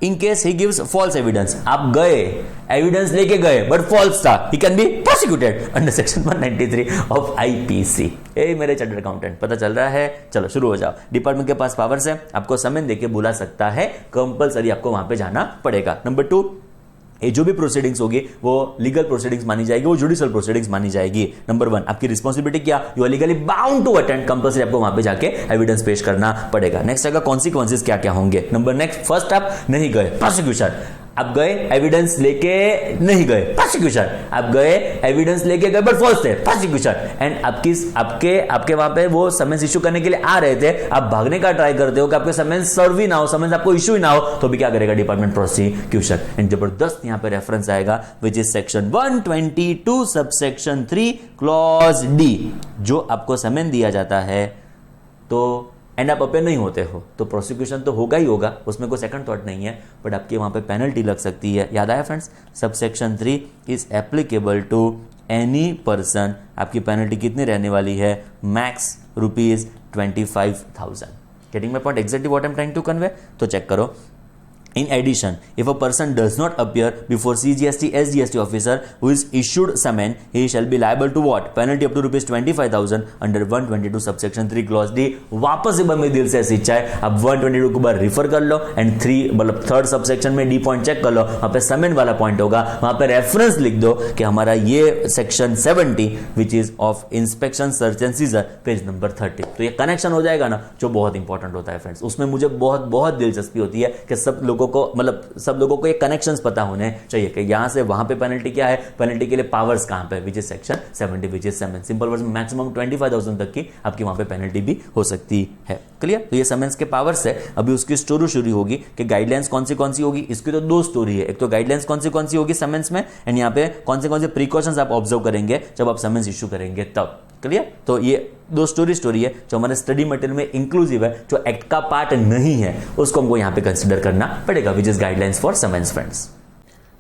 Speaker 1: in case he gives false evidence, आप गए एविडेंस लेके गए बट फॉल्स था, he can be prosecuted under section 193 of IPC. ए मेरे चार्टर्ड अकाउंटेंट, पता चल रहा है? चलो शुरू हो जाओ। डिपार्टमेंट के पास पावर्स है, आपको समन देके बुला सकता है, कंपलसरी आपको वहां पे जाना पड़ेगा। नंबर 2, ये जो भी प्रोसीडिंग्स होगी वो लीगल प्रोसीडिंग्स मानी जाएगी, वो जुडिशियल प्रोसीडिंग्स मानी जाएगी। नंबर 1, आपकी रिस्पांसिबिलिटी क्या, you are legally bound to attend, compulsory आपको वहां पे जाके एविडेंस पेश करना पड़ेगा। नेक्स्ट आएगा कॉन्सिक्वेंसेस क्या क्या होंगे। नंबर नेक्स्ट, फर्स्ट आप नहीं गए, प्रोसिक्यूशन। आप गए एविडेंस लेके नहीं गए, प्रोसिक्यूशन। आप गए एविडेंस लेके गए बट फॉल्स थे, प्रोसिक्यूशन। एंड आपके वहां पे वो समन्स इशू करने के लिए आ रहे थे, आप भागने का ट्राई करते हो कि आपके समन्स सर्व ही ना हो, समन्स आपको इशू ही ना हो, तो भी क्या करेगा डिपार्टमेंट, प्रोसिक्यूशन। एंड जबरदस्त यहां पे रेफरेंस आएगा विच is section 122 subsection 3 clause D. जो आपको समन दिया जाता है तो एंड आप अपेयर नहीं होते हो तो प्रोसिक्यूशन तो होगा ही होगा, उसमें कोई सेकंड थॉट नहीं है, बट आपके वहां पे पेनल्टी लग सकती है। याद आया friends, subsection 3 is applicable to any person, आपकी पेनल्टी कितनी रहने वाली है, max ₹25,000। Getting my point exactly what I am trying to convey. तो चेक करो, in addition, if a person does not appear before CGST SGST officer who is issued summon, he shall be liable to what? Penalty up to ₹25,000 under 122 subsection 3 clause D। वापस एक बार मेरे दिल से ऐसी इच्छा है, आप 122 को बार रिफर कर लो एंड 3 मतलब थर्ड सबसेक्शन में डी पॉइंट चेक कर लो, वहां पे समेन वाला पॉइंट होगा, वहां पे रेफरेंस लिख दो कि हमारा ये section 70 which is of inspection search and scissor page number 30। तो ये कनेक्शन हो जाएगा ना, जो बहुत इंपॉर्टेंट होता है फ्रेंड्स। उसमें मुझे बहुत बहुत दिलचस्पी होती है कि सब लोगों को ये कनेक्शंस पता होने चाहिए कि यहां से वहां पे पेनल्टी क्या है, पेनल्टी के लिए पावर्स कहां पे, विच is section 70 which is समेन। Simple words में मैक्सिमम 25,000 तक की आपकी वहां पे पेनल्टी भी हो सकती है। क्लियर? तो ये समेंस के पावर्स है। अभी उसकी स्टोरी शुरू होगी कि गाइडलाइंस कौन सी होगी। इसकी तो दो स्टोरी है, एक तो गाइडलाइंस कौन सी होगी समेंस में, एंड यहाँ पे कौन से प्रिकॉशंस आप ऑब्जर्व करेंगे जब आप समेंस इश्यू करेंगे तब। क्लियर? तो ये दो स्टोरी है जो हमारे स्टडी मटेरियल में इंक्लूसिव है, जो एक्ट का पार्ट नहीं है उसको हमको यहां पे कंसीडर करना पड़ेगा, which is guidelines for summons friends.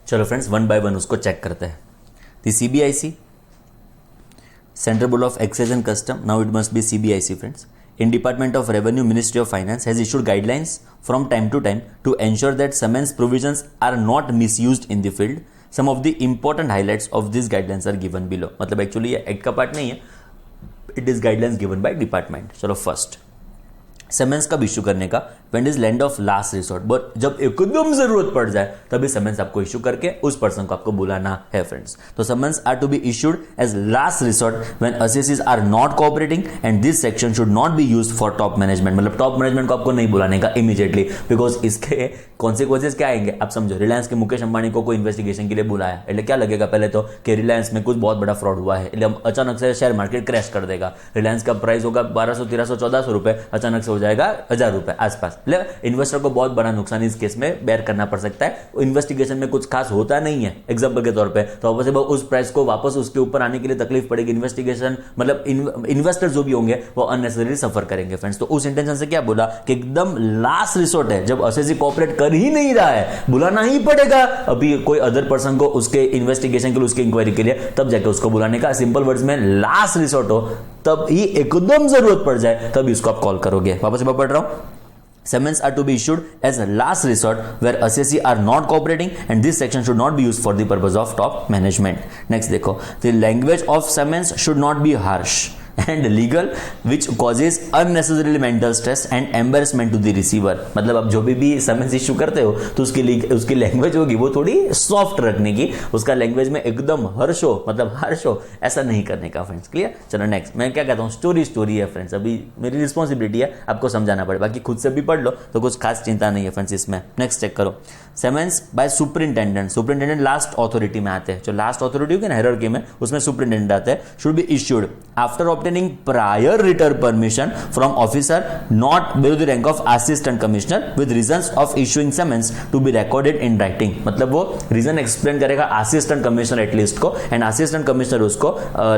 Speaker 1: चलो फ्रेंड्स, वन बाय वन उसको चेक करते हैं। The CBIC, Central Board of Excise and Custom, now it must be CBIC friends, in Department of Revenue, Ministry of Finance has issued guidelines from time to time to ensure that summons provisions are not misused in the field. Some of the important highlights of these guidelines are given below। मतलब actually ये act का part नहीं है, it is guidelines given by department. चलो first, समेंस कब issue करने का, when is land of last resort, but जब एकदम जरूरत पड़ जाए तभी समेंस आपको इश्यू करके उस पर्सन को आपको बुलाना है फ्रेंड्स। तो summons are to be issued as last resort when assessees are not cooperating and this section should not be used for top management. मतलब टॉप मैनेजमेंट को आपको नहीं बुलाने का इमीडिएटली, बिकॉज इसके कॉन्सिक्वेंसेस क्या आएंगे आप समझो। रिलायंस के मुकेश अंबानी को कोई इन्वेस्टिगेशन के लिए बुलाया, એટલે क्या लगेगा पहले तो कि रिलायंस में कुछ बहुत बड़ा फ्रॉड हुआ है, એટલે अचानक से शेयर मार्केट क्रैश कर देगा। रिलायंस का प्राइस होगा 1200 1300 1400 रुपए, अचानक से हो जाएगा 1000 रुपए आसपास। इन्वेस्टर को बहुत बड़ा नुकसान इस केस में बेयर करना पड़ सकता है। इन्वेस्टिगेशन में कुछ खास होता नहीं है एग्जांपल के तौर पे, तो वापस उस प्राइस को वापस उसके ऊपर आने के लिए तकलीफ पड़ेगी। इन्वेस्टिगेशन मतलब इन्वेस्टर जो भी होंगे वो अननेसेसरी सफर करेंगे फ्रेंड्स। तो उस इंटेंशन से क्या बोला कि एकदम लास्ट रिसोर्ट है, जब असेसी कोऑपरेट कर ही नहीं रहा है बुलाना ही पड़ेगा अभी कोई अदर पर्सन को उसके इन्वेस्टिगेशन के लिए, उसके इंक्वायरी के लिए, तब जाके उसको बुलाने का। सिंपल वर्ड्स में लास्ट रिसोर्ट हो, तब ही एकदम जरूरत पड़ जाए तभी उसको आप कॉल करोगे। वापस मैं पढ़ रहा हूं, summons are to be issued as a last resort where assessee are not cooperating and this section should not be used for the purpose of top management। next देखो, the language of summons should not be harsh and legal which causes unnecessarily mental stress and embarrassment to the receiver। मतलब आप जो भी summons issue करते हो तो उसकी language होगी वो थोड़ी सॉफ्ट रखने की, उसका लैंग्वेज में एकदम हर्ष हो, मतलब हर्ष हो, ऐसा नहीं करने का फ्रेंड्स। क्लियर? चलो नेक्स्ट, मैं क्या कहता हूँ, स्टोरी है फ्रेंड्स। अभी मेरी रिस्पॉन्सिबिलिटी है आपको समझाना पड़े, बाकी खुद से भी पढ़ लो तो कुछ खास चिंता नहीं है फ्रेंड्स इसमें। नेक्स्ट चेक करो, summons by superintendent last authority में आते हैं। जो लास्ट ऑथोरिटी होगी ना हायरार्की में, उसमें सुपरिंटेंडेंट आते हैं। Should be issued after obtaining prior written permission from officer not below the rank of assistant commissioner with reasons of issuing summons to be recorded in writing। मतलब वो reason explain करेगा assistant commissioner at least को, and assistant commissioner उसको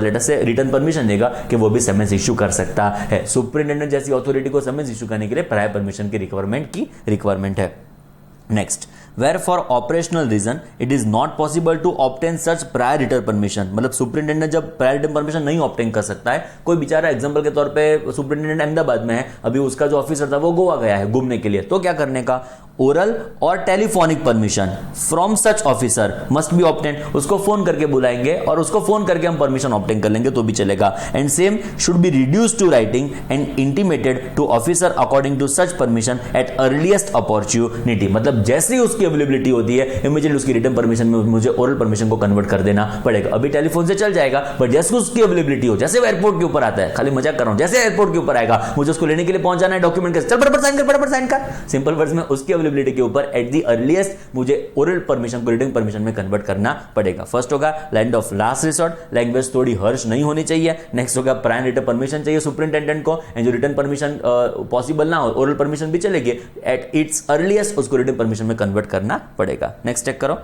Speaker 1: late us से return permission देगा कि वो भी समन्स इश्यू कर सकता है। सुपरिंटेंडेंट जैसी अथॉरिटी को समन्स इश्यू करने के लिए प्रायर परमिशन की रिक्वायरमेंट है। Next, where for operational reason it is not possible to obtain such prior written permission। मतलब सुपरिंटेंडेंट जब प्रायर रिटर्न परमिशन नहीं ऑब्टेन कर सकता है, कोई बेचारा एग्जांपल के तौर पे सुपरिंटेंडेंट अहमदाबाद में है, अभी उसका जो ऑफिसर था वो गोवा गया है घूमने के लिए, तो क्या करने का, ओरल और telephonic permission from such officer must be obtain. उसको फोन करके बुलाएंगे और उसको फोन करके हम परमिशन ऑब्टेन कर लेंगे तो भी चलेगा। And same should be reduce to writing and intimated to officer according to such permission at earliest opportunity. मतलब जैसे ही उसकी अवेलेबिलिटी होती है इमीडिएटली उसकी रिटर्न परमिशन में मुझे ओरल परमिशन को कन्वर्ट कर देना पड़ेगा। अभी टेलीफोन से चल जाएगा, बट जैसे उसकी अवेलेबिलिटी हो, जैसे एयरपोर्ट के ऊपर आता है, खाली मजाक कर रहा हूं, जैसे एयरपोर्ट के ऊपर आएगा मुझे उसको लेने के लिए पहुंचाना है, डॉक्यूमेंट चल फटाफट साइन कर। सिंपल वर्ड्स में उसकी अवेलेबिलिटी के ऊपर एट दी अर्लीस्ट मुझे ओरल परमिशन को रिटन परमिशन में कन्वर्ट करना पड़ेगा। फर्स्ट होगा land of last resort, language थोड़ी हर्ष नहीं होनी चाहिए। नेक्स्ट होगा प्रायर रिटन परमिशन चाहिए सुपरिंटेंडेंट को, एंड जो रिटन परमिशन पॉसिबल ना हो, ओरल परमिशन भी चलेगी, एट इट्स अर्लीस्ट उसको रिटन परमिशन में कन्वर्ट करना पड़ेगा। नेक्स्ट चेक करो,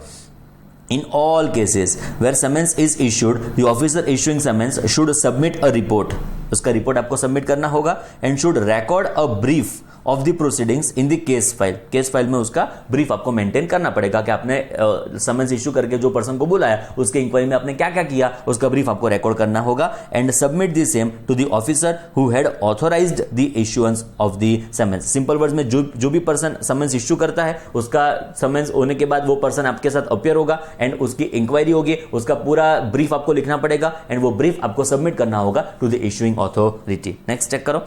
Speaker 1: in all cases where summons is issued, the officer issuing summons should submit a report। उसका रिपोर्ट आपको सबमिट करना होगा, and should record a brief of the proceedings in the case file. Case file में उसका brief आपको maintain करना पड़ेगा कि आपने समन्स इश्यू करके जो पर्सन को बुलाया उसके इंक्वायरी में आपने क्या क्या किया, उसका ब्रीफ आपको रिकॉर्ड करना होगा and submit the same to the officer who had authorised the issuance of the summons. Simple words में जो भी पर्सन समन्स इश्यू करता है उसका समन्स होने के बाद वो पर्सन आपके साथ अपियर होगा एंड उसकी इंक्वायरी होगी, उसका पूरा ब्रीफ आपको लिखना पड़ेगा एंड वो ब्रीफ आपको सबमिट करना होगा to the issuing authority. Next check करो।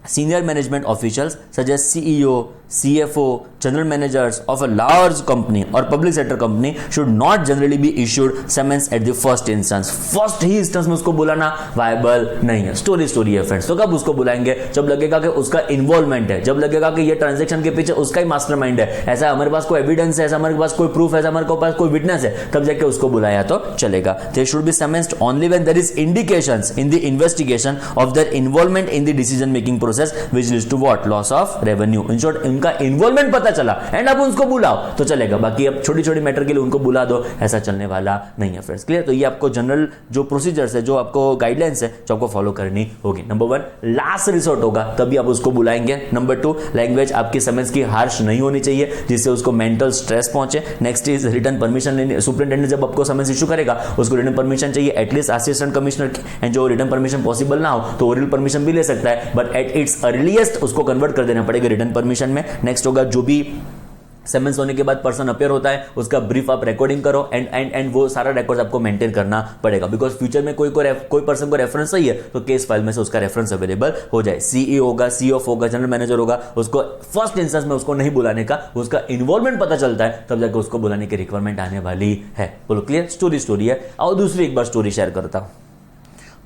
Speaker 1: Senior management officials such as CEO, CFO, general managers of a large company or public sector company should not generally be issued summons at the first instance। First he instance में उसको बुलाना viable नहीं है। Story है friends. तो कब उसको बुलाएंगे? जब लगेगा कि उसका इन्वॉल्वमेंट है, जब लगेगा कि ये ट्रांजेक्शन के पीछे उसका ही मास्टरमाइंड है, ऐसा हमारे पास कोई एविडेंस है, ऐसा हमारे पास कोई प्रूफ है, ऐसा हमारे पास कोई विटनेस है, तब जाके उसको बुलाया तो चलेगा। They should be summoned only when there is indications in the investigation of their involvement in the decision making process which leads to what? Loss of revenue। In short, इनका इन्वॉल्वमेंट पता चला एंड अब उसको बुलाओ तो चलेगा, बाकी अब छोटी छोटी मैटर के लिए उनको बुला दो, ऐसा चलने वाला नहीं है फ्रेंड्स। क्लियर? तो ये आपको जनरल जो प्रोसीजर्स है, जो आपको गाइडलाइंस है, जो आपको फॉलो करनी होगी। नंबर 1 लास्ट रिसोर्ट होगा, तभी आप उसको बुलाएंगे। नंबर 2 लैंग्वेज आपकी समझ की हार्श नहीं होनी चाहिए जिससे उसको मेंटल स्ट्रेस पहुंचे। नेक्स्ट इज रिटर्न परमिशन लेने। सुपरिटेंडेंट जब आपको समझ इशू करेगा उसको रिटर्न परमिशन चाहिए, एटलीस्ट असिस्टेंट कमिश्नर की, एंड जो रिटर्न परमिशन पॉसिबल ना हो तो ओरल परमिशन भी ले सकता है, बट एट इट्स अर्लीस्ट उसको कन्वर्ट कर देना पड़ेगा रिटर्न परमिशन में। नेक्स्ट होगा जो भी समन्स होने के बाद पर्सन अपियर होता है उसका ब्रीफ आप रिकॉर्डिंग करो एंड वो सारा रिकॉर्ड आपको मेंटेन करना पड़ेगा, बिकॉज फ्यूचर में कोई पर्सन को रेफरेंस चाहिए तो केस फाइल में से उसका रेफरेंस अवेलेबल हो जाए। सीईओ होगा, सीएफ होगा, जनरल मैनेजर होगा, उसको फर्स्ट इंस्टेंस में उसको नहीं बुलाने का, उसका इन्वॉल्वमेंट पता चलता है तब जाकर उसको बुलाने की रिक्वायरमेंट आने वाली है। बोलो क्लियर? स्टोरी है। और दूसरी एक बार स्टोरी शेयर करता हूं।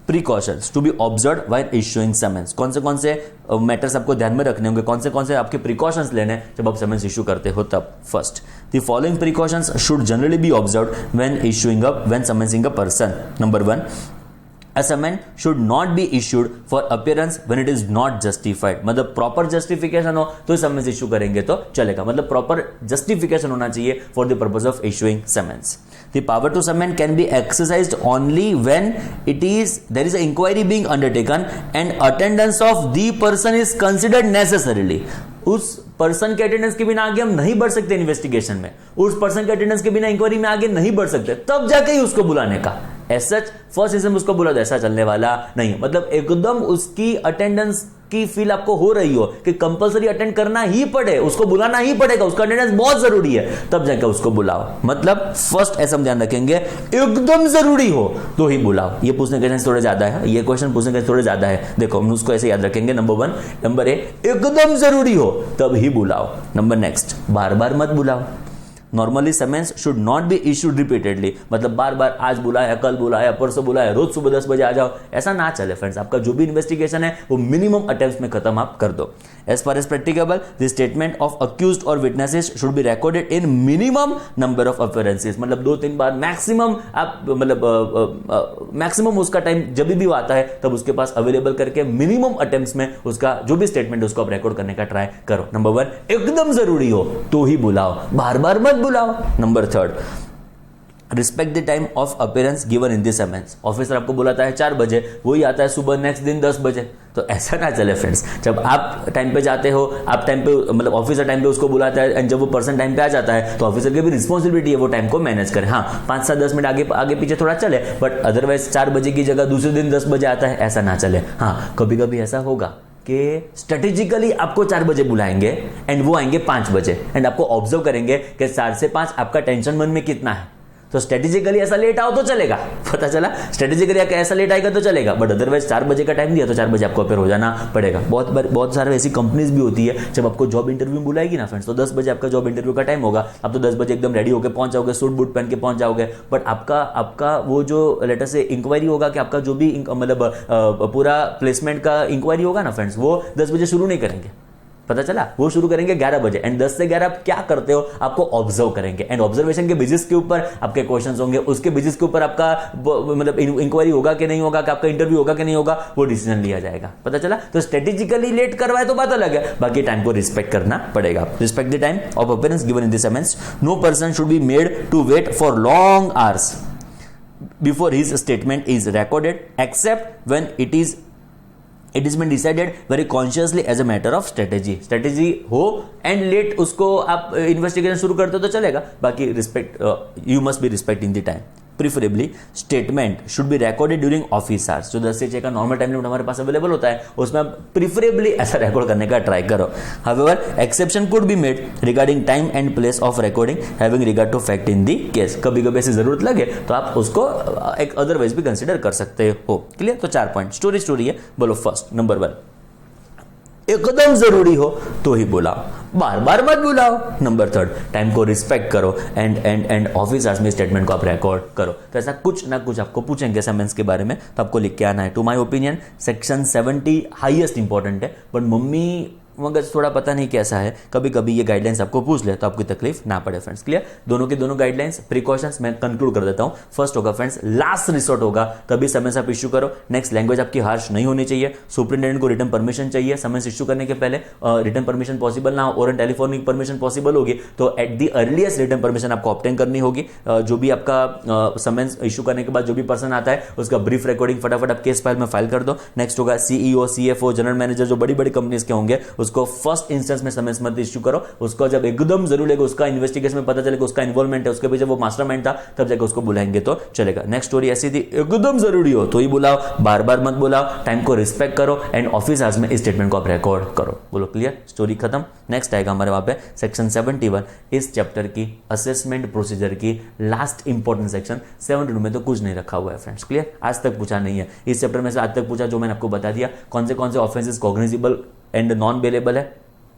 Speaker 1: Precautions to be observe while issuing summons. कौन से मैटर्स आपको ध्यान में रखने होंगे, कौन से आपके प्रिकॉशंस लेने जब आप समन्स इश्यू करते हो तब। First, the following precautions should generally be observe when summonsing a person. Number 1, A summon should not be issued for appearance when it is not justified। मतलब प्रॉपर जस्टिफिकेशन हो तो summons issue करेंगे तो चलेगा, मतलब प्रॉपर जस्टिफिकेशन होना चाहिए for the purpose of issuing summons. The power to summon can be exercised only when there is an inquiry being undertaken and attendance of the person is considered necessarily। उस person के attendance के बिना आगे हम नहीं बढ़ सकते investigation में, उस पर्सन के अटेंडेंस के बिना इंक्वायरी में आगे नहीं बढ़ सकते, तब जाके ही उसको बुलाने का। एज सच फर्स्ट इसमें उसको बुला दो, ऐसा चलने वाला नहीं है। मतलब एकदम उसकी अटेंडेंस की फील आपको हो रही हो कि कंपलसरी अटेंड करना ही पड़े, उसको बुलाना ही पड़ेगा, उसका अटेंडेंस बहुत जरूरी है, तब जाकर उसको बुलाओ। मतलब फर्स्ट ऐसा हम ध्यान रखेंगे, एकदम जरूरी हो तो ही बुलाओ। ये पूछने के चांस थोड़े ज्यादा है, ये क्वेश्चन पूछने के थोड़े ज्यादा है। देखो हम उसको ऐसे याद रखेंगे। नंबर 1, नंबर ए, एकदम जरूरी हो तब ही बुलाओ। नंबर नेक्स्ट, बार बार मत बुलाओ। Normally summons should not be issued repeatedly, मतलब बार बार आज बुलाया, कल बुलाया, परसों बुलाया, रोज सुबह 10 बजे आ जाओ, ऐसा ना चले फ्रेंड्स। आपका जो भी इन्वेस्टिगेशन है वो मिनिमम अटेम्प्ट्स में खत्म आप कर दो। As far as practicable the statement of accused और witnesses should be recorded in minimum number of appearances. मतलब 2-3 बार मैक्सिमम आप, मतलब मैक्सिमम उसका टाइम जब भी वो आता है तब उसके पास अवेलेबल करके मिनिमम अटेम्प्ट्स में उसका जो भी स्टेटमेंट है उसको आप रिकॉर्ड करने का ट्राई करो। नंबर 1, एकदम जरूरी हो तो ही बुलाओ, बार बार मत बुलाओ। Number 3, respect the time of appearance given in the summons. Officer आपको बुलाता है 4 बजे, वही आता है सुबह नेक्स्ट दिन 10 बजे, तो ऐसा ना चले फ्रेंड्स। जब आप टाइम पे जाते हो, आप टाइम पे, मतलब ऑफिसर टाइम पे उसको बुलाता है एंड जब वो पर्सन टाइम पे आ जाता है तो ऑफिसर की भी रिस्पॉन्सिबिलिटी है वो टाइम को मैनेज करे। हाँ 5-7-10 मिनट आगे पीछे थोड़ा चले, बट अदरवाइज 4 बजे की जगह दूसरे दिन 10 बजे आता है, ऐसा ना चले। हाँ कभी कभी ऐसा होगा कि स्ट्रेटेजिकली आपको 4 बजे बुलाएंगे एंड वो आएंगे 5 बजे एंड आपको ऑब्जर्व करेंगे कि 4 से 5 आपका टेंशन मन में कितना है, तो स्ट्रेटेजिकली ऐसा लेट आओ तो चलेगा, पता चला स्ट्रेटेजिकली ऐसा लेट आएगा तो चलेगा, बट अदरवाइज 4 बजे का टाइम दिया तो 4 बजे आपको अपेयर हो जाना पड़ेगा। बहुत सारे ऐसी कंपनीज भी होती है जब आपको जॉब इंटरव्यू में बुलाएगी ना फ्रेंड्स, तो 10 बजे आपका जॉब इंटरव्यू का टाइम होगा, आप तो 10 बजे एकदम रेडी होकर पहुंच जाओगे, सूट बूट पहन के पहुंच जाओगे, बट आपका वो जो लेटर से इंक्वायरी होगा कि आपका जो भी मतलब पूरा प्लेसमेंट का इंक्वायरी होगा ना फ्रेंड्स, वो 10 बजे शुरू नहीं करेंगे, पता चला, वो शुरू करेंगे 11 बजे एंड 10 से 11 आप क्या करते हो आपको ऑब्जर्व करेंगे एंड ऑब्जर्वेशन के बेसिस के ऊपर आपके क्वेश्चंस होंगे, उसके बेसिस के ऊपर आपका मतलब इंक्वायरी होगा कि नहीं होगा, कि आपका इंटरव्यू होगा कि नहीं होगा, वो डिसीजन लिया जाएगा, पता चला। तो स्ट्रेटेजिकली लेट करवाए तो बात अलग है, बाकी टाइम को रिस्पेक्ट करना पड़ेगा। Respect the time of appearance given in the summons. No person should be made to wait for long hours before his statement is recorded except when it is it is been decided very consciously as a matter of strategy हो and let उसको आप investigation शुरू करते हो तो चलेगा, बाकी respect you must be respect in the time. Preferably statement should be recorded during office hours, जो 10 से 6 का नॉर्मल टाइम लिमिट हमारे पास अवेलेबल होता है उसमें आप प्रीफरेबली ऐसा रिकॉर्ड करने का ट्राई करो। However exception could be made regarding time and place of recording having regard to fact in the case, कभी कभी ऐसी जरूरत लगे तो आप उसको एक अदरवाइज भी कंसिडर कर सकते हो। क्लियर? तो 4 पॉइंट स्टोरी है। बोलो फर्स्ट, नंबर 1, एकदम जरूरी हो तो ही बुलाओ, बार बार मत बुलाओ। नंबर 3, टाइम को रिस्पेक्ट करो एंड ऑफिस आवर्स में स्टेटमेंट को आप रिकॉर्ड करो। तो ऐसा कुछ ना कुछ आपको पूछेंगे समन्स के बारे में तो आपको लिख के आना है। To my opinion section 70 highest important है, बट मम्मी मगर थोड़ा पता नहीं कैसा है, कभी कभी ये गाइडलाइंस आपको पूछ ले तो आपकी तकलीफ ना पड़े फ्रेंड्स। क्लियर? दोनों के दोनों गाइडलाइंस प्रिकॉशंस मैं कंक्लूड कर देता हूं। फर्स्ट होगा फ्रेंड्स, लास्ट रिसोर्ट होगा तभी समय से आप इश्यू करो। नेक्स्ट, लैंग्वेज आपकी हार्श नहीं होनी चाहिए। सुपरिटेंडेंट को रिटर्न परमिशन चाहिए समय से इश्यू करने के पहले। रिटर्न परमिशन पॉसिबल ना हो और टेलीफोनिक परमिशन पॉसिबल होगी तो at the earliest return permission आपको ऑब्टेन करनी होगी। जो भी आपका समय इश्यू करने के बाद जो भी पर्सन आता है उसका ब्रीफ रिकॉर्डिंग फटाफट आप केस फाइल में फाइल कर दो। नेक्स्ट होगा सीईओ, सीएफओ, जनरल मैनेजर जो बड़ी बड़ी कंपनीज के होंगे उसको फर्स्ट इंस्टेंस में समय मत इश्यू करो। उसको जब एकदम जरूरी है उसका इन्वेस्टिगेशन में पता चलेगा उसका इन्वॉल्वमेंट है, उसके पीछे वो मास्टरमाइंड था, तब जाकर उसको बुलाएंगे तो चलेगा। नेक्स्ट स्टोरी ऐसी थी, एकदम जरूरी हो तो ही बुलाओ, बार बार मत बुलाओ, टाइम को रिस्पेक्ट करो एंड ऑफिस आवर्स में इस स्टेटमेंट को आप रिकॉर्ड करो। बोलो क्लियर? स्टोरी खत्म। नेक्स्ट आएगा हमारे वहां पे सेक्शन 71, इस चैप्टर की असेसमेंट प्रोसीजर की लास्ट इंपॉर्टेंट सेक्शन। 72 में तो कुछ नहीं रखा हुआ है फ्रेंड्स। क्लियर? आज तक पूछा नहीं है इस चैप्टर में से, आज तक पूछा जो मैंने आपको बता दिया कौन से offences cognizable and non bailable है,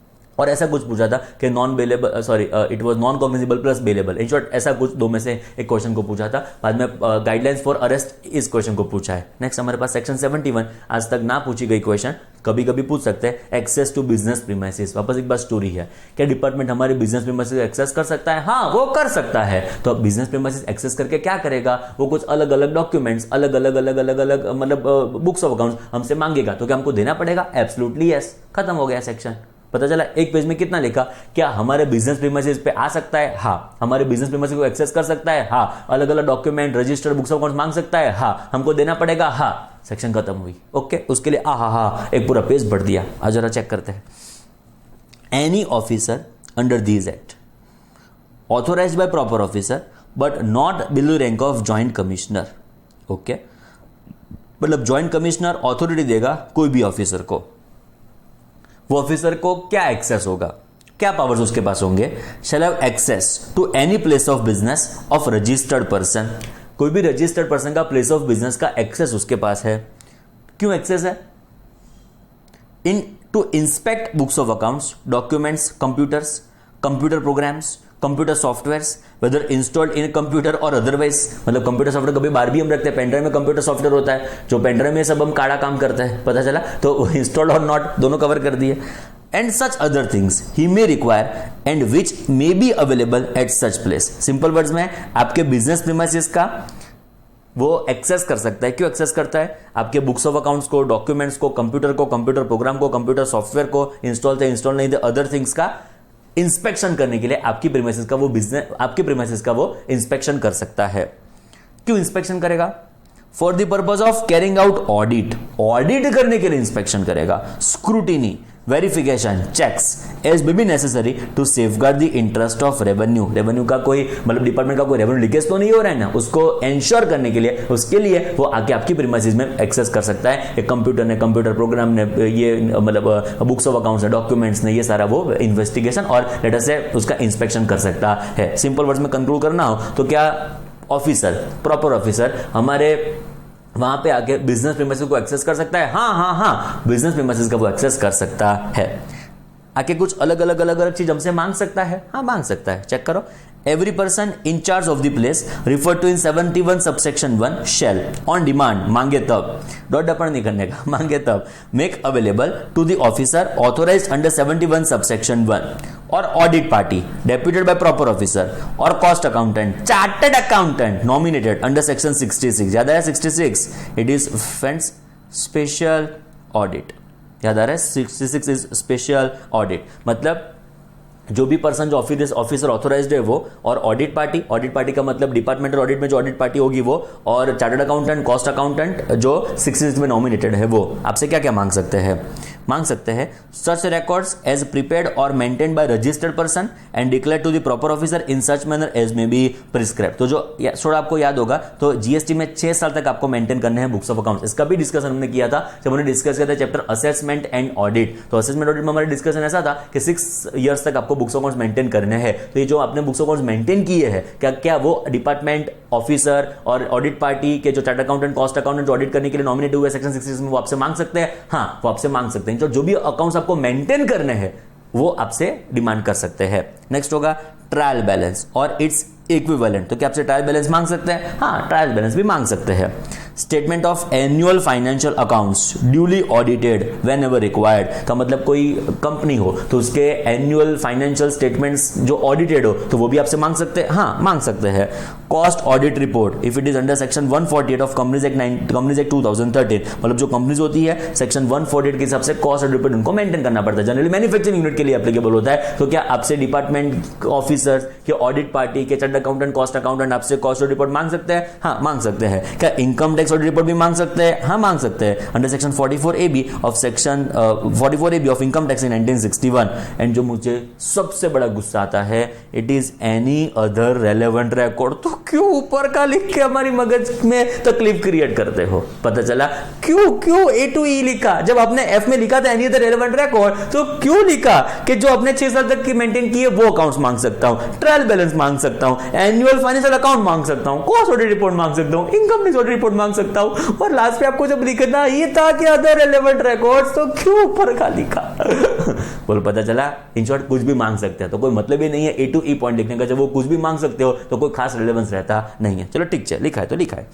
Speaker 1: और ऐसा कुछ पूछा था कि non bailable it was non cognizable plus bailable. In short ऐसा कुछ दो में से एक क्वेश्चन को पूछा था। बाद में गाइडलाइंस फॉर अरेस्ट इस क्वेश्चन को पूछा है। नेक्स्ट हमारे पास सेक्शन 71, आज तक ना पूछी गई क्वेश्चन, कभी कभी पूछ सकते हैं, एक्सेस टू बिजनेस प्रीमाइसेस। वापस एक बार स्टोरी है, क्या डिपार्टमेंट हमारे बिजनेस प्रीमाइसेस एक्सेस कर सकता है? हाँ, वो कर सकता है। तो अब बिजनेस प्रीमाइसेस एक्सेस करके क्या करेगा? वो कुछ अलग अलग डॉक्यूमेंट्स, अलग अलग मतलब बुक्स ऑफ अकाउंट्स हमसे मांगेगा, तो क्या हमको देना पड़ेगा? Absolutely yes. खत्म हो गया सेक्शन। पता चला एक पेज में कितना लिखा, क्या हमारे बिजनेस प्रीमाइसेस पे आ सकता है? हाँ। हमारे बिजनेस प्रीमाइसेस को एक्सेस कर सकता है? हाँ। अलग अलग document, register, books of accounts मांग सकता है? हाँ। हमको देना पड़ेगा? हाँ। सेक्शन खत्म हुई। ओके, उसके लिए एक पूरा पेज भर दिया। आज जरा चेक करते हैं। Any officer under this act authorised by proper officer but not below rank of joint commissioner. Okay, मतलब जॉइंट कमिश्नर अथॉरिटी देगा कोई भी ऑफिसर को, वो ऑफिसर को क्या एक्सेस होगा, क्या पावर्स उसके पास होंगे? Shall have access to any place of business of registered person. कोई भी रजिस्टर्ड पर्सन का प्लेस ऑफ बिजनेस का एक्सेस उसके पास है। क्यों एक्सेस है? In to inspect books of accounts, documents, computers, computer programs, computer softwares whether installed in computer or otherwise. मतलब कंप्यूटर सॉफ्टवेयर कभी बार भी हम रखते हैं, पेनड्राइव में कंप्यूटर सॉफ्टवेयर होता है, जो पेनड्राइव में सब हम काड़ा काम करते हैं, पता चला? तो इंस्टॉल्ड और नॉट दोनों कवर कर दिए। And such other things he may require and which may be available at such place. Simple words में आपके बिजनेस प्रीमाइसेस का वो एक्सेस कर सकता है। क्यों एक्सेस करता है? आपके बुक्स ऑफ अकाउंट्स को, डॉक्यूमेंट्स को, कंप्यूटर प्रोग्राम को, कंप्यूटर सॉफ्टवेयर को, इंस्टॉल थे इंस्टॉल नहीं थे, अदर थिंग्स का इंस्पेक्शन करने के लिए आपकी प्रीमाइसेस का वो बिजनेस, आपके प्रीमाइसेस का वो इंस्पेक्शन कर सकता है। क्यों इंस्पेक्शन करेगा? For the purpose of carrying out audit, audit करने के लिए इंस्पेक्शन करेगा। Scrutiny, verification, checks as may be necessary to safeguard the interest of revenue. Revenue का कोई मतलब डिपार्टमेंट का कोई रेवेन्यू लीकेज तो नहीं हो रहा है ना, उसको एंश्योर करने के लिए, उसके लिए वो आके आपकी प्रीमाइसेस में एक्सेस कर सकता है। एक कंप्यूटर ने, कंप्यूटर प्रोग्राम ने, ये मतलब बुक्स ऑफ अकाउंट्स ने, डॉक्यूमेंट्स ने, ये सारा वो इन्वेस्टिगेशन और लेटर से उसका इंस्पेक्शन कर सकता है। सिंपल वर्ड्स में कंक्लूड करना हो तो क्या ऑफिसर, प्रॉपर ऑफिसर हमारे वहां पे आके बिजनेस प्रीमाइसेस को एक्सेस कर सकता है? हाँ, बिजनेस प्रीमाइसेस का वो एक्सेस कर सकता है। आके कुछ अलग अलग चीज हमसे मांग सकता है? हाँ, मांग सकता है। चेक करो। Every person in charge of the place refer to in 71 subsection 1 shall on demand, मांगे तब, डॉट डपण नहीं करने का, मांगे तब, make available to the officer authorised under 71 subsection 1 or audit party deputed by proper officer or cost accountant, chartered accountant nominated under section 66। याद आया 66? It is friends special audit. याद आ रहा है 66 इज स्पेशल ऑडिट। मतलब जो भी person जो ऑफिसर ऑथोराइज्ड है वो, और ऑडिट पार्टी का मतलब डिपार्टमेंटल ऑडिट में जो ऑडिट पार्टी होगी वो, और चार्टर्ड अकाउंटेंट, कॉस्ट अकाउंटेंट जो 66 में नॉमिनेटेड है वो आपसे क्या क्या मांग सकते हैं सच रिकॉर्ड्स एज प्रिपेयर्ड और maintained by registered person and declare to the proper officer in such manner as may be prescribe. तो जो थोड़ा आपको याद होगा तो जीएसटी में 6 साल तक आपको मेंटेन करने हैं बुक्स ऑफ अकाउंट्स। इसका भी डिस्कशन हमने किया था जब हमने डिस्कस किया था चैप्टर असेसमेंट एंड ऑडिट। तो असेसमेंट ऑडिट में हमारा डिस्कशन ऐसा था कि 6 ईयर्स तक आपको बुक्स ऑफ अकाउंट्स मेंटेन करने हैं। तो ये जो आपने बुक्स ऑफ अकाउंट्स मेंटेन किए हैं क्या वो department, officer or audit party के जो chartered accountant, cost accountant audit करने के लिए नॉमिनेट हुए सेक्शन 66 में वो आपसे मांग सकते हैं? हाँ, वो आपसे मांग सकते हैं। जो भी अकाउंट्स आपको मेंटेन करने हैं वो आपसे डिमांड कर सकते हैं। नेक्स्ट होगा ट्रायल बैलेंस और इट्स इक्विवेलेंट। तो क्या आपसे ट्रायल बैलेंस मांग सकते हैं? हाँ, ट्रायल बैलेंस भी मांग सकते हैं। Statement of annual financial accounts duly audited when ever required का मतलब कोई कंपनी हो तो उसके एनुअल फाइनेंशियल स्टेटमेंट्स जो ऑडिटेड हो तो वो भी आपसे मांग सकते हैं? हाँ, मांग सकते हैं। Cost audit report if it is under section 148 of companies act 2013, मतलब जो कंपनीज होती है सेक्शन 148 के हिसाब से कॉस्ट ऑडिट रिपोर्ट उनको मेंटेन करना पड़ता है। जनरली मैन्युफैक्चरिंग यूनिट के लिए एप्लीकेबल होता है। तो क्या आपसे डिपार्टमेंट ऑफिसर के ऑडिट पार्टी के चार्टर्ड अकाउंटेंट, कॉस्ट अकाउंटेंट आपसे कॉस्ट ऑडिट रिपोर्ट मांग सकते हैं? हाँ, मांग सकते हैं। क्या इनकम टैक्स ऑडिट रिपोर्ट भी मांग सकते हैं? हाँ, मांग सकते हैं under section 44AB of income tax in 1961। And जो मुझे सबसे बड़ा गुस्सा आता है, it is any other relevant record. तो क्यों ऊपर का लिख के हमारी मगज में तकलीफ क्रिएट करते हो? पता चला क्यों A to E लिखा? जब आपने F में लिखा था एनी अदर रेलेवेंट रिकॉर्ड, तो क्यों लिखा कि जो आपने 6 साल तक की मेंटेन की है वो अकाउंट्स मांग सकता हूं, ट्रायल बैलेंस मांग सकता हूं, एनुअल फाइनेंशियल अकाउंट मांग सकता हूं, कॉस्ट ऑडिट रिपोर्ट मांग सकता हूं, इनकम टैक्स ऑडिट रिपोर्ट मांग सकता हूं, और लास्ट पे आपको जब लिखना ये था कि अदर रेलेवेंट रिकॉर्ड्स, तो क्यों ऊपर का लिखा? बोल, पता चला इन शॉर्ट कुछ भी मांग सकते हैं। तो कोई मतलब ही नहीं है A to E पॉइंट लिखने का। जब वो कुछ भी मांग सकते हो तो कोई खास रिलेवेंस रहता नहीं है। चलो ठीक है, लिखा है तो लिखा है।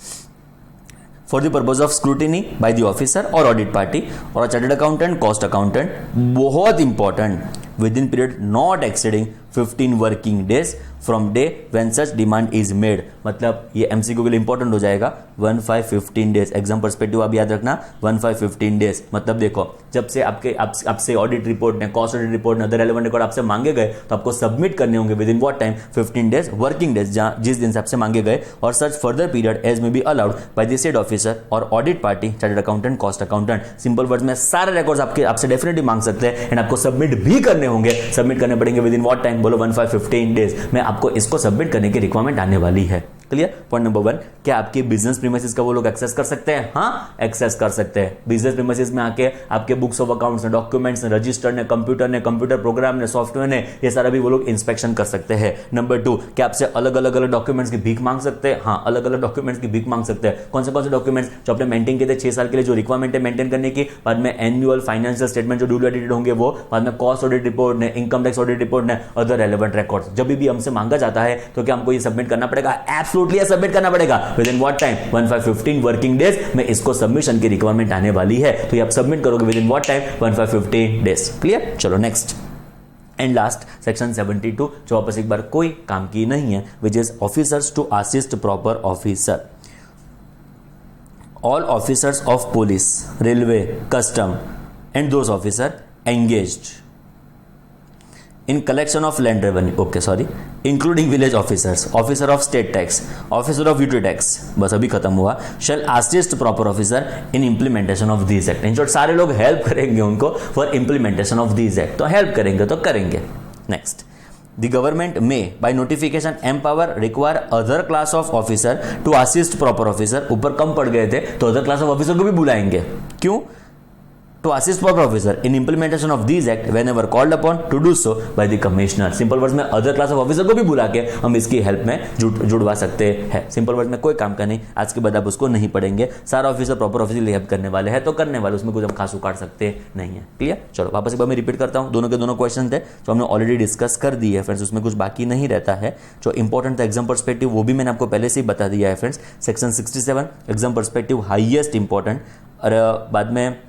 Speaker 1: For the purpose of scrutiny bye the officer or audit party और चार्टर्ड अकाउंटेंट, कॉस्ट अकाउंटेंट, बहुत important, with in period not exceeding 15 working days from day when such demand is made. मतलब ये एमसीक्यू के लिए important हो जाएगा। 15 days exam perspective आप याद रखना। 15 डेज मतलब देखो, जब से आपसे ऑडिट रिपोर्ट ने, कॉस्ट ऑडिट रिपोर्ट ने, अदर रेलेवेंट रिकॉर्ड आपसे मांगे गए तो आपको सबमिट करने होंगे within what time? 15 days working days, जिस दिन से आपसे मांगे गए। और such further period as may be allowed by the said officer or audit party, chartered accountant, cost accountant. Simple words में सारे रिकॉर्ड्स आपसे डेफिनेटली मांग सकते हैं एंड आपको सबमिट भी करने होंगे। सबमिट करने पड़ेंगे विद इन व्हाट टाइम? बोलो 15 डेज में आपको इसको सबमिट करने की रिक्वायरमेंट आने वाली है। क्लियर? पॉइंट नंबर 1, क्या आपके बिजनेस प्रीमिसेस का वो लोग एक्सेस कर सकते हैं? हाँ, एक्सेस कर सकते हैं। बिजनेस प्रीमिसेस में आके आपके बुक्स ऑफ अकाउंट्स ने, डॉक्यूमेंट्स ने, रजिस्टर ने, कंप्यूटर प्रोग्राम ने, सॉफ्टवेयर ने, ये सारा भी वो लोग इंस्पेक्शन कर सकते हैं। नंबर 2, क्या आपसे अलग अलग डॉक्यूमेंट्स की भीख मांग सकते हैं? हाँ, अलग अलग डॉक्यूमेंट्स की भीख मांग सकते हैं। कौन से डॉक्यूमेंट्स? जो आपने मेंटेन किए थे 6 साल के लिए, जो रिक्वायरमेंट है मेंटेन करने की, बाद में एनुअल फाइनेंशियल स्टेटमेंट जो ड्यूली ऑडिटेड होंगे वो, बाद में कॉस्ट ऑडिट रिपोर्ट ने, इनकम टैक्स ऑडिट रिपोर्ट ने, अदर रेलेवेंट रिकॉर्ड्स। जब भी हमसे मांगा जाता है तो क्या हमको ये सबमिट करना पड़ेगा? एब्सोल्युटली सबमिट करना पड़ेगा with in what time? 15 working days में इसको सबमिशन की रिक्वायरमेंट आने वाली है। तो ये आप सबमिट करोगे with in what time? 15 days. Clear? चलो नेक्स्ट एंड लास्ट सेक्शन 72, जो वापस एक बार कोई काम की नहीं है, which is officers to assist proper officer. All officers of police, railway, custom and those officer engaged in collection of land revenue, including village officers, officer of state tax, officer of duty tax, बस अभी खत्म हुआ, shall assist proper officer in implementation of these act। In short सारे लोग help करेंगे उनको for implementation of these act। तो help करेंगे तो करेंगे। Next, the government may by notification empower require other class of officer to assist proper officer। ऊपर कम पड़ गए थे तो other class of officer को भी बुलाएंगे। क्यों? to assist proper officer in implementation of these act whenever called upon to do so by the commissioner। Simple words में अदर क्लास ऑफ ऑफिसर को भी बुला के हम इसकी हेल्प में जुड़वा सकते हैं। सिंपल वर्ड्स में कोई काम का नहीं, आज के बाद आप उसको नहीं पढ़ेंगे। सारा ऑफिसर प्रॉपर ऑफिसर हेल्प करने वाले हैं तो करने वाले, उसमें कुछ हम खास उकाड़ सकते नहीं है। क्लियर? चलो वापस एक बार मैं रिपीट करता हूँ। दोनों के दोनों क्वेश्चन थे जो हमने ऑलरेडी डिस्कस कर दिए है फ्रेंड्स, उसमें कुछ बाकी नहीं रहता है। जो इंपॉर्टेंट था एग्जाम पर्सपेक्टिव वो भी मैंने आपको पहले से ही बता दिया है friends. Section 67 exam perspective highest important, और बाद में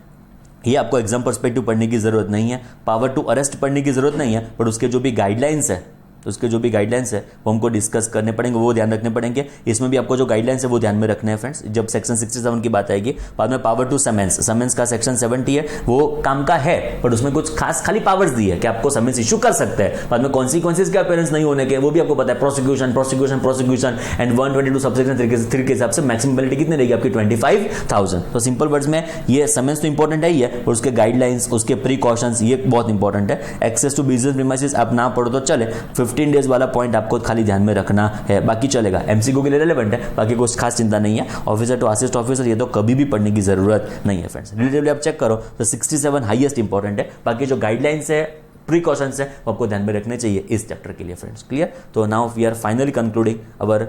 Speaker 1: ये आपको एग्जाम पर्सपेक्टिव पढ़ने की जरूरत नहीं है, पावर टू अरेस्ट पढ़ने की जरूरत नहीं है, बट उसके जो भी गाइडलाइंस है तो उसके जो भी गाइडलाइंस है वो हमको डिस्कस करने पड़ेंगे, वो ध्यान रखने पड़ेंगे। इसमें भी आपको जो गाइडलाइंस है वो ध्यान में रखने हैं फ्रेंड्स। जब सेक्शन 67 की बात आएगी, बाद में पावर टू समन्स का सेक्शन 70 है, वो काम का है बट उसमें कुछ खास खाली पावर्स दी है कि आपको समन्स इशू कर सकते हैं। बाद में कॉन्सिक्वेंसेज के अपीयरेंस नहीं होने के वो भी आपको पता है, प्रोसिक्यूशन एंड 122 सबसेक्शन 3 के हिसाब से मैक्सिमम पेनल्टी कितनी रहेगी आपकी 25,000। तो सिंपल वर्ड्स में ये समन्स तो इंपॉर्टेंट है ही है और उसके गाइडलाइंस, उसके प्रिकॉशंस ये बहुत इंपॉर्टेंट है। एक्सेस टू बिजनेस प्रीमाइसेस आप ना पढ़ो तो चले, 15 डेज वाला पॉइंट आपको खाली ध्यान में रखना है, बाकी चलेगा। एमसीक्यू के लिए रिलेवेंट है, बाकी कुछ खास चिंता नहीं है। ऑफिसर टू असिस्ट ऑफिसर ये तो कभी भी पढ़ने की जरूरत नहीं है फ्रेंड्स। रिलेटिवली आप चेक करो तो 67 हाईएस्ट इंपॉर्टेंट है, बाकी जो गाइडलाइंस है, प्रिकॉशंस है, वो आपको ध्यान में रखने चाहिए इस चैप्टर के लिए फ्रेंड्स। क्लियर? तो now we are finally concluding our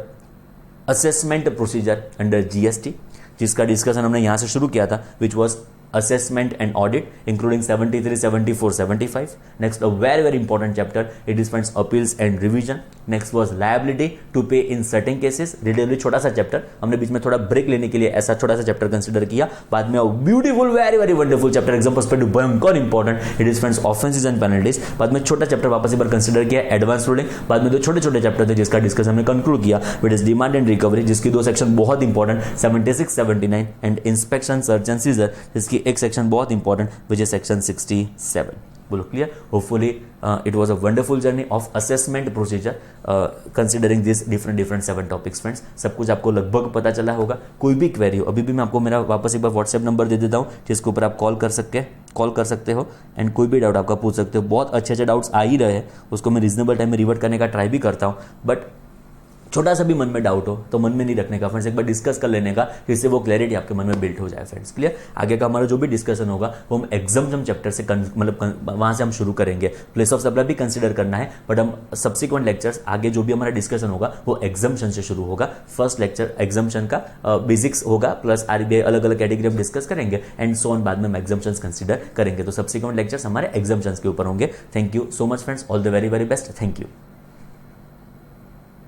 Speaker 1: assessment procedure under GST, जिसका डिस्कशन हमने यहां से शुरू किया था, which was assessment and audit, including 73, 74, 75. Next, a very important chapter, it is friends appeals and revision. Next was liability to pay in certain cases, relatively छोटा सा chapter, हमने बीच में थोड़ा ब्रेक लेने के लिए ऐसा छोटा सा चैप्टर कंसिडर किया। बाद में beautiful very wonderful chapter exam perspective भयंकर important, it is friends offences and penalties. बाद में छोटा चैप्टर वापस एक बार कंसिडर किया, एडवांस रूलिंग। बाद में दो छोटे चैप्टर थे जिसका डिस्कशन हमने कंक्लूड किया, which is demand and recovery, जिसकी दो सेक्शन बहुत important, 76, 79 and inspection search and scissor, जिसकी एक सेक्शन बहुत इंपॉर्टेंट विच इज सेक्शन 67। बोलो clear? Hopefully it was a wonderful journey of assessment procedure considering this different 7 topics friends. सब कुछ आपको लगभग पता चला होगा। कोई भी क्वेरी हो, अभी भी मैं आपको मेरा वापस एक बार व्हाट्सएप नंबर दे देता हूँ जिसके ऊपर आप कॉल कर सकते हो एंड कोई भी डाउट आपका पूछ सकते हो। बहुत अच्छे डाउट्स आ ही रहे हैं, उसको मैं रीजनेबल टाइम में रिवर्ट करने का ट्राई भी करता हूँ, बट छोटा सा भी मन में डाउट हो तो मन में नहीं रखने का फ्रेंड्स, एक बार डिस्कस कर लेने का, जिससे वो क्लैरिटी आपके मन में बिल्ड हो जाए फ्रेंड्स। क्लियर? आगे का हमारा जो भी डिस्कशन होगा वो हम एग्जाम्पशन चैप्टर से मतलब वहां से हम शुरू करेंगे। प्लेस ऑफ सप्लाई भी कंसिडर करना है, बट हम सब्सिक्वेंट लेक्चर्स आगे जो भी हमारा डिस्कशन होगा वो एग्जाम्पशन से शुरू होगा। फर्स्ट लेक्चर एग्जाम्पशन का बेसिक्स होगा, प्लस आरबीआई अलग अलग कैटेगरी हम डिस्कस करेंगे एंड सो ऑन। बाद में हम एग्जाम्पशंस कंसिडर करेंगे, तो सब्सिक्वेंट लेक्चर्स हमारे एग्जाम्पशंस के ऊपर होंगे। Thank you so much friends, all the very best, thank you.